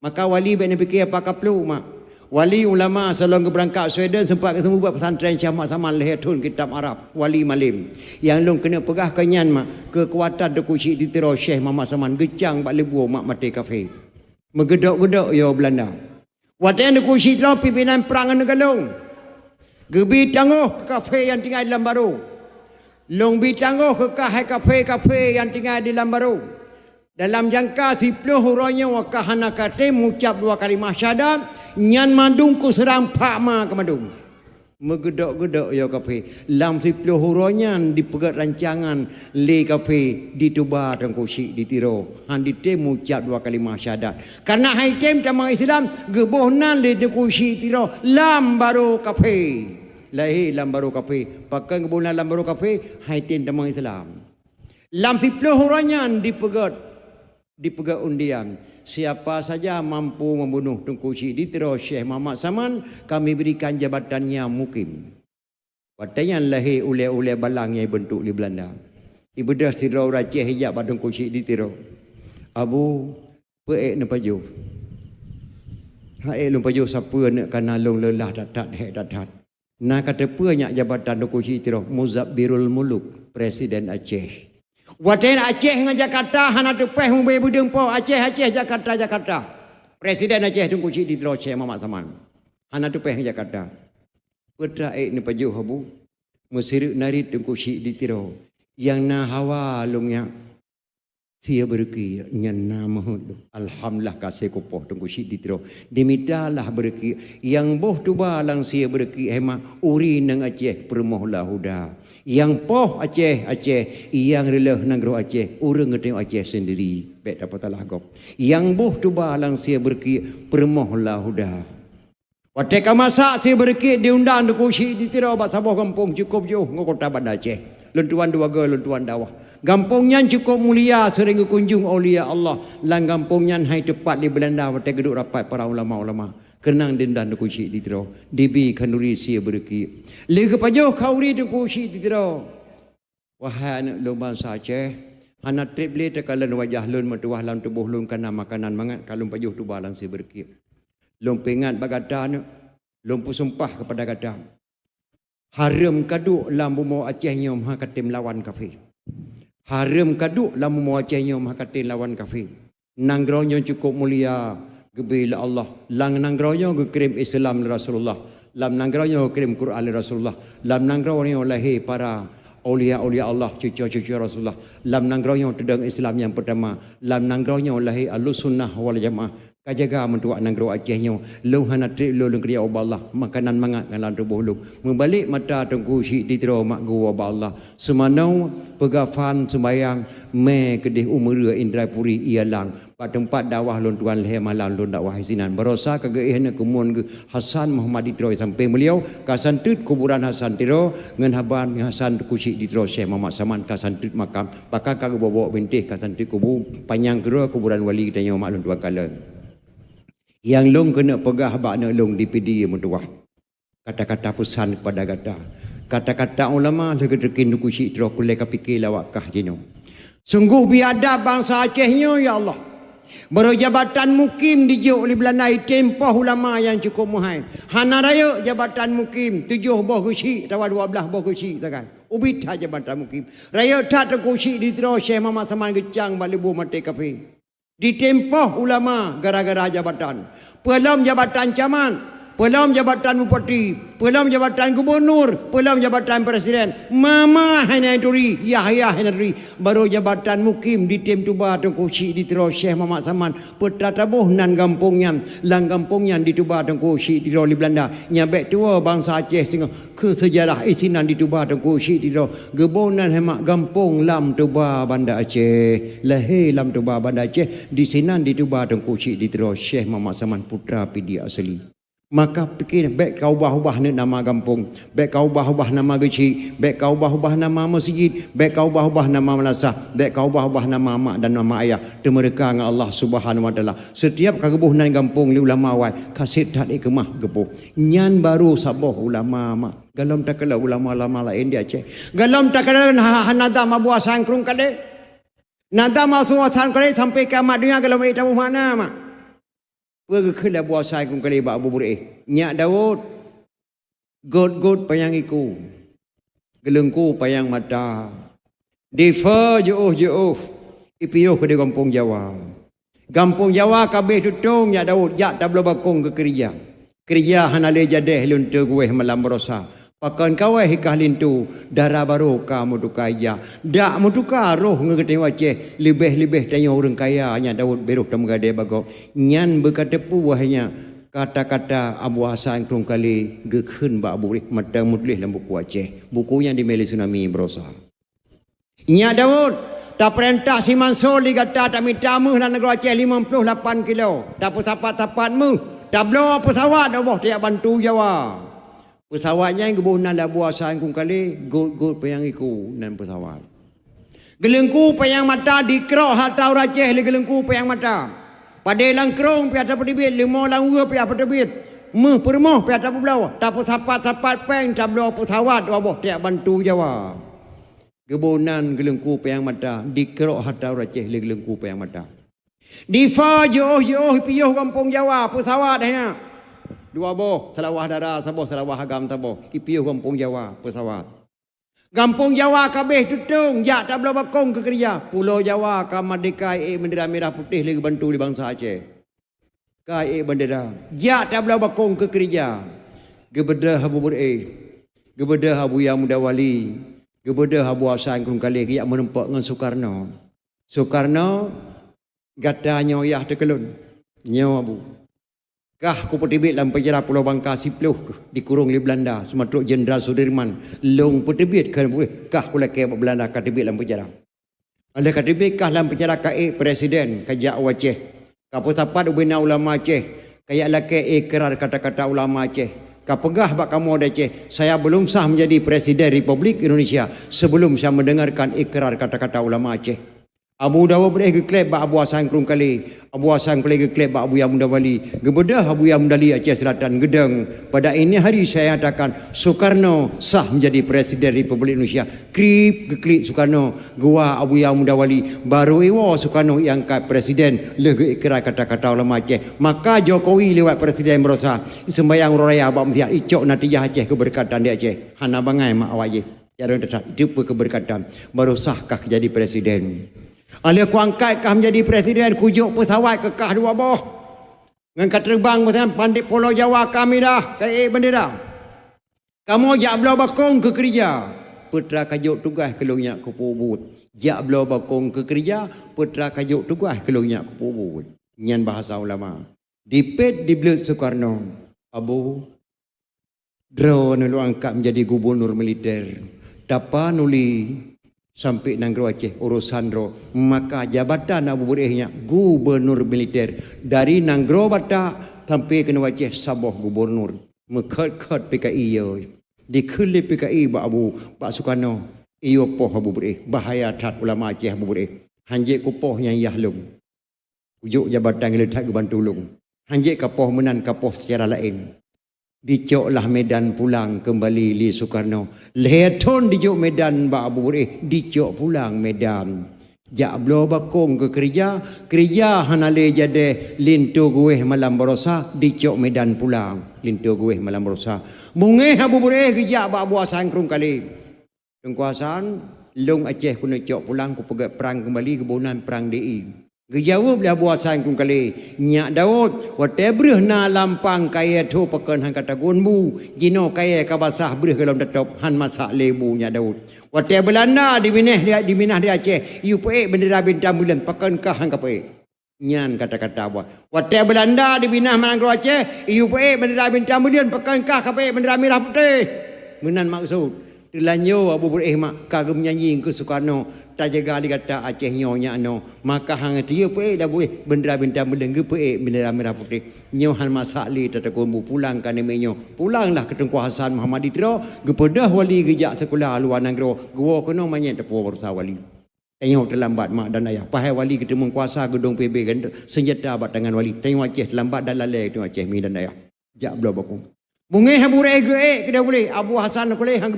Maka wali ben fikir apa kaplu mak. Wali ulama salong ke berangkat Sweden sempat ketemu buat pesantren Syekh Muhammad Saman lahir tun kitab Arab wali malim. Yang long kena pegah kenyan mak kekuatan dekusi ditira Syekh Muhammad Saman gecang bak lebu mak mati kafe. Megedok-gedok yo Belanda. Waktu dekusi ditira pimpinan perang Negalong. Gebi tangguh ke kafe yang tinggal di Lambaru. Long bi tangguh ke kafe yang tinggal di Lambaru. Dalam jangka 10 orangnya wakahana kate mengucap 2 kalimah syahadat. Nyan madung ku serang pak ma ke madung. Megedok-gedok ya kafe. Lam 10 orangnya dipegat rancangan le kafe dituba dan kusyik ditiro. Han dite mengucap 2 kalimah syahadat. Karena hakim tamang Islam gebohnan le kusyik tiro Lambaru kafe. Lahir Lambaru kafe. Pakai kebunan Lambaru kafe. Haitin tamang Islam. Lam 10 orangnya dipegat undian. Siapa saja mampu membunuh Tengku Syekh ditiro Syekh Muhammad Saman, kami berikan jabatannya mukim. Watanya lahir ulai-ulai balang yang bentuk di Belanda. Ibu dah sirau Aceh hijab Tengku Syekh ditiro. Abu Pe na payu. Ha lum payu siapa nak kana long lelah datat he datat. Na kata punya jabatan Dukushi Tiro Muzabbirul Muluk Presiden Aceh. Waten Aceh dengan Jakarta hana tepeh mumbai budeng po Aceh Jakarta. Presiden Aceh Dukushi Tiro Aceh Mamat Saman. Hana tepeh Jakarta. Putra ni paju habu mesir nari Dukushi Tiro yang na hawa lungnya sia berki nyan mahud alhamdulillah kasih kopoh tunggu si ditro dimitalah berki yang boh tu balang sia berki hema uri nang Aceh permohlah huda yang poh Aceh yang relah nang ro Aceh urang ngeteng Aceh sendiri bet dapat lah gop yang boh tu balang sia berki permohlah huda wate kamasa sia berki diundang tunggu si ditro bat saboh kampung cukup jauh ngokota Bandar Aceh lentuan dua ge lentuan dawah. Gampongnya cukup mulia sering kunjung aulia Allah. Lang gampongnya hai tepat di Belanda wate geduk rapat para ulama-ulama. Kenang dendan Dukushi Tiro. Dibi kanuri sia berki. Lega pajoh kauri Dukushi Tiro. Wahai anak lomba Aceh. Hana trip le tekalan wajah lun matuah lam tubuh lun kana makanan mangat kalum pajoh tu balang sia berki. Lom pengat bagatan. Lom pusumpah kepada gata. Haram kaduk lam bumo Aceh nyom ha katim lawan kafir. Haram kaduk lamu muacahnya mahakatin lawan kafir. Nanggronya cukup mulia gebila Allah. Lang nanggronya gekirim Islam Rasulullah. Lam nanggronya gekirim Quran Rasulullah. Lam nanggronya lahir para aulia-aulia Allah cucu-cucu Rasulullah. Lam nanggronya tedang Islam yang pertama. Lam nanggronya lahir Ahlussunnah wal Jamaah. Kajaga mentuak nanggro Acehnya lu hana trip lu lengkria Allah makanan mangat dalam tubuh lu membalik mata tengku si ditro mak gua Allah semanau pegafan sembayang me kedih umur Indrapuri ialang pada tempat dakwah lun tuan leh malam lun dakwah isinan berosa kegeihna kemun Hasan Muhammad Ditro sampai beliau kasan tut kuburan Hasan Tiro ngan haban Hasan Dukushi Ditro Syekh Muhammad Saman kasan tut makam bakal kagak bawa bintih kasan tut kubu panjang kedua kuburan wali kita nyawa mak lun tuan kala yang long kena pegah bakna long dipidi mentuah. Kata-kata pesan kepada kata. Kata-kata ulama legedekin Dukushi Tiro kulai kapikir lawakah jino. Sungguh biadab bangsa Acehnya ya Allah. Berjabatan mukim dijuk oleh Belanda tempoh ulama yang cukup muhai. Hana raya jabatan mukim 7 boh gusi tawa 12 boh gusi sakan. Ubita jabatan mukim. Raya tak Dukushi Tiro Syekh Muhammad Saman gecang balik bu mati kafe. Ditempoh ulama gara-gara jabatan. Pelam jabatan camat, pelam jabatan bupati, pelam jabatan gubernur, pelam jabatan presiden. Mama Hanaduri, Yahya Hanaduri. Baru jabatan mukim di Tim Tuba Dukushi Tiro Syekh Muhammad Saman. Petatabuh nan gampungnya, lang gampungnya di Tuba Dukushi Tiro di Belanda. Nyabek tua bangsa Aceh sehingga ke sejarah isinan di Tuba Dukushi Tiro. Gebonan hemak gampung lam Tuba Bandar Aceh. Lahir lam Tuba Bandar Aceh. Di sinan di Tuba Dukushi Tiro Syekh Muhammad Saman putra pidi asli. Maka fikir baik kau ubah-ubah nama kampung, baik kau ubah-ubah nama geci, baik kau ubah-ubah nama masjid, baik kau ubah-ubah nama madrasah, baik kau ubah-ubah nama mak dan nama ayah. Dan mereka dengan Allah Subhanahu wa taala. Setiap kagebuh nan kampung li ulama awal kasih tak ikemah gebuh. Nyan baru saboh ulama mak. Galam tak kala ulama-ulama lain di Aceh. Galam tak kala hanadam abu asangkrung kale. Nadam asuatan kale sampai kiamat dunia galam tahu mana mak. Pergi buat saya kung kali bak buburih. Nyak Daud, god payang iku, gelengku payang mata. Difa jauh, ipiuh ke di kampung Jawa. Kampung Jawa kabeh tutung Nyak Daud, jak tak belum bakung ke kerja. Kerja hanale jadeh luntur gue malam berosa. Pakan kawai hikah lintu darah baru kamu tukai ja. Dak mutuka roh ngegeteng Aceh lebih tanya orang kaya hanya Daud beruh dan mengadai bagok. Nyan berkata wahnya kata-kata Abu Hasan kung kali gekhen ba Abu mata mutlih dalam buku Aceh. Bukunya di Meli Tsunami berosa. Nya Daud tak perintah si Mansur digata tak minta mu dalam negara Aceh 58 kilo. Tak tapat mu. Tak belum pesawat dah boh tiap bantu Jawa. Pesawatnya yang kebunan dah buah sahan kung kali god payang iku dan pesawat. Gelengku payang mata dikerok harta orang Aceh le gelengku payang mata. Pada lang kerong piata pedibit lima lang ua piata pedibit. Meh permoh piata belau. Tak sapat peng tak belau pesawat waboh tiap bantu Jawa. Kebunan gelengku payang mata dikerok harta orang Aceh le gelengku payang mata. Difa jauh-jauh piyuh kampung Jawa pesawat hanya. Dua boh Selawah Dara sabo Selawah Agam tabo. Ipiyuh kampung Jawa pesawat. Kampung Jawa kabeh tutung jak tak belah bakong ke kerja. Pulau Jawa ka merdeka bendera merah putih lagi bantu di bangsa Aceh. Kai bendera. Jak tak belah bakong ke kerja. Gebedah Abu Bur'eh. Gebedah Abu Yang Muda Wali. Gebedah Abu Hasan Kurung Kali giyak menempak dengan Soekarno. Soekarno gatanya yah terkelun. Nyaw Abu. Kah ku petibit dalam penjara Pulau Bangka Sipluh dikurung di Belanda sematruk Jenderal Sudirman long petibit kan kah ku laki Belanda katibit dalam penjara. Ada katibit kah dalam penjara kai presiden kajak Aceh. Kapo tapat ubina ulama Aceh kayak laki ikrar kata-kata ulama Aceh. Kapegah bak kamu ada Aceh. Saya belum sah menjadi presiden Republik Indonesia sebelum saya mendengarkan ikrar kata-kata ulama Aceh. Abu Dawud boleh geklep bak Abu Hasan Kurung Kali. Abu Hasan boleh geklep bak Abu Yang Muda Wali. Gebedah Abu Yang Muda Wali Aceh Selatan Gedang. Pada ini hari saya nyatakan Soekarno sah menjadi Presiden Republik Indonesia. Krip geklik Soekarno. Gua Abu Yang Muda Wali. Baru iwa Soekarno yang kat Presiden. Lega ikrar kata-kata ulama Aceh. Maka Jokowi lewat Presiden berosa. Sembayang raya abang mesiak. Icok natijah Aceh keberkatan di Aceh. Hana bangai mak awak je. Cara itu keberkatan. Baru sahkah jadi Presiden. Ala ku angkat kah menjadi presiden kujuk pesawat ke kah dua boh. Ngangkat terbang pasal pandit Pulau Jawa kami dah kai bendera. Kamu jak belau bakong ke kerja. Putra kajuk tugas kelongnya ke pubut. Jak belau bakong ke kerja, putra kajuk tugas kelongnya ke pubut. Nyan bahasa ulama. Dipet di belut Soekarno. Abu drone lu angkat menjadi gubernur militer. Dapa nuli sampai Nanggro Aceh urusan ro maka jabatan Abu Bur'ehnya gubernur militer dari Nanggro Batak sampai ke Aceh Sabah gubernur mekhat-khat PKI yo dikhulli PKI ba Abu Pak Soekarno iyo poh Abu Bur'eh bahaya tat ulama Aceh Abu Bur'eh hanjek kupoh yang yahlum ujuk jabatan letak ke Bantulung hanjek kapoh menan kapoh secara lain. Dicoklah Medan pulang kembali Li Soekarno. Leton dijuk Medan Mbak Abu Bur'eh. Dicok pulang Medan. Jak belau bakong ke kerja. Kerja hanale jade lintu gue malam berosa. Dicok Medan pulang. Lintu gue malam berosa. Mungeh Abu Bur'eh kerja Mbak Abu Hasan Kurung Kali. Tengkuasan. Long Aceh kuna cok pulang. Ku pegat perang kembali. Kebunan perang DI. Gejawab dia Abu Hasan Kurung Kali. Nyak Daud. Whatever na lampang kaya tu pekan han kata gunbu. Jino kaya kabasah berih dalam tetap. Han masak lebu Nyak Daud. Whatever Belanda di Minah di Aceh. Iu peik bendera bintang bulan. Pekan kah han kapeik. Nyan kata-kata apa. Whatever Belanda di Minah Manggro Aceh. Iu peik bendera bintang bulan. Pekan kah kapeik bendera merah putih. Menan maksud. Dilanyo Abu Bur'eh mak kagum nyanyi ke Soekarno. Tak jaga ali kata Aceh nyonya no maka hang dia pe dah boleh bendera bintang belengge pe bendera merah putih nyohan masak li tatakun bu pulang kan menyo pulanglah ke Tengku Hasan Muhammad Ditro gepedah wali gejak sekolah luar Nanggro gua kena manyet tepu berusaha wali tengok terlambat mak dan ayah pahai wali ketemu kuasa gedung PB kan senjata bat tangan wali tengok Aceh terlambat dan lalai tengok Aceh mi dan ayah jak belah bakung mungeh Abu Bur'eh ke kena boleh Abu Hasan boleh hang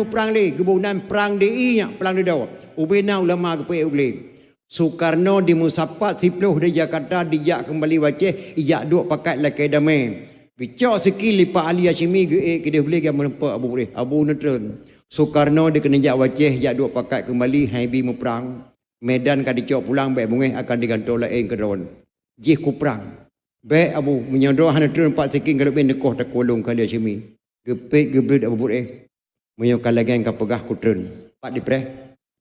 perang le gebunan perang DI nya perang dedaw ubena ulama ke boleh Soekarno di Musapat Sipluh di Jakarta dijak kembali Aceh ijak duk pakat lakai damai gecok sekil lipat Ali Hashimi ke dia boleh gam menempak Abu Bur'eh Abu Netron Soekarno dia kena jak Aceh ijak duk pakat kembali haibi perang Medan kan dicok pulang baik mungeh akan digantung lain ke daun jih ku perang baik Abu menyodor hana turun 4 sekin kalau ben dekoh tak kolong kali Hashimi. Gepet gebret Abu Bur'eh. Menyokal lagi yang kapegah ku turun. Pak dipreh.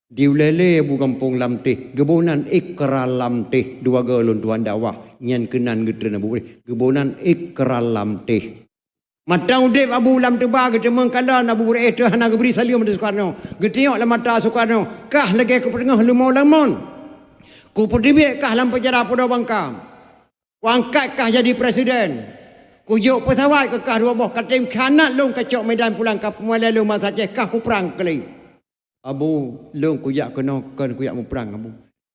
Diulele Abu kampung lamtih. Gebonan ikrar lamtih. Dua galon tuan dakwah. Nyan kenan getren Abu Bur'eh. Gebonan ikrar lamtih. Mata udip Abu Lam tebak ketemu kalan Abu Bur'eh tu hana geberi salium pada Soekarno. Getioklah mata Soekarno. Kah lagi ke pertengah lemau lamon. Ku perdibik kah lam penjara Pulau Bangka. Angkatkah jadi presiden? Kujuk pesawat ke kah dua boh katim kanat long kacok Medan pulang ke Pemulihan long masa Aceh kah ku perang kali. Abu long kujak kena kan kujak mu perang Abu.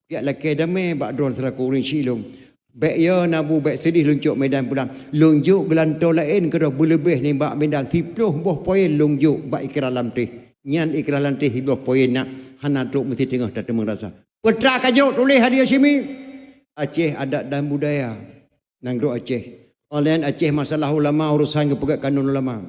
Kujak laki damai bak drone selaku urin silong. Baik ya Nabu baik sedih lunjuk Medan pulang. Lunjuk gelantau lain ke dah berlebih ni bak Medan 10 boh poin lunjuk bak ikrar lamtih. Nyan ikrar lamtih 10 poin nak hana truk mesti tengah tak temeng rasa. Petra kajuk tulis hadiah Hashimi. Aceh adat dan budaya. Nanggro Aceh. Olain Aceh masalah ulama urusan ke pegat kanun ulama.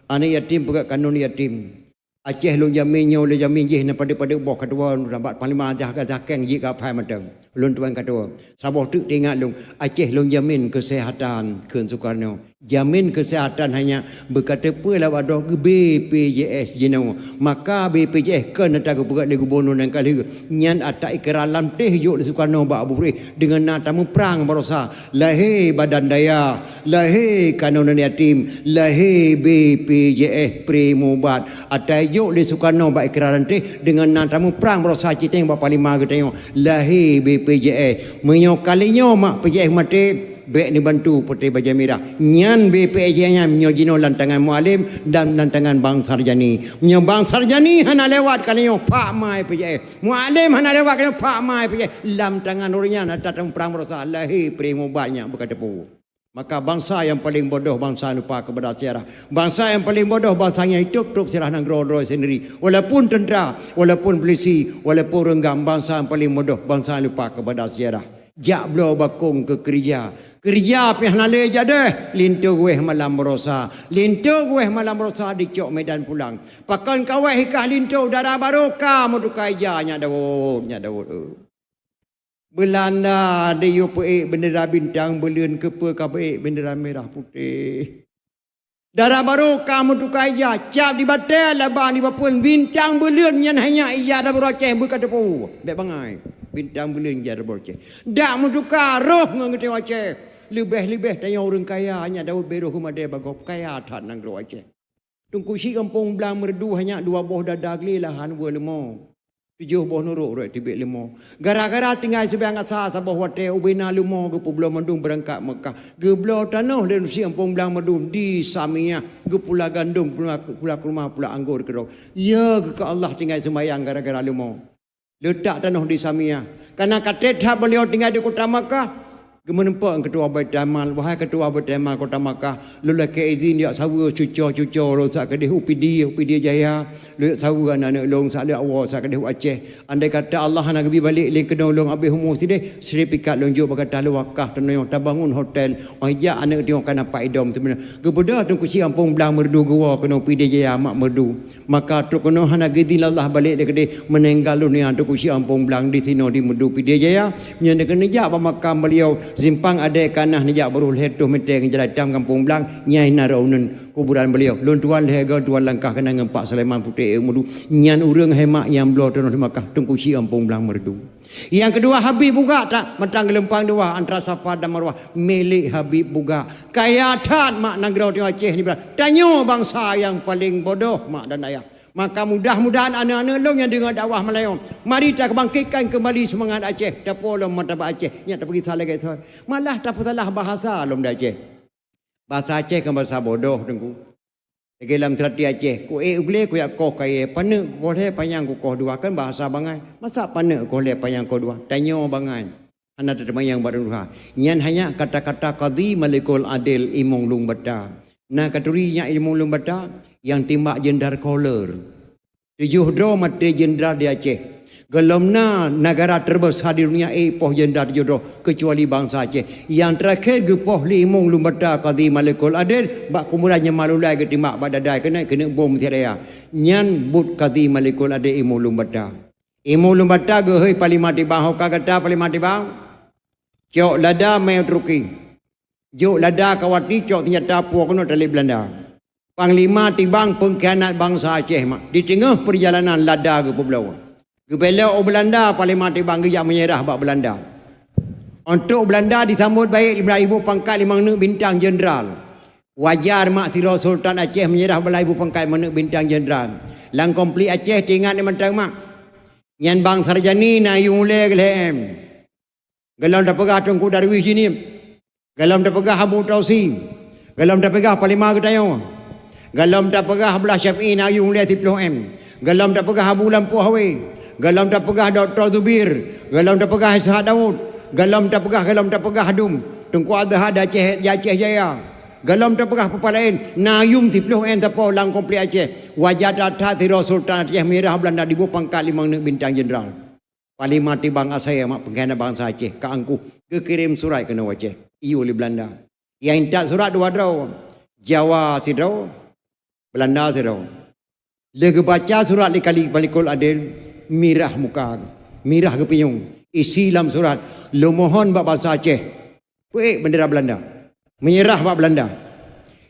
Anak yatim pegat kanun yatim. Aceh lu jaminnya oleh jamin jih pada boh kedua nampak panglima ajah kata keng ji kapai macam lun tuan kedua sabah tu tengok lu Aceh lu jamin kesehatan Kun Soekarno jamin kesehatan hanya berkata pulah wadah BPJS jino maka BPJS kan ada ke pegat le gubernur nang kali nyan atak ikraran teh yuk Soekarno bak buri dengan natamu perang barosa lahir badan daya lahir kanun yatim lahir BPJS Primobat atai yuk le Soekarno bak ikraran teh dengan natamu perang barosa citeng bak panglima ke tengok lahir BPJS menyo kalinya mak PJS mati Bek ni bantu Puteri Baja Merah. Nyan BPJ-nya menyojino lantangan mualim dan lantangan Bang Sarjani. Menyo Bang Sarjani hana lewat kalinya Pak Mai PJ. Mualim hana lewat kalinya Pak Mai PJ. Lantangan urnya datang perang berusaha lahir primo banyak berkata pu. Maka bangsa yang paling bodoh bangsa lupa kepada sejarah. Bangsa yang paling bodoh bangsanya hidup serah nang gro-gro sendiri. Walaupun tentera, walaupun polisi, walaupun renggam bangsa yang paling bodoh bangsa lupa kepada sejarah. Jak belo bakung ke kerja. Kerja pih nale jade. Lintu gue malam berosa. Lintu gue malam berosa dicok medan pulang. Pakan kawai hikah lintu darah baroka mudukai nya Daud. Belanda di UPE bendera bintang belian kepe KPE bendera merah putih. Darah baroka mudukai cap di batel labang di bapun bintang belian yang hanya iya dah beroceh berkata pu. Bek bangai. Bintang bulan jar boleh. Dak muduka roh ngeti Aceh. Lebih-lebih tanya orang kaya hanya Daud beroh kumade bagop kaya tan nang ro Aceh. Tungku si kampung belang merdu hanya 2 boh dadagli lahan 2 lemo. 7 boh nuruk roi tibik lemo. Gara-gara tinggal sebiang asa sabah wate ubina lemo ke pulau Mandung berangkat Mekah. Geblo tanah dan si kampung belang merdu di Samia ke Pulau Gandung pula rumah pula anggur ke ya ke Allah tinggal sembayang gara-gara lemo. Letak tanah di Samia. Karena kata beliau tinggal di kota Makkah. Kemenempang ketua Baitul Amal. Wahai ketua Baitul Amal kota Makkah. Lula ke izin dia sawa cucu-cucu. Rosak ke dia UPD Jaya. Lula sawa anak-anak long. Saat awal sak ke dia Aceh. Andai kata Allah nak pergi balik. Lek kena long habis umur sini. Seri pikat lonjuk berkata lu wakah. Tenang tabangun hotel. Ajak anak dia kena pak idom. Kepada tu kuci kampung belang merdu gua. Kena UPD Jaya mak merdu. Maka tu kena hana gizin Allah balik. Dia kata meninggal dunia. Tu kuci kampung belang di sini di merdu UPD Jaya. Yang dia kena jak makam beliau. Simpang ada kanah ni jak baru letuh meteng jalan dam kampung belang nyai naraunan kuburan beliau lun tuan lehega tuan langkah kena ngempak Sulaiman Putih merdu nyan urang hemak yang belo tanah di Makkah tungku si kampung belang merdu. Yang kedua Habib buka tak mentang gelempang dua antara Safa dan Marwah milik Habib buka kaya tan mak nangrau di Aceh ni tanya bangsa yang paling bodoh mak dan ayah. Maka mudah-mudahan anak-anak long yang dengar dakwah Melayu. Mari kita bangkitkan kembali semangat Aceh. Tak boleh martabat Aceh. Yang tak pergi salah kata. Malah tak salah bahasa long di Aceh. Bahasa Aceh kan bahasa bodoh tengku. Lagi dalam terati Aceh. Ku ugle ku yak koh kaya. Pana ku le panjang ku koh dua kan bahasa bangai. Masa pana ku le panjang koh dua. Tanya bangai. Anak termayang baruha. Nyan hanya kata-kata qadhi malikul adil imong lung bata. Nah katurinya imong lung bata yang timbak jendar koler. 7 draw mati jendar di Aceh. Gelamna negara terbesar di dunia poh jendar 7 draw kecuali bangsa Aceh. Yang terakhir gepoh limung lumbata qadhi malikul adil bak kumurannya malulai ke timbak badadai kena bom tiada. Nyan but qadhi malikul adil imung lumbata. Imung lumbata ge hei palimati bang hoka kata palimati bang. Cok lada mai truki. Jok lada kawati cok ternyata puak kena tali Belanda. Panglima tibang pengkhianat bangsa Aceh mak. Di tengah perjalanan lada ke pulau. Ke belok Belanda panglima tibang gejak menyerah bak Belanda. Untuk Belanda disambut baik 5,000 pangkat 5 bintang jeneral. Wajar mak Siro Sultan Aceh menyerah 5,000 pangkat 5 bintang jeneral. Lang komplit Aceh tinggal ni mentang mak. Nyan Bang Sarjani na yule gelem. Galam dah pegah tungku darwis sini. Galam dah pegah Abu Tausi. Galam dah pegah panglima Getayo. Galam tak pegah belah Syafi'i na yung lihat 30M. Galam tak pegah Abu Lampu Hawi. Galam tak pegah Dr. Zubir. Galam tak pegah Ishaq Daud. Galam tak pegah Hadum. Tungku ada Aceh Jaya. Galam tak pegah apa lain. Na yung 30M tapo lang komplit Aceh. Wajah data Siro Sultan Aceh Merah Belanda di bawah pangkat 5 bintang jeneral. Paling mati bang saya mak pengkhianat bangsa Aceh. Ka angku Ke kirim surat kena wajah. Iu oleh Belanda. Yang intak surat dua draw. Jawa si draw. Belanda si draw. Lega baca surat li kali balikul adil. Mirah muka. Mirah ke pinyung. Isi dalam surat. Lo mohon bak bahasa Aceh. Puik bendera Belanda. Menyerah bak Belanda.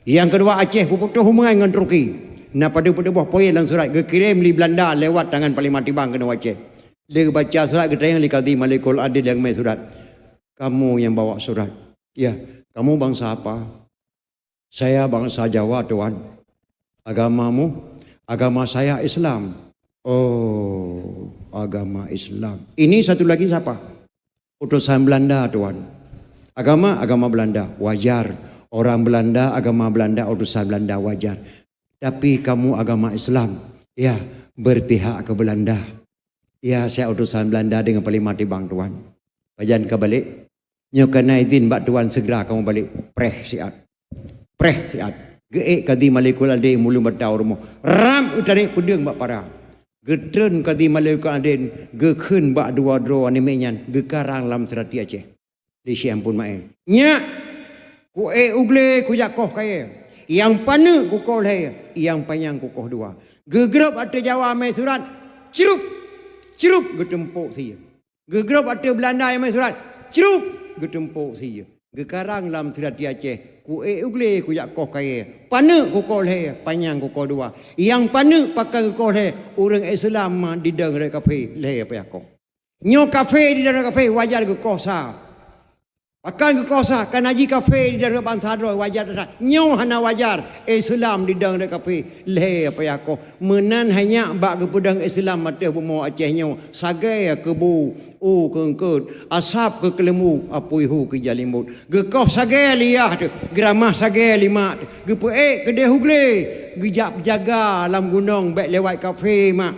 Yang kedua Aceh puputuh hubungan dengan Turki. Nah pada buah poin dalam surat. Ke kirim li Belanda lewat tangan Parlimen Tibang kena Aceh. Lega baca surat ke tayang li kadi malikul adil yang main surat. Kamu yang bawa surat. Ya, kamu bangsa apa? Saya bangsa Jawa, Tuan. Agamamu? Agama saya Islam. Oh, agama Islam. Ini satu lagi siapa? Utusan Belanda, Tuan. Agama Belanda. Wajar. Orang Belanda, agama Belanda, utusan Belanda, wajar. Tapi kamu agama Islam. Ya, berpihak ke Belanda. Ya, saya utusan Belanda dengan Parlimen Tibang, Tuan. Bajan ke balik. Nyo kena izin bak Tuan segera kamu balik. Preh siat. Geek kadi malikul adin mulu batau rumah. Ram utarik pedeng bak para. Gedren kadi malikul adin ge keun bak dua dro ni menyan ge karang lam serati Aceh. Di siam pun main. Nya ku ugle ku yakoh kaya. Yang pana ku kol hai, yang panjang ku koh dua. Gegrop ada Jawa mai surat. Cerup getempuk sia. Gegrop ada Belanda yang mai surat. Cerup getempuk sia. Gekarang lam surat di Aceh. Ku ugle ku yakoh kaya. Pana ku kol hai, panjang ku koh dua. Yang pana pakai ku kol hai, orang Islam di dang rek kafe le apa yakoh. Nyo kafe di dalam kafe wajar ke kosa. Akan ke kosa kan haji kafe di dalam bangsa dro wajar dah. Nyo hana wajar Islam di dalam kafe le apa yakoh. Menan hanya bak ke pedang Islam mata bumo Aceh nyo. Sagai ke bu ke engkut asap ke kelemu apui hu ke jalimut. Ge koh sagai liah tu. Geramah sagai lima tu. Ge ke de hugle. Gejak jaga dalam gunung baik lewat kafe mak.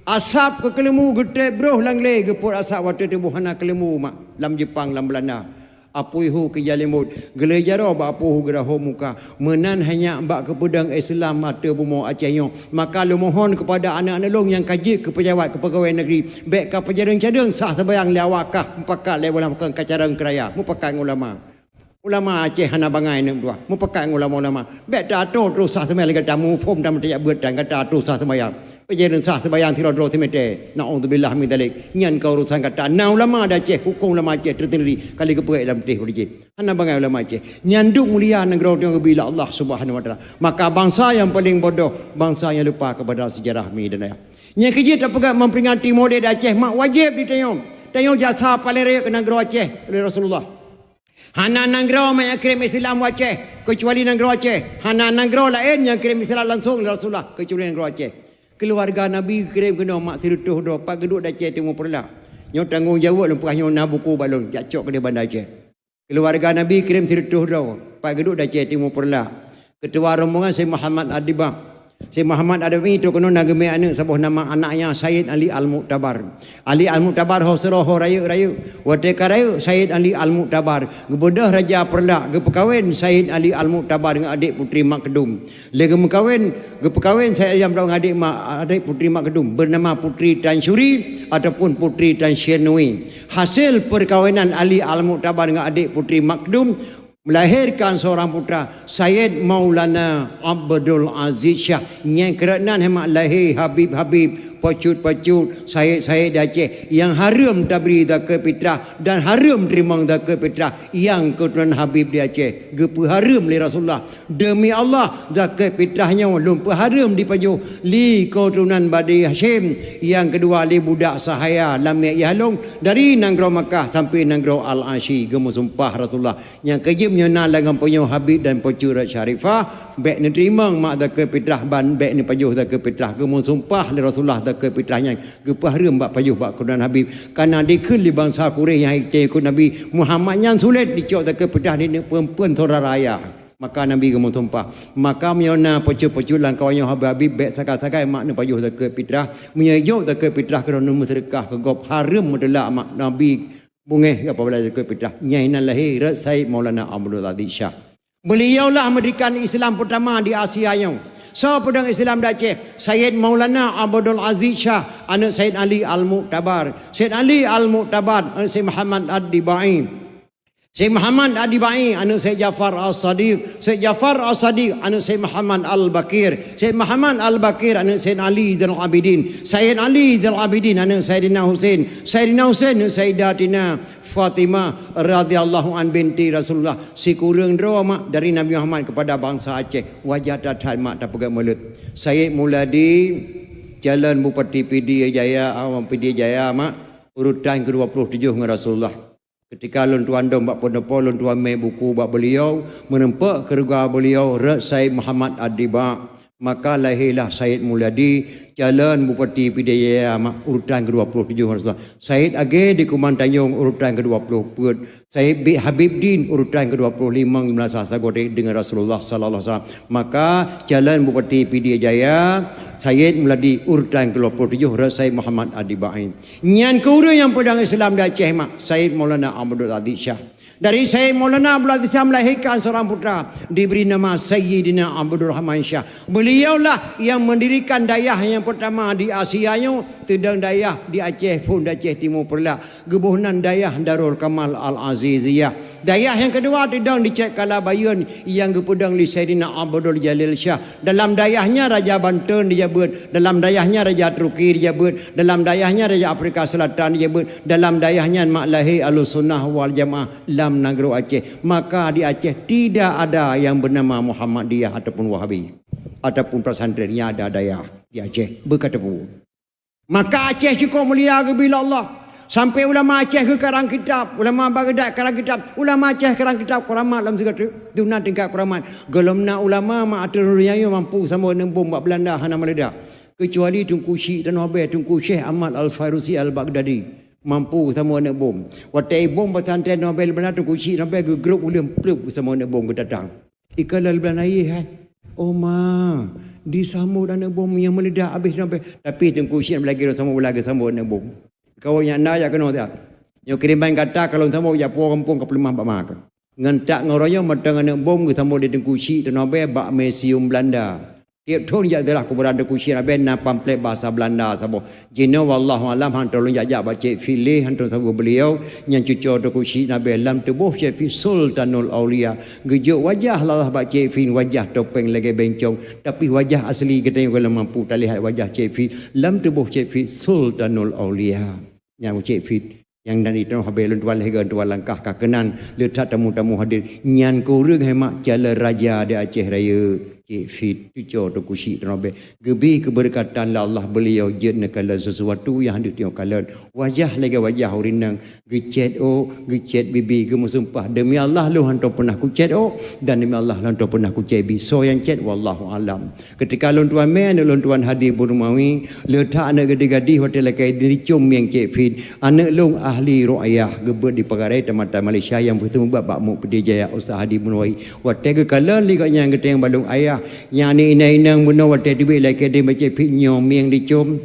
Asap ke kelemu gede bro lang le geput asap waktu tubuh hana kelemu mak lam Jepang lam Belanda. Apui hu ke jalimut gelejaro ba apu hu geraho muka menan hanya bak ke pedang Islam mata bumo Aceh nyo. Maka lu mohon kepada anak-anak long yang kaji ke pejabat ke pegawai negeri baik ka pejareng-cadeng sah terbayang liawakah mepakat lewalam ke kacarang keraya mepakat ulama Aceh hana bangai nem dua mepakat ulama baik dato tu sah semai lagi tamu form dan tak buat dan kata tu sah semai pejabat sah terbayang tirodro timete naudzubillah min dalik nyan kau urusan kata na ulama dah Aceh hukum ulama Aceh tertindri kali keperai dalam teh boleh hana bangai ulama Aceh nyanduk mulia negara yang bila Allah Subhanahu wa taala. Maka bangsa yang paling bodoh bangsa yang lupa kepada sejarah mi dan ayah yang kerja tak pegat memperingati model Aceh mak wajib ditayong jasa paling raya ke negara Aceh oleh Rasulullah. Hana negara yang kirim Islam Aceh kecuali negara Aceh. Hana negara lain yang kirim Islam langsung oleh Rasulullah kecuali negara Aceh. Keluarga Nabi kirim kena mak sirutuh do pak geduk dah Aceh Timur Perla. Nyo tanggungjawab lempah nyo na buku balon jacok ke dia bandar Aceh. Keluarga Nabi kirim sirutuh do pak geduk dah Aceh Timur Perla. Ketua rombongan Syekh Muhammad Adibah. Syekh Muhammad Adibah itu kena nageme anak sebuah nama anaknya Sayyid Ali Al-Mu'tabar. Ali Al-Mu'tabar hosroh raya wadeka raya Sayyid Ali Al-Mu'tabar. Gebedah Raja Perla gepekawin Sayyid Ali Al-Mu'tabar dengan adik putri Mak Kedum. Lega gepekawin Sayyid Ali dengan adik putri Mak Kedum bernama Putri Tan Syuri ataupun Putri Tan Syenui. Hasil perkawinan Ali Al-Mu'tabar dengan adik putri Mak Kedum melahirkan seorang putra Sayyid Maulana Abdul Aziz Shah yang kerana hemat lahir Habib pacut Sayyid Aceh yang harum tabri daka fitrah dan harum terima daka fitrah yang keturunan Habib di Aceh gepu harum li Rasulullah demi Allah daka fitrahnya lumpur harum di pajuh li keturunan Bani Hashim yang kedua li budak sahaya Lamia Yahlong dari negara Makkah sampai negara Al-Ashi gemu sumpah Rasulullah yang kejim nyana dengan punya Habib dan pacut Syarifah baik ni terima mak daka fitrah ban baik ni pajuh daka fitrah gemu sumpah li Rasulullah ke fitrahnya kepaharum bak payuh bak Quran Habib karena dikul di bangsa Quraisy yang ikut Nabi Muhammad yang sulit dicok ke fitrah ni perempuan tora raya. Maka Nabi kamu tumpah maka miona pocok-pocok lang kawannya Habib bek sakai-sakai mak ni payuh ke fitrah menyayuk ke fitrah kerana sedekah ke gop harum medelak mak Nabi bungeh apa bala ke fitrah nyainan lahir Said Maulana Abdul Aziz Shah. Beliaulah mendirikan Islam pertama di Asia yang so pedang Islam di Aceh Sayyid Maulana Abdul Aziz Shah anak Sayyid Ali Al-Mu'tabar. Sayyid Ali Al-Mu'tabar anak Sayyid Muhammad Ad-Dibai Syekh Muhammad Adibai, anak Syekh Jafar As-Sadiq. Syekh Jafar As-Sadiq, anak Syekh Muhammad Al-Bakir. Syekh Muhammad Al-Bakir, anak Syekh Ali Zainal Abidin. Syekh Ali Zainal Abidin, anak Sayyidina Husain. Sayyidina Husain, anak Sayyidatina Fatimah radhiyallahu an binti Rasulullah. Si kurang doa mak dari Nabi Muhammad kepada bangsa Aceh. Wajah tatat mak tak pegang mulut. Syekh Muladi, Jalan Bupati PD Jaya, Awam PD Jaya mak. Urutan ke-27 dengan Rasulullah. Ketika lun tuan dom bak pendepo lun tuan mai buku bak beliau menempak keluarga beliau Syed Muhammad Adiba, maka lahirlah Syed Muladi Jalan Bupati Pidijaya urutan ke-27 Rasulullah. Syed Age di Kuman Tanjung urutan ke-20. Syed Habib Din urutan ke-25 Sagode dengan Rasulullah sallallahu alaihi wasallam. Maka Jalan Bupati Pidijaya Syed Muladi urutan ke-27 Syed Muhammad Adibai. Nyan kura yang pedang Islam di Aceh mak Syed Maulana Abdul Aziz Shah. Dari Syed Maulana Abdul Aziz Shah melahirkan seorang putra diberi nama Sayyidina Abdul Rahman Shah. Beliaulah yang mendirikan dayah yang pertama di Asia nya, tedang dayah di Aceh pun di Aceh Timur pula. Gebuhnan dayah Darul Kamal Al-Aziziyah. Dayah yang kedua tedang di Cek Kalabayun yang gepedang di Sayyidina Abdul Jalil Shah. Dalam dayahnya Raja Banten dijabat, dalam dayahnya Raja Turki dijabat, dalam dayahnya Raja Afrika Selatan dijabat, dalam dayahnya Mak Lahir Ahlussunnah wal Jamaah Lam Negeri Aceh. Maka di Aceh tidak ada yang bernama Muhammadiyah ataupun Wahabi ataupun pesantrennya ada dayah di Aceh berkata pun. Maka Aceh cukup mulia bila Allah. Sampai ulama Aceh ke karang kitab, ulama Baghdad karang kitab, ulama Aceh karang kitab keramat dalam segala dunia tingkat keramat. Gelamna ulama mak atur riayu mampu sama dengan bom bak Belanda hana meledak. Kecuali Tunku Syekh dan Habib Tunku Syekh Ahmad Al-Fairuzi Al-Baghdadi mampu sama dengan bom. Waktu bom pesantren Nobel Belanda Tunku Syekh sampai ke grup ulim plup sama dengan bom ke datang. Ikalal Belanda hai. Oh ma, disambut dengan bom yang meledak habis sampai. Tapi Tunku Syekh lagi sama lagi sama dengan bom. Kau yang anda ya kena tak? Yang kirimkan kata kalau tamu ya puak kampung ke pelemah bak makan. Ngantak ngoroyo matang anak bom ke tamu di Tengkusi tenabe bak museum Belanda. Tiap tahun ya adalah keberadaan Tengkusi abe na pamflet bahasa Belanda sabo. Jino wallahu alam han tolong jajak baca filih han tolong beliau yang cucu Tengkusi nabe lam tubuh Syekh Sultanul Aulia. Gejuk wajah lah baca fin wajah topeng lagi bencong tapi wajah asli kita yang kalau mampu tak lihat wajah Syekh lam tubuh Syekh Sultanul Aulia. Yang Cik Fit yang dari itu habis tuan lagi tuan langkah kakenan letak tamu-tamu hadir nyan kurang hemat jala raja di Aceh Raya Cik Fit cucu tu kusi tenabe gebi keberkatan Allah beliau jen kala sesuatu yang hendak tengok kala wajah lagi wajah urinang gecet bibi gemu sumpah demi Allah lu hantu pernah ku cet dan demi Allah hantu pernah ku cebi so yang cet wallahu alam ketika lu tuan men lu tuan hadir Burmawi letak anak gede-gede hotel lagi diri cum yang Cik Fit anak lu ahli ru'ayah gebet di Pegarai Tamatan Malaysia yang bertemu bab mu Pidijaya Ustaz Hadi Munawai waktu kala liganya yang keteng balung ayah yang ni inang bunuh waktu duit lagi dia baca Fit nyom yang dicum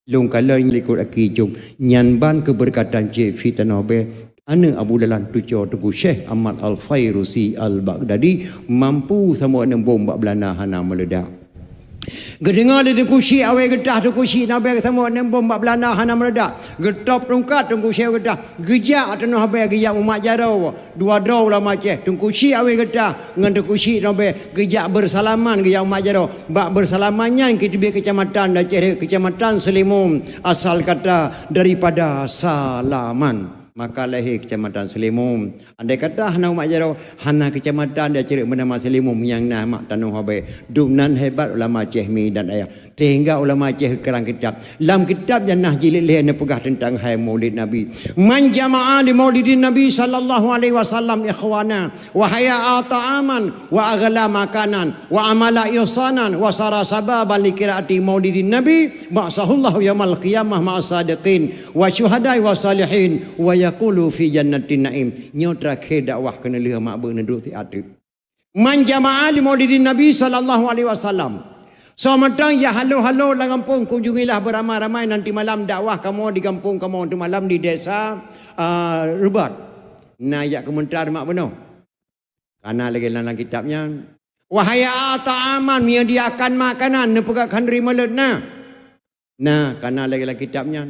lung kala likut aki cum nyanban keberkatan Cik Fit tanobe anak Abu Dalan tujuh Tengku Syekh Ahmad Al-Fairuzi Al-Baghdadi mampu sama dengan bom bak Belanda hana meledak. Gedengar di Tengku Syekh awal getah Tengku Syekh nabi ketemu dengan bom bak Belanda hana meledak. Getop tongkat Tengku Syekh getah. Gejak atau nabi gejak umat jarau. Dua draw lah macam Tengku Syekh awal getah dengan Tengku Syekh nabi gejak bersalaman gejak umat jarau. Bak bersalamannya kita bi kecamatan Aceh kecamatan Selimum asal kata daripada salaman. Maka lahir kecamatan Selimum. Andai kata hana umat jarau hana kecamatan dia cari bernama Selimum yang nama tanah habai. Dunan hebat ulama Aceh mi dan ayah. Sehingga ulama Aceh kerang kitab. Dalam kitab Jannah jilid leh pegah tentang hai Maulid Nabi. Man jama'a li Maulidin Nabi sallallahu alaihi wasallam ikhwana wa haya'a ta'aman wa aghla makanan wa amala ihsanan wa sara sababan li qiraati Maulidin Nabi ma'sahullahu yaumil qiyamah ma'as-sadiqin wa syuhada'i wa salihin wa yaqulu fi jannatin na'im. Nyotra ke dakwah kena lihat mak berneduk ti atib. Man jama'a li Maulidin Nabi sallallahu alaihi wasallam. So matang ya halo-halo lah kampung kunjungilah beramai-ramai nanti malam dakwah kamu di kampung kamu nanti malam di desa Rubat. Nah ya komentar mak benar. Karena lagi dalam kitabnya wahaya ta'aman menyediakan makanan nepegakkan terima letna. Nah karena lagi dalam kitabnya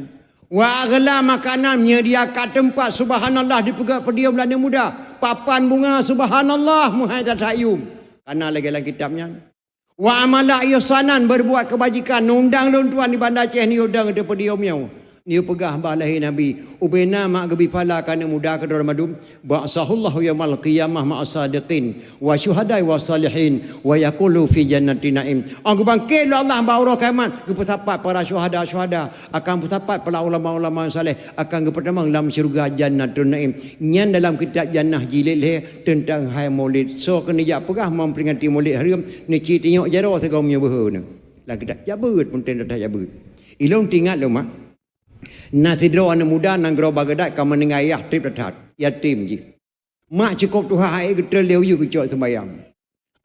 wa aghla makanan menyediakan tempat subhanallah dipegak pediam Belanda muda papan bunga subhanallah muhai tatayum. Karena lagi dalam kitabnya. Wa amala ihsanan berbuat kebajikan nundang lon tuan di bandar Aceh ni udang de pediomnya. Ni pegah balahi Nabi ubena mak gebi fala kana muda ka Ramadan ba'sahullahu yaumul qiyamah ma'asadiqin wa syuhadai wa salihin wa yaqulu fi jannatin naim. Ang bangkit Allah baura kiamat ke pesapat para syuhada akan pesapat para ulama-ulama saleh akan ke pertama dalam syurga jannatun naim. Nyan dalam kitab jannah jilid tentang hai maulid. So kena jak pegah memperingati maulid hari ni ci tengok jaro segau punya behuna. Lah kita jabut pun tenda dah jabut. Ilong tingat lo mak. Nasidro anak muda nang gro bagadat kamu nengayah trip datat yatim ji. Mak cukup Tuhan hai getel leu yu kecok sembayang.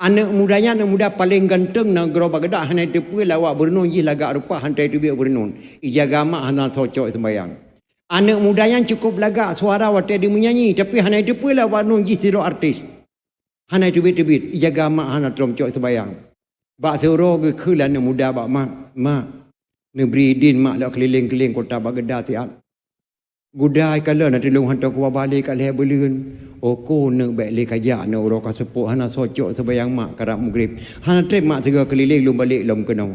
Anak muda paling ganteng nang gro bagadat hanai tepu lawak bernun ji lagak rupa hantai tu biak bernun. Ijaga mak hanal tocok sembayang. Anak mudanya cukup lagak suara watai dia menyanyi tapi hanai tepu lawak bernun ji siro artis. Hanai tu bit ijaga mak hanal tromcok sembayang. Bak sero ke kul anak muda bak mak Negeri din mak dak keliling-keliling kota Baghdad tiap. Gudai kala nak tolong hantar ku balik kat leher beleun. Oko ne baik le kajak ne oro ka sepuh hana socok sembayang mak karap maghrib. Hana trip mak tega keliling lum balik lum kenau.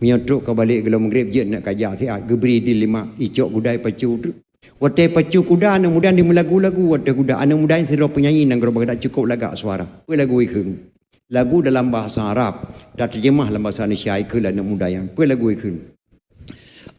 Menyotok ka balik gelum maghrib je nak kajak tiap. Gebri din lima icok gudai pacu tu. Wate pacu kuda anak muda di melagu-lagu wate kuda anak muda siro penyanyi nang gro Baghdad cukup lagak suara. Pe lagu ikun. Lagu dalam bahasa Arab dan terjemah dalam bahasa Indonesia ikut anak muda yang. Pe lagu ikun.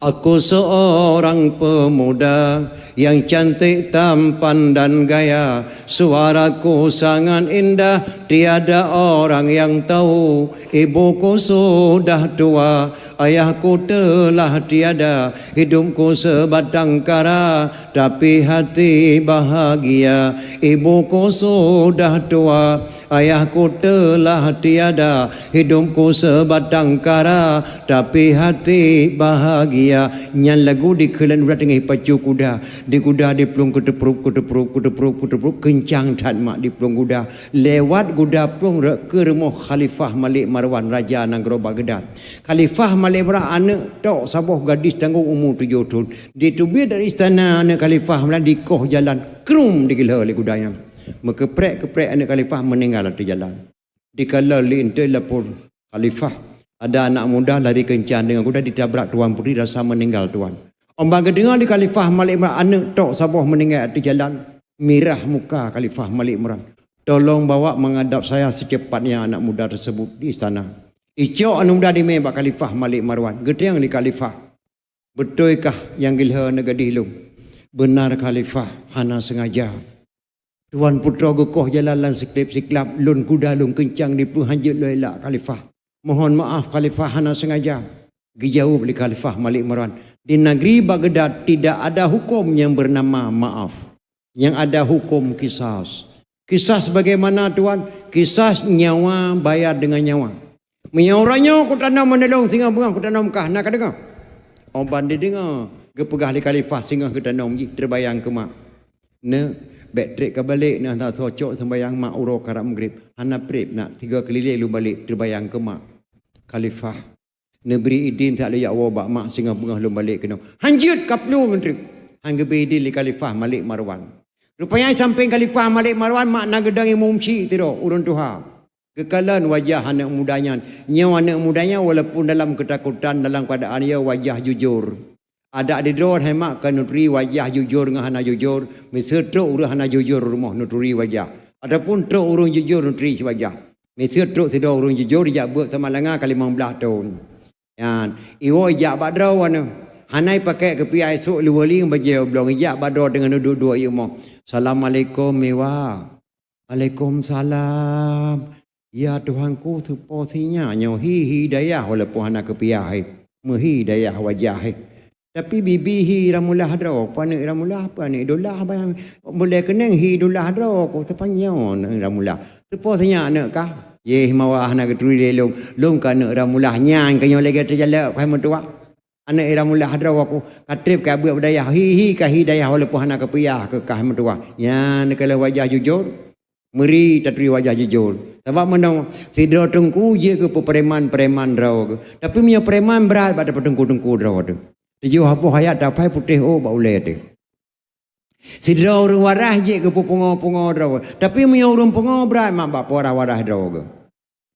Aku seorang pemuda yang cantik tampan dan gaya. Suaraku sangat indah, tiada orang yang tahu. Ibuku sudah tua, ayahku telah tiada. Hidupku sebatang kara, tapi hati bahagia. Ibuku sudah tua, ayahku telah tiada. Hidupku sebatang kara, tapi hati bahagia. Nyan lagu di kelan urat dengan pacu kuda. Di kuda di pelung kutepruk kencang tan mak di pelung kuda. Lewat kuda pelung ke rumah Khalifah Malik Marwan Raja Nanggro Baghdad. Khalifah Malik Marwan anak tok sabuh gadis tanggung umur 7 tahun. Ditubir dari istana anak Khalifah Malik di koh jalan krum digila oleh kudanya. Keprek anak Khalifah meninggal di jalan. Dikala lintai lapor Khalifah ada anak muda lari kencan dengan kuda ditabrak tuan putri rasa meninggal tuan. Ombang kedengar di Khalifah Malik Imran anak tok sabuh meninggal di jalan. Mirah muka Khalifah Malik Imran. Tolong bawa menghadap saya secepatnya anak muda tersebut di istana. Icok anak muda di membak Khalifah Malik Marwan. Gedeng di Khalifah. Betulkah yang gilha negadi hilung? Benar Khalifah hana sengaja. Tuan putra gekoh jalan siklap lun kuda lun kencang di puhanjut loelak Khalifah. Mohon maaf Khalifah hana sengaja. Dijawab oleh Khalifah Malik Marwan. Di negeri Baghdad tidak ada hukum yang bernama maaf. Yang ada hukum kisas. Kisas bagaimana tuan? Kisas nyawa bayar dengan nyawa. Menyauranya aku tanam menelong singa bunga aku tanam kah nak dengar. Oban dia dengar. Gepegah oleh Khalifah singa ke tanam terbayang ke mak. Ne backtrack ke balik nak tak cocok sembayang mak uro karap maghrib. Hana prep nak 3 keliling lu balik terbayang ke mak. Khalifah Neberi idin tak layak wabak mak singa bengah lu balik kena. Hanjut kaplu menteri. Hangga idin li Khalifah Malik Marwan. Rupanya sampai Khalifah Malik Marwan mak nagedangi mumci tiro urun Tuhan. Kekalan wajah anak mudanya. Nyawa anak mudanya walaupun dalam ketakutan dalam keadaan ia wajah jujur. Ada di drone hemak ke nutri wajah jujur dengan hana jujur. Misal truk urun hana jujur rumah nutri wajah. Adapun truk urun jujur nutri wajah. Misal truk tidak urun jujur dia buat temalanga kali 15 tahun. Yan, iwo ijak badro wana. Hanai pakai kepiai esok luwali bajau blong ijak badro dengan dua-dua iemo. Assalamualaikum mewa. Waalaikumsalam. Ya Tuhanku seposinya nyo hidayah walaupun hana kepiai. Hidayah wajah. Tapi bibi hi ramulah hadro. Panik ramulah panik dolah bayang. Boleh kenang hi dolah hadro ko tepanyon ramulah. Seposinya anak kah? Ye mawah nak keturi lelong long kana ramulah nyang kanyo lagi terjalak kai mentua anak ramulah hadra aku katrip ka buat budaya hi ka hidayah walaupun hana kepiah ke kah mentua nya kalau wajah jujur meri tatri wajah jujur sebab menang sidro tengku je ke preman rau tapi punya preman berat pada tengku rau tu tujuh apa hayat dapai putih oh ba ulai tu Sidra urung warah je ke pungo-pungo draw. Tapi mi urung pungo berat mak bapa warah draw ke.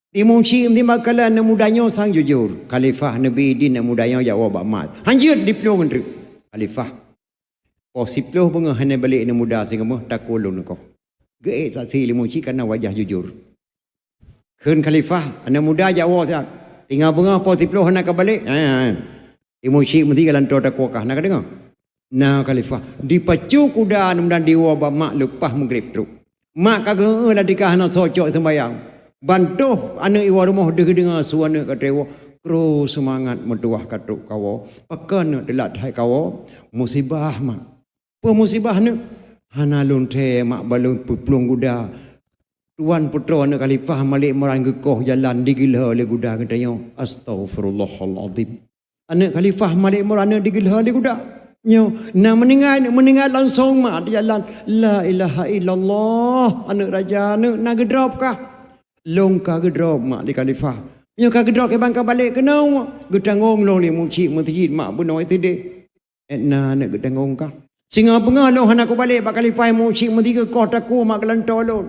Di munci di makalan na mudanya sang jujur. Khalifah Nabi di na mudanya jawab bak mat. Hanjut di plo menteri. Khalifah. Posiplo bunga hanya balik na muda sehingga mah tak kolong kau. Ge saksi li munci karena wajah jujur. Keun Khalifah anak muda jawab siap. Tinggal bunga posiplo hanya balik. Di munci mesti kalan tor tak kuakah nak dengar. Nah Khalifah dipacu kuda dan diwabah mak lepas maghrib tu. Mak kagak lah dikah nak socok sembayang. Bantuh anak iwa rumah dengar suara katewa. Kru semangat menduah katuk kawo. Pakan delat hai kawo. Musibah mak. Apa musibah ni? Hana lunte mak balun pelung kuda. Tuan putra anak Khalifah malik merang gekoh jalan digila oleh kuda katanya. Astaghfirullahaladzim. Anak Khalifah malik merang digila oleh kuda. Nah meninggal langsung mak di jalan. La ilaha illallah. Anak raja nak gedrop kah? Long kah gedrop mak di Khalifah. Nyo kah gedrop ke bangka balik kena mak. Gedangong long li mucik masjid mak benoi tide. Etna nak gedangong kah? Singa pengah long anak aku balik bak Khalifah mucik masjid ke kau taku mak kelantol long.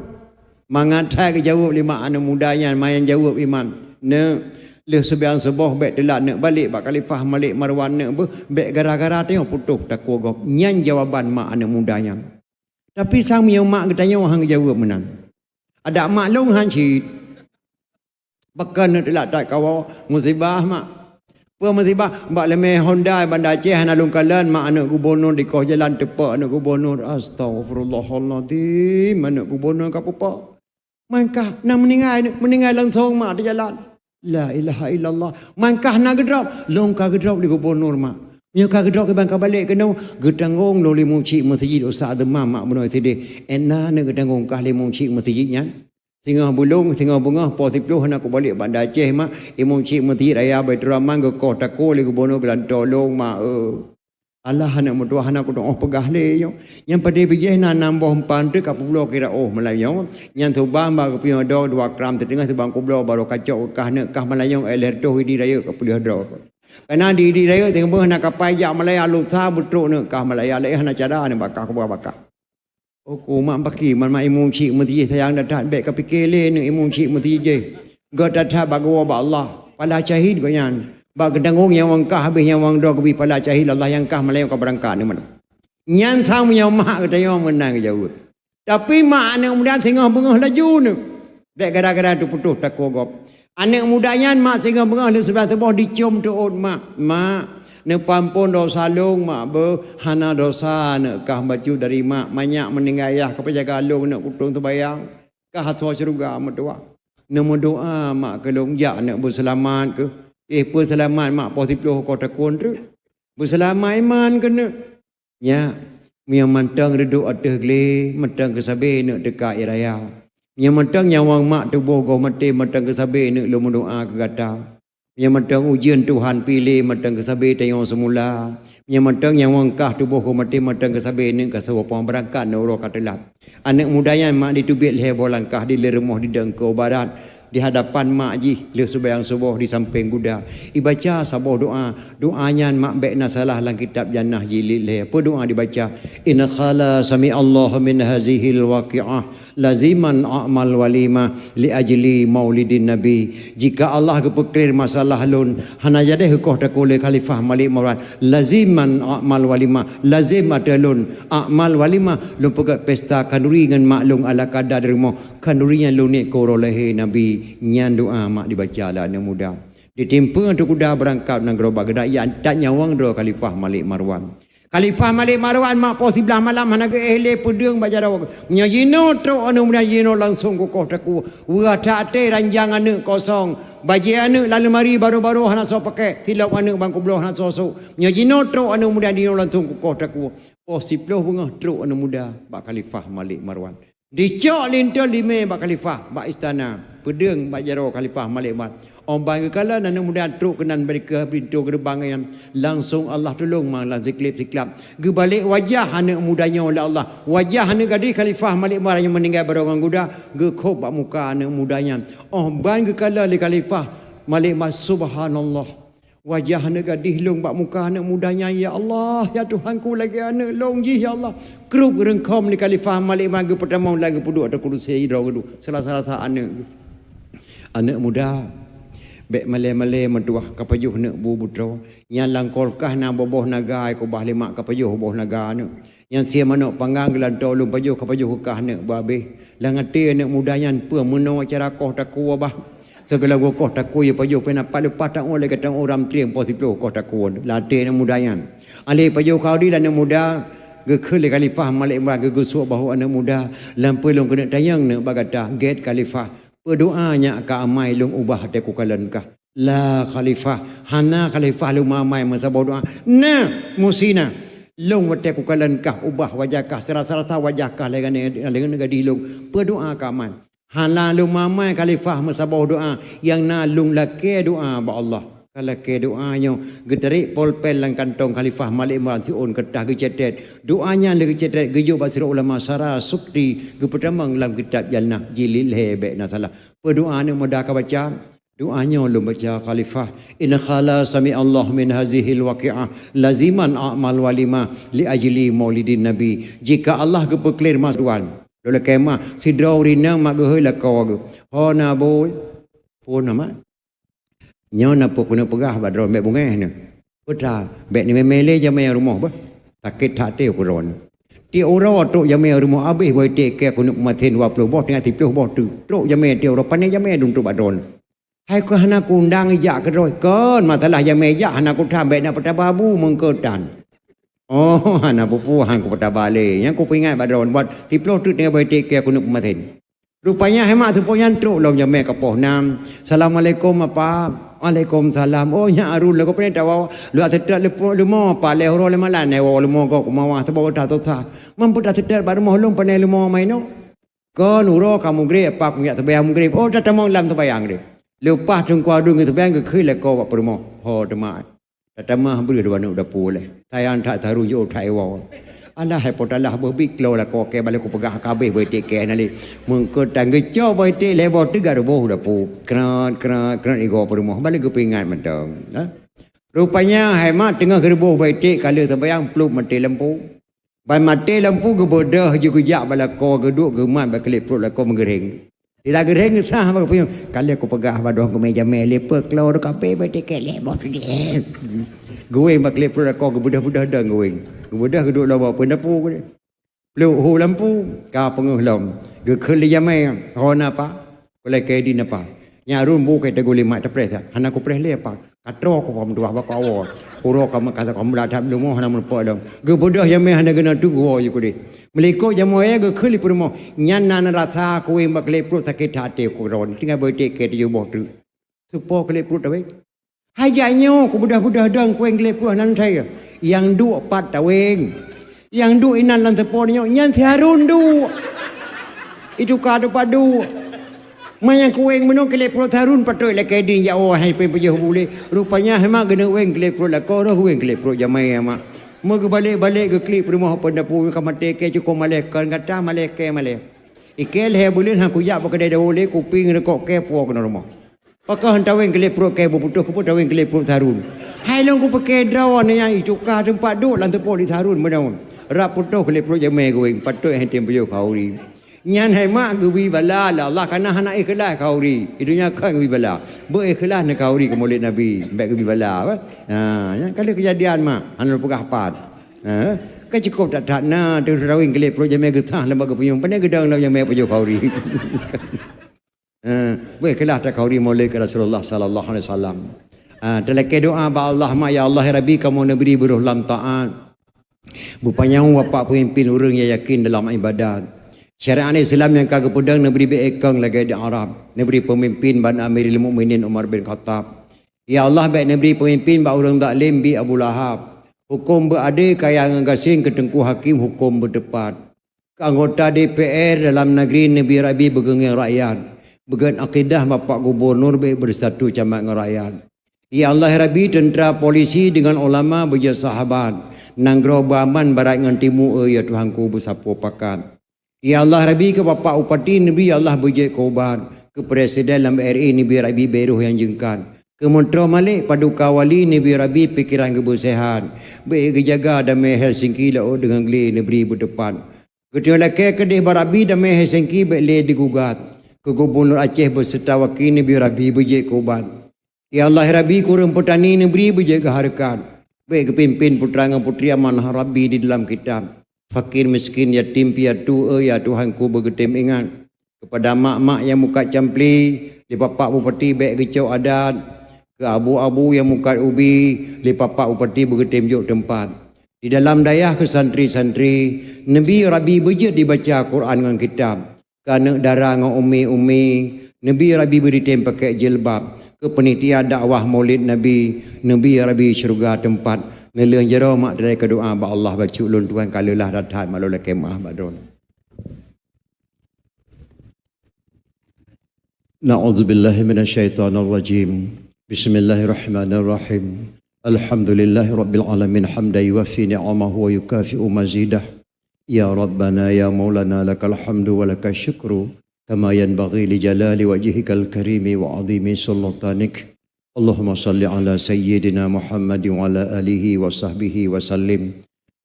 Mangatai ke jawab lima anak mudanya main jawab iman. Ne le sebiang seboh bek telat nak balik bak Khalifah Malik Marwan nak bek gara-gara tengok putus tak kuagop nyan jawaban mak anak mudanya. Tapi sang miau mak katanya hang jawab menang. Ada mak long hancit. Bahkan nak telat tak kawa musibah mak. Apa musibah? Bak lemeh Honda Bandar Aceh hana long kalan mak anak gubernur di kau jalan tepak anak gubernur. Astaghfirullahaladzim anak gubernur ka apa? Mangkah nak meninggal langsung mak di jalan. La ilaha illallah. Mangkah nak gedrop. Long kah gedrop di gubernur mak. Yang kah gedrop ke bangka balik kena. Gedangong lo limu cik masjid Ustaz Demam mak benar sedih. Enak nak gedangong kah limu cik masjidnya. Tengah bulung, tengah bunga. Potipluh nak aku balik Bandar Aceh mak. Limu cik masjid raya Baitur Rahman ke kau takut li gubernur gelan tolong mak. Allah anak mutua anak aku doa pegah le yo. Yang pada bijih na nambah empan tu kapu pulau kira Melayu. Yang tu bang baru punya do 2 gram tengah tu bang pulau baru kacau kah nak kah Melayu air tu di raya ke pulau do. Karena di raya tengah nak kapai jak Malaya lusa betul nak kah Malaya le nak cara nak bakar bakar. Aku mak baki man mai imum cik mesti sayang datang baik ke fikir le ni imum cik mesti je. God datang bagawa ba Allah. Pala syahid ko yan. Bak gedangong yang wangkah habis yang wang do kebi pala cahil Allah yang kah Melayu ka berangkat ni mana. Nyan sang punya mak kata yang menang jauh. Tapi mak anak muda tengah bengah laju ni. Dek gara-gara tu putus tak kogop. Anak mudanya mak tengah bengah di sebelah tebah dicium tu mak. Mak ne pampun dosa long mak ber hana dosa ne kah baju dari mak banyak meninggal ayah ka penjaga long nak kutung tu bayang. Kah hatua syurga mendoa. Ne mendoa mak ke long jak nak berselamat ke. Perselamat mak posiploh kau takun tu. Berselamat iman kena. Ya, yang mantang reduk atas gele, mantang ke sabe nak dekat raya. Yang mantang nyawang mak tubuh kau mati mantang ke sabe nak lu doa ke gata. Yang mantang ujian Tuhan pilih mantang ke sabe tayang semula. Yang mantang nyawang kah tubuh kau mati mantang ke sabe nak ke sawapang berangkat nak urang katelap. Anak mudanya mak ditubit leher bolangkah di leremah di dengkau barat. Di hadapan mak ji le subayang subuh di samping kuda dibaca sabuh doanya mak baikna salah dalam kitab jannah jilid le apa doa dibaca in khala sami Allah min hazihil waqi'ah laziman a'mal walima li ajli maulidin nabi. Jika Allah kepekir masalah lun hana jadi hukuh takule Khalifah Malik Marwan laziman a'mal walima lazim adalun a'mal walima lun pegat pesta kanuri dengan maklum ala kadar rumah kanuri yang lun ni korolahe nabi. Nyan doa mak dibaca lah anak muda. Ditimpa untuk kuda berangkat nang gerobak gedak yang tak nyawang do Khalifah Malik Marwan. Khalifah Malik Marwan mak pos sebelah malam hana ke ehle pedeng baca dawa. Nya jino tro anu muda jino langsung kokoh taku. Wa tak ate ranjang anak kosong. Baji anak lalu mari baru-baru hana so pakai. Tilap anak bangku belah hana so. Nya jino tro anu muda jino langsung kokoh taku. Pos siploh bunga tro anu muda bak Khalifah Malik Marwan. Dicok lintel lime bak Khalifah bak istana. Pedeng bak jaro Khalifah Malik Marwan. Om bangga kala nana muda truk kenan mereka pintu gerbang yang langsung Allah tolong malah ziklip-ziklap. Gebalik wajah anak mudanya oleh Allah. Wajah anak gadis Khalifah Malik Marwan yang meninggal berongan kuda. Gekop bak muka anak mudanya. Om bangga kala li Khalifah Malik Marwan subhanallah. Wajah anak gadis long bak muka anak mudanya, ya Allah, ya Tuhanku lagi anak long ji ya Allah. Kerup rengkom ni khalifah Malik mangga pertama lagi puduk ada kurus hidau gedu. Salah anak. Anak muda. Bek malai-malai mentuah kapajuh nak bu putra. Yang langkolkah na boboh naga ko bah lemak kapajuh boboh naga anak. Yang sia manok panggang gelantau lum pajuh kapajuh kah anak babe. Langati anak muda yang pe meno cara koh takwa bah. Segala gokoh takku ya pajo pena pada patang oleh kata orang triang posiplo koh takku latih na mudayan ale pajo kau di dan muda ge khele khalifah Malik ma ge gusuk bahu anak muda lampu long kena tayang ne bagata get khalifah berdoanya ka amai long ubah te ku kalan ka la khalifah hana khalifah lu mamai masa doa na musina long wate ku kalan ka ubah wajah ka serasa wajah ka lengan gadi long berdoa ka amai hala lu mamai khalifah masabah doa yang nalung lake doa ba Allah kalau ke doanya gedari polpel lang kantong khalifah Malik Imran si on ketah gecetet doanya le gecetet gejo basira ulama sara sukti ge pertama dalam kitab jannah jilil hebe na salah berdoa ni mudah ka baca doanya lu baca khalifah in khala sami Allah min hazihil waqi'ah laziman a'mal walima li ajli maulidin nabi jika Allah ge peklir masduan Lola kemah sidrau rina mak gehoi la kau ge. Ho na boy. Pun nama. Nyo na po kuna pegah badron mek bungeh ne. Putra, bek ni memele jamai rumah ba. Takit tak te kuron. Ti ora tok jamai rumah abih boy te ke kuna maten 20 boh tengah 30 boh tu. Tok jamai te ora pane jamai dun tu badron. Hai ko hana ku undang ijak ke roi. Kon masalah jamai ijak hana ku tham bek na petababu mengkedan. Oh, anak pupu hang ku patah balik. Yang ku ingat badron buat tiplo tu dengan baik take aku nak pematin. Rupanya hemat tu pun yang truk law jamai kapoh nam. Assalamualaikum apa? Waalaikumsalam. Oh, nya arul la ko pen tawa. Lu atetat le mo pa le ro le malan ne wo le mo ko mawa ta bawa ta ta. Mampu ta tetat bar mo long panel le mo mai no. Ko nuro kamu gre apa ku ya tabayang gre. Oh, ta tamong lam tabayang gre. Lepas tungkwa dung tabayang ke khil le ko wa permo. Ho demat. Tatama beri dua nak udah pulih. Tayang tak taruh yo Taiwan. Allah hai potalah berbik lo la ko ke balik ko pegah kabeh boy te ke nali. Mengko tangge co boy te lebo 3 boh udah pu. Kran ego permoh balik ke pingat mentang. Rupanya hai mak tengah gerboh boy te kala tabayang peluk mati lampu. Bai mati lampu ke bodah je kejak balik ko geduk gemat baklip perut la ko mengereng. Tidak gereng sah apa punya. Kali aku pegah badong ke meja lepak keluar kape bete ke lebot dia. Gue maklip perut aku kebudah-budah dah gue. Kebudah keduk lawa pun dapu gue. Peluk hu lampu ka penguh lam. Ge kheli jamai hona apa? Boleh ke di napa. Nyarun bu ke teguli mak tepres. Hana ku pres le apa? Katro ko pam dua ba ka awo. Uro ka mak kata ka muladap lu mo hana mun po dong. Ge bodah jamai hana gena tu go yu ku di. Meliko jamoe ge kheli permo nyan nan rasa ku mak le pro sakit hati ku ron tinggal boy te ke yu boh tu. Supo ke le pro tawe. Hajanyo ku budah-budah dang ku le pro nan saya. Yang du pat taweng. Yang du inan lan tepo nyo nyan tiarun du. Itu ka du padu. Mayang kueng menung ke le pro tarun patoi la ke din ya oh hai pe pe boleh. Rupanya hema gena weng ke le pro la ko ro weng ke le pro jamai ama. Moga balik ke klip rumah apa dapu ka mate ke cukup malek kan kata malek ke malek. Ikel he boleh ha ku ya ba kedai dole kuping rekok ke po ke rumah. Pakah hentau weng ke le pro ke butuh ku putar weng ke le pro tarun. Hai long ku pakai drawn yang itu ka tempat duk lan tepo di tarun menaun. Rap putuh ke le pro jamai ku weng patoi hai tempo yo kauri. Nyan hai mak gewi bala la Allah kana hana ikhlas kauri. Idunya kan gewi bala. Berikhlas nak kauri ke maulid Nabi. Baik gewi bala apa? Ya kali kejadian mak anu pegah pat. Kan cukup tak na tu rawing kelip pro jamai getah lembaga penyung pandai gedang lam jamai pejo kauri. Berikhlas tak kauri maulid ke Rasulullah sallallahu alaihi wasallam. Dalam doa ba Allah ma ya Allah Rabbi kamu negeri beruh lam taat. Bupanya wapak pemimpin orang yang yakin dalam ibadat. Syariat Islam yang kagak pedang negeri beekang lagi di Arab. Negeri pemimpin ban Amirul Mukminin Umar bin Khattab. Ya Allah baik negeri pemimpin ba orang taklim bi Abu Lahab. Hukum berada kaya ngasing ke tengku hakim hukum bertepat. Anggota DPR dalam negeri Nabi Rabi bergengang rakyat. Began akidah Bapak Gubernur bersatu camat dengan rakyat. Ya Allah Rabi tentera polisi dengan ulama berjaya sahabat. Nanggro baman barat dengan timu ya Tuhanku bersapu pakat. Ya Allah Rabi ke Bapak Upati Nabi Allah berjaya kobar ke Presiden dalam RI Nabi Rabi Beruh yang jengkan. Kemudian malik paduka wali Nabi Rabi pikiran kebersihan. Baik kejaga damai Helsinki lah dengan geli negeri berdepan. Ketika laki kedih barabi damai Helsinki baik le digugat. Ke Gubernur Aceh berserta wakil Nabi Rabi berjek koban. Ya Allah Rabi kurang petani negeri berjek keharkan. Baik kepimpin puterangan putri amanah Rabi di dalam kitab. Fakir miskin yatim piatu ya Tuhanku bergetem ingat. Kepada mak-mak yang muka campli, di bapak bupati baik kecau adat, ke abu-abu yang muka ubi, di bapak bupati bergetem juk tempat. Di dalam dayah ke santri-santri, Nabi Rabi berjek dibaca Quran dengan kitab. Ke anak darah dengan umi-umi, Nabi Rabi beritem pakai jilbab. Ke penitia dakwah maulid Nabi, Nabi Rabi syurga tempat. Ngelang jero mak dari kedoa ba Allah baca ulun Tuhan kalalah dathat malulah kemah badron. Na'udzubillahi minasyaitonir rajim. Bismillahirrahmanirrahim. Alhamdulillahi rabbil alamin hamdan yuwaffi ni'amahu wa yukafi'u mazidah. Ya Rabbana ya Maulana lakal hamdu wa lakal syukru kama yanbaghi li jalali wajhikal karimi wa 'azimi sultanik. Allahumma salli ala sayyidina Muhammad wa ala alihi wa sahbihi wa sallim.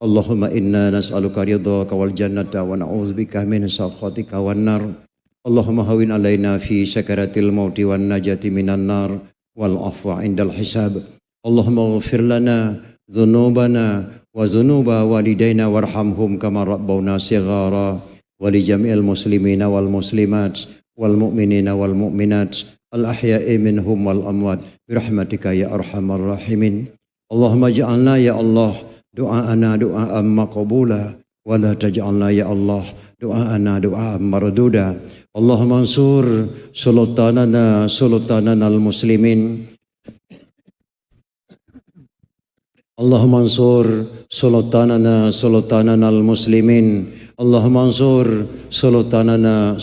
Allahumma inna nas'aluka ridhaka wal jannata wa na'udzubika min sakhatika wan nar. Allahumma hawin alaina fi sakaratil mauti wan najati minan nar wal afwa indal hisab. Allahumma ighfir lana dhunubana wa dhunuba walidaina warhamhum kama rabbawna shighara wa li jami'il muslimina wal muslimat wal mu'minina wal mu'minat al ahya'i minhum wal amwat birahmatika ya arhamar rahimin. Allahumma ja'alna ya Allah du'aana du'aan maqbula wa la taj'alna ya Allah du'aana du'aan marduda. Allahumma ansur sultanana al-muslimin. Allahumma ansur sultanana al-muslimin. Allahumma ansur sultanana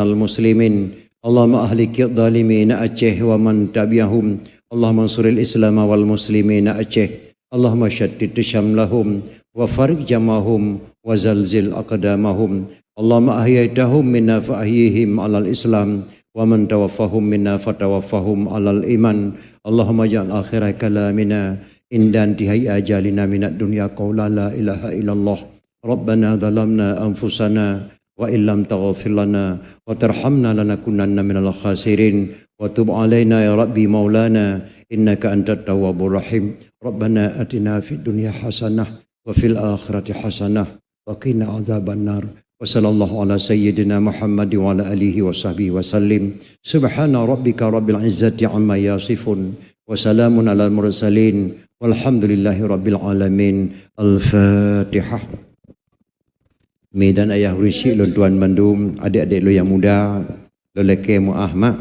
al-muslimin. Allahumma ahlik adh-dhalimin Aceh wa man tabi'ahum. Allahumma ansuril Islam wal muslimin Aceh. Allahumma shaddid shamlahum wa farik jamahum wa zalzil aqdamahum. Allahumma ahyaitahum minna fa'ahyihim alal Islam wa man tawaffahum minna fatawaffahum alal iman. Allahumma ja'al akhirah kalamina indan tihai ajalina minat dunya qawla la ilaha illallah. Rabbana zalamna anfusana wa illam taghfir lana wa tarhamna lanakunanna minal khasirin wa tub alaina ya Rabbi maulana innaka antat tawwabur rahim. Rabbana atina fid dunya hasanah wa fil akhirati hasanah wa qina adzaban nar. Wa sallallahu ala sayyidina Muhammad wa ala alihi wa sahbihi wa sallim. Subhana rabbika rabbil izzati amma yasifun wa salamun ala mursalin walhamdulillahi rabbil alamin. Al-Fatihah. Medan ayah risik lon tuan mandum, adik-adik lo yang muda, lo leke mu ahmak.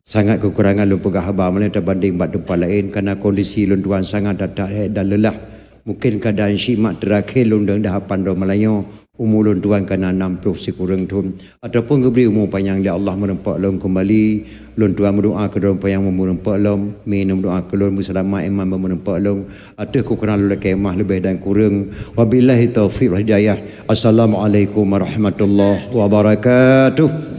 Sangat kekurangan lo pegah habar mana terbanding bat tempat lain kerana kondisi lon tuan sangat datak dan lelah. Mungkin keadaan syimak terakhir lon dah pandai Melayu. Umur lon tuan kena 60 sekurang tu ataupun geberi umur panjang dia Allah merempak lon kembali lon tuan berdoa ke dalam yang merempak lon minum doa ke lon berselamat iman merempak lon atau kekurangan lon kemah lebih dan kurang. Wabillahi taufiq wal hidayah. Assalamualaikum warahmatullahi wabarakatuh.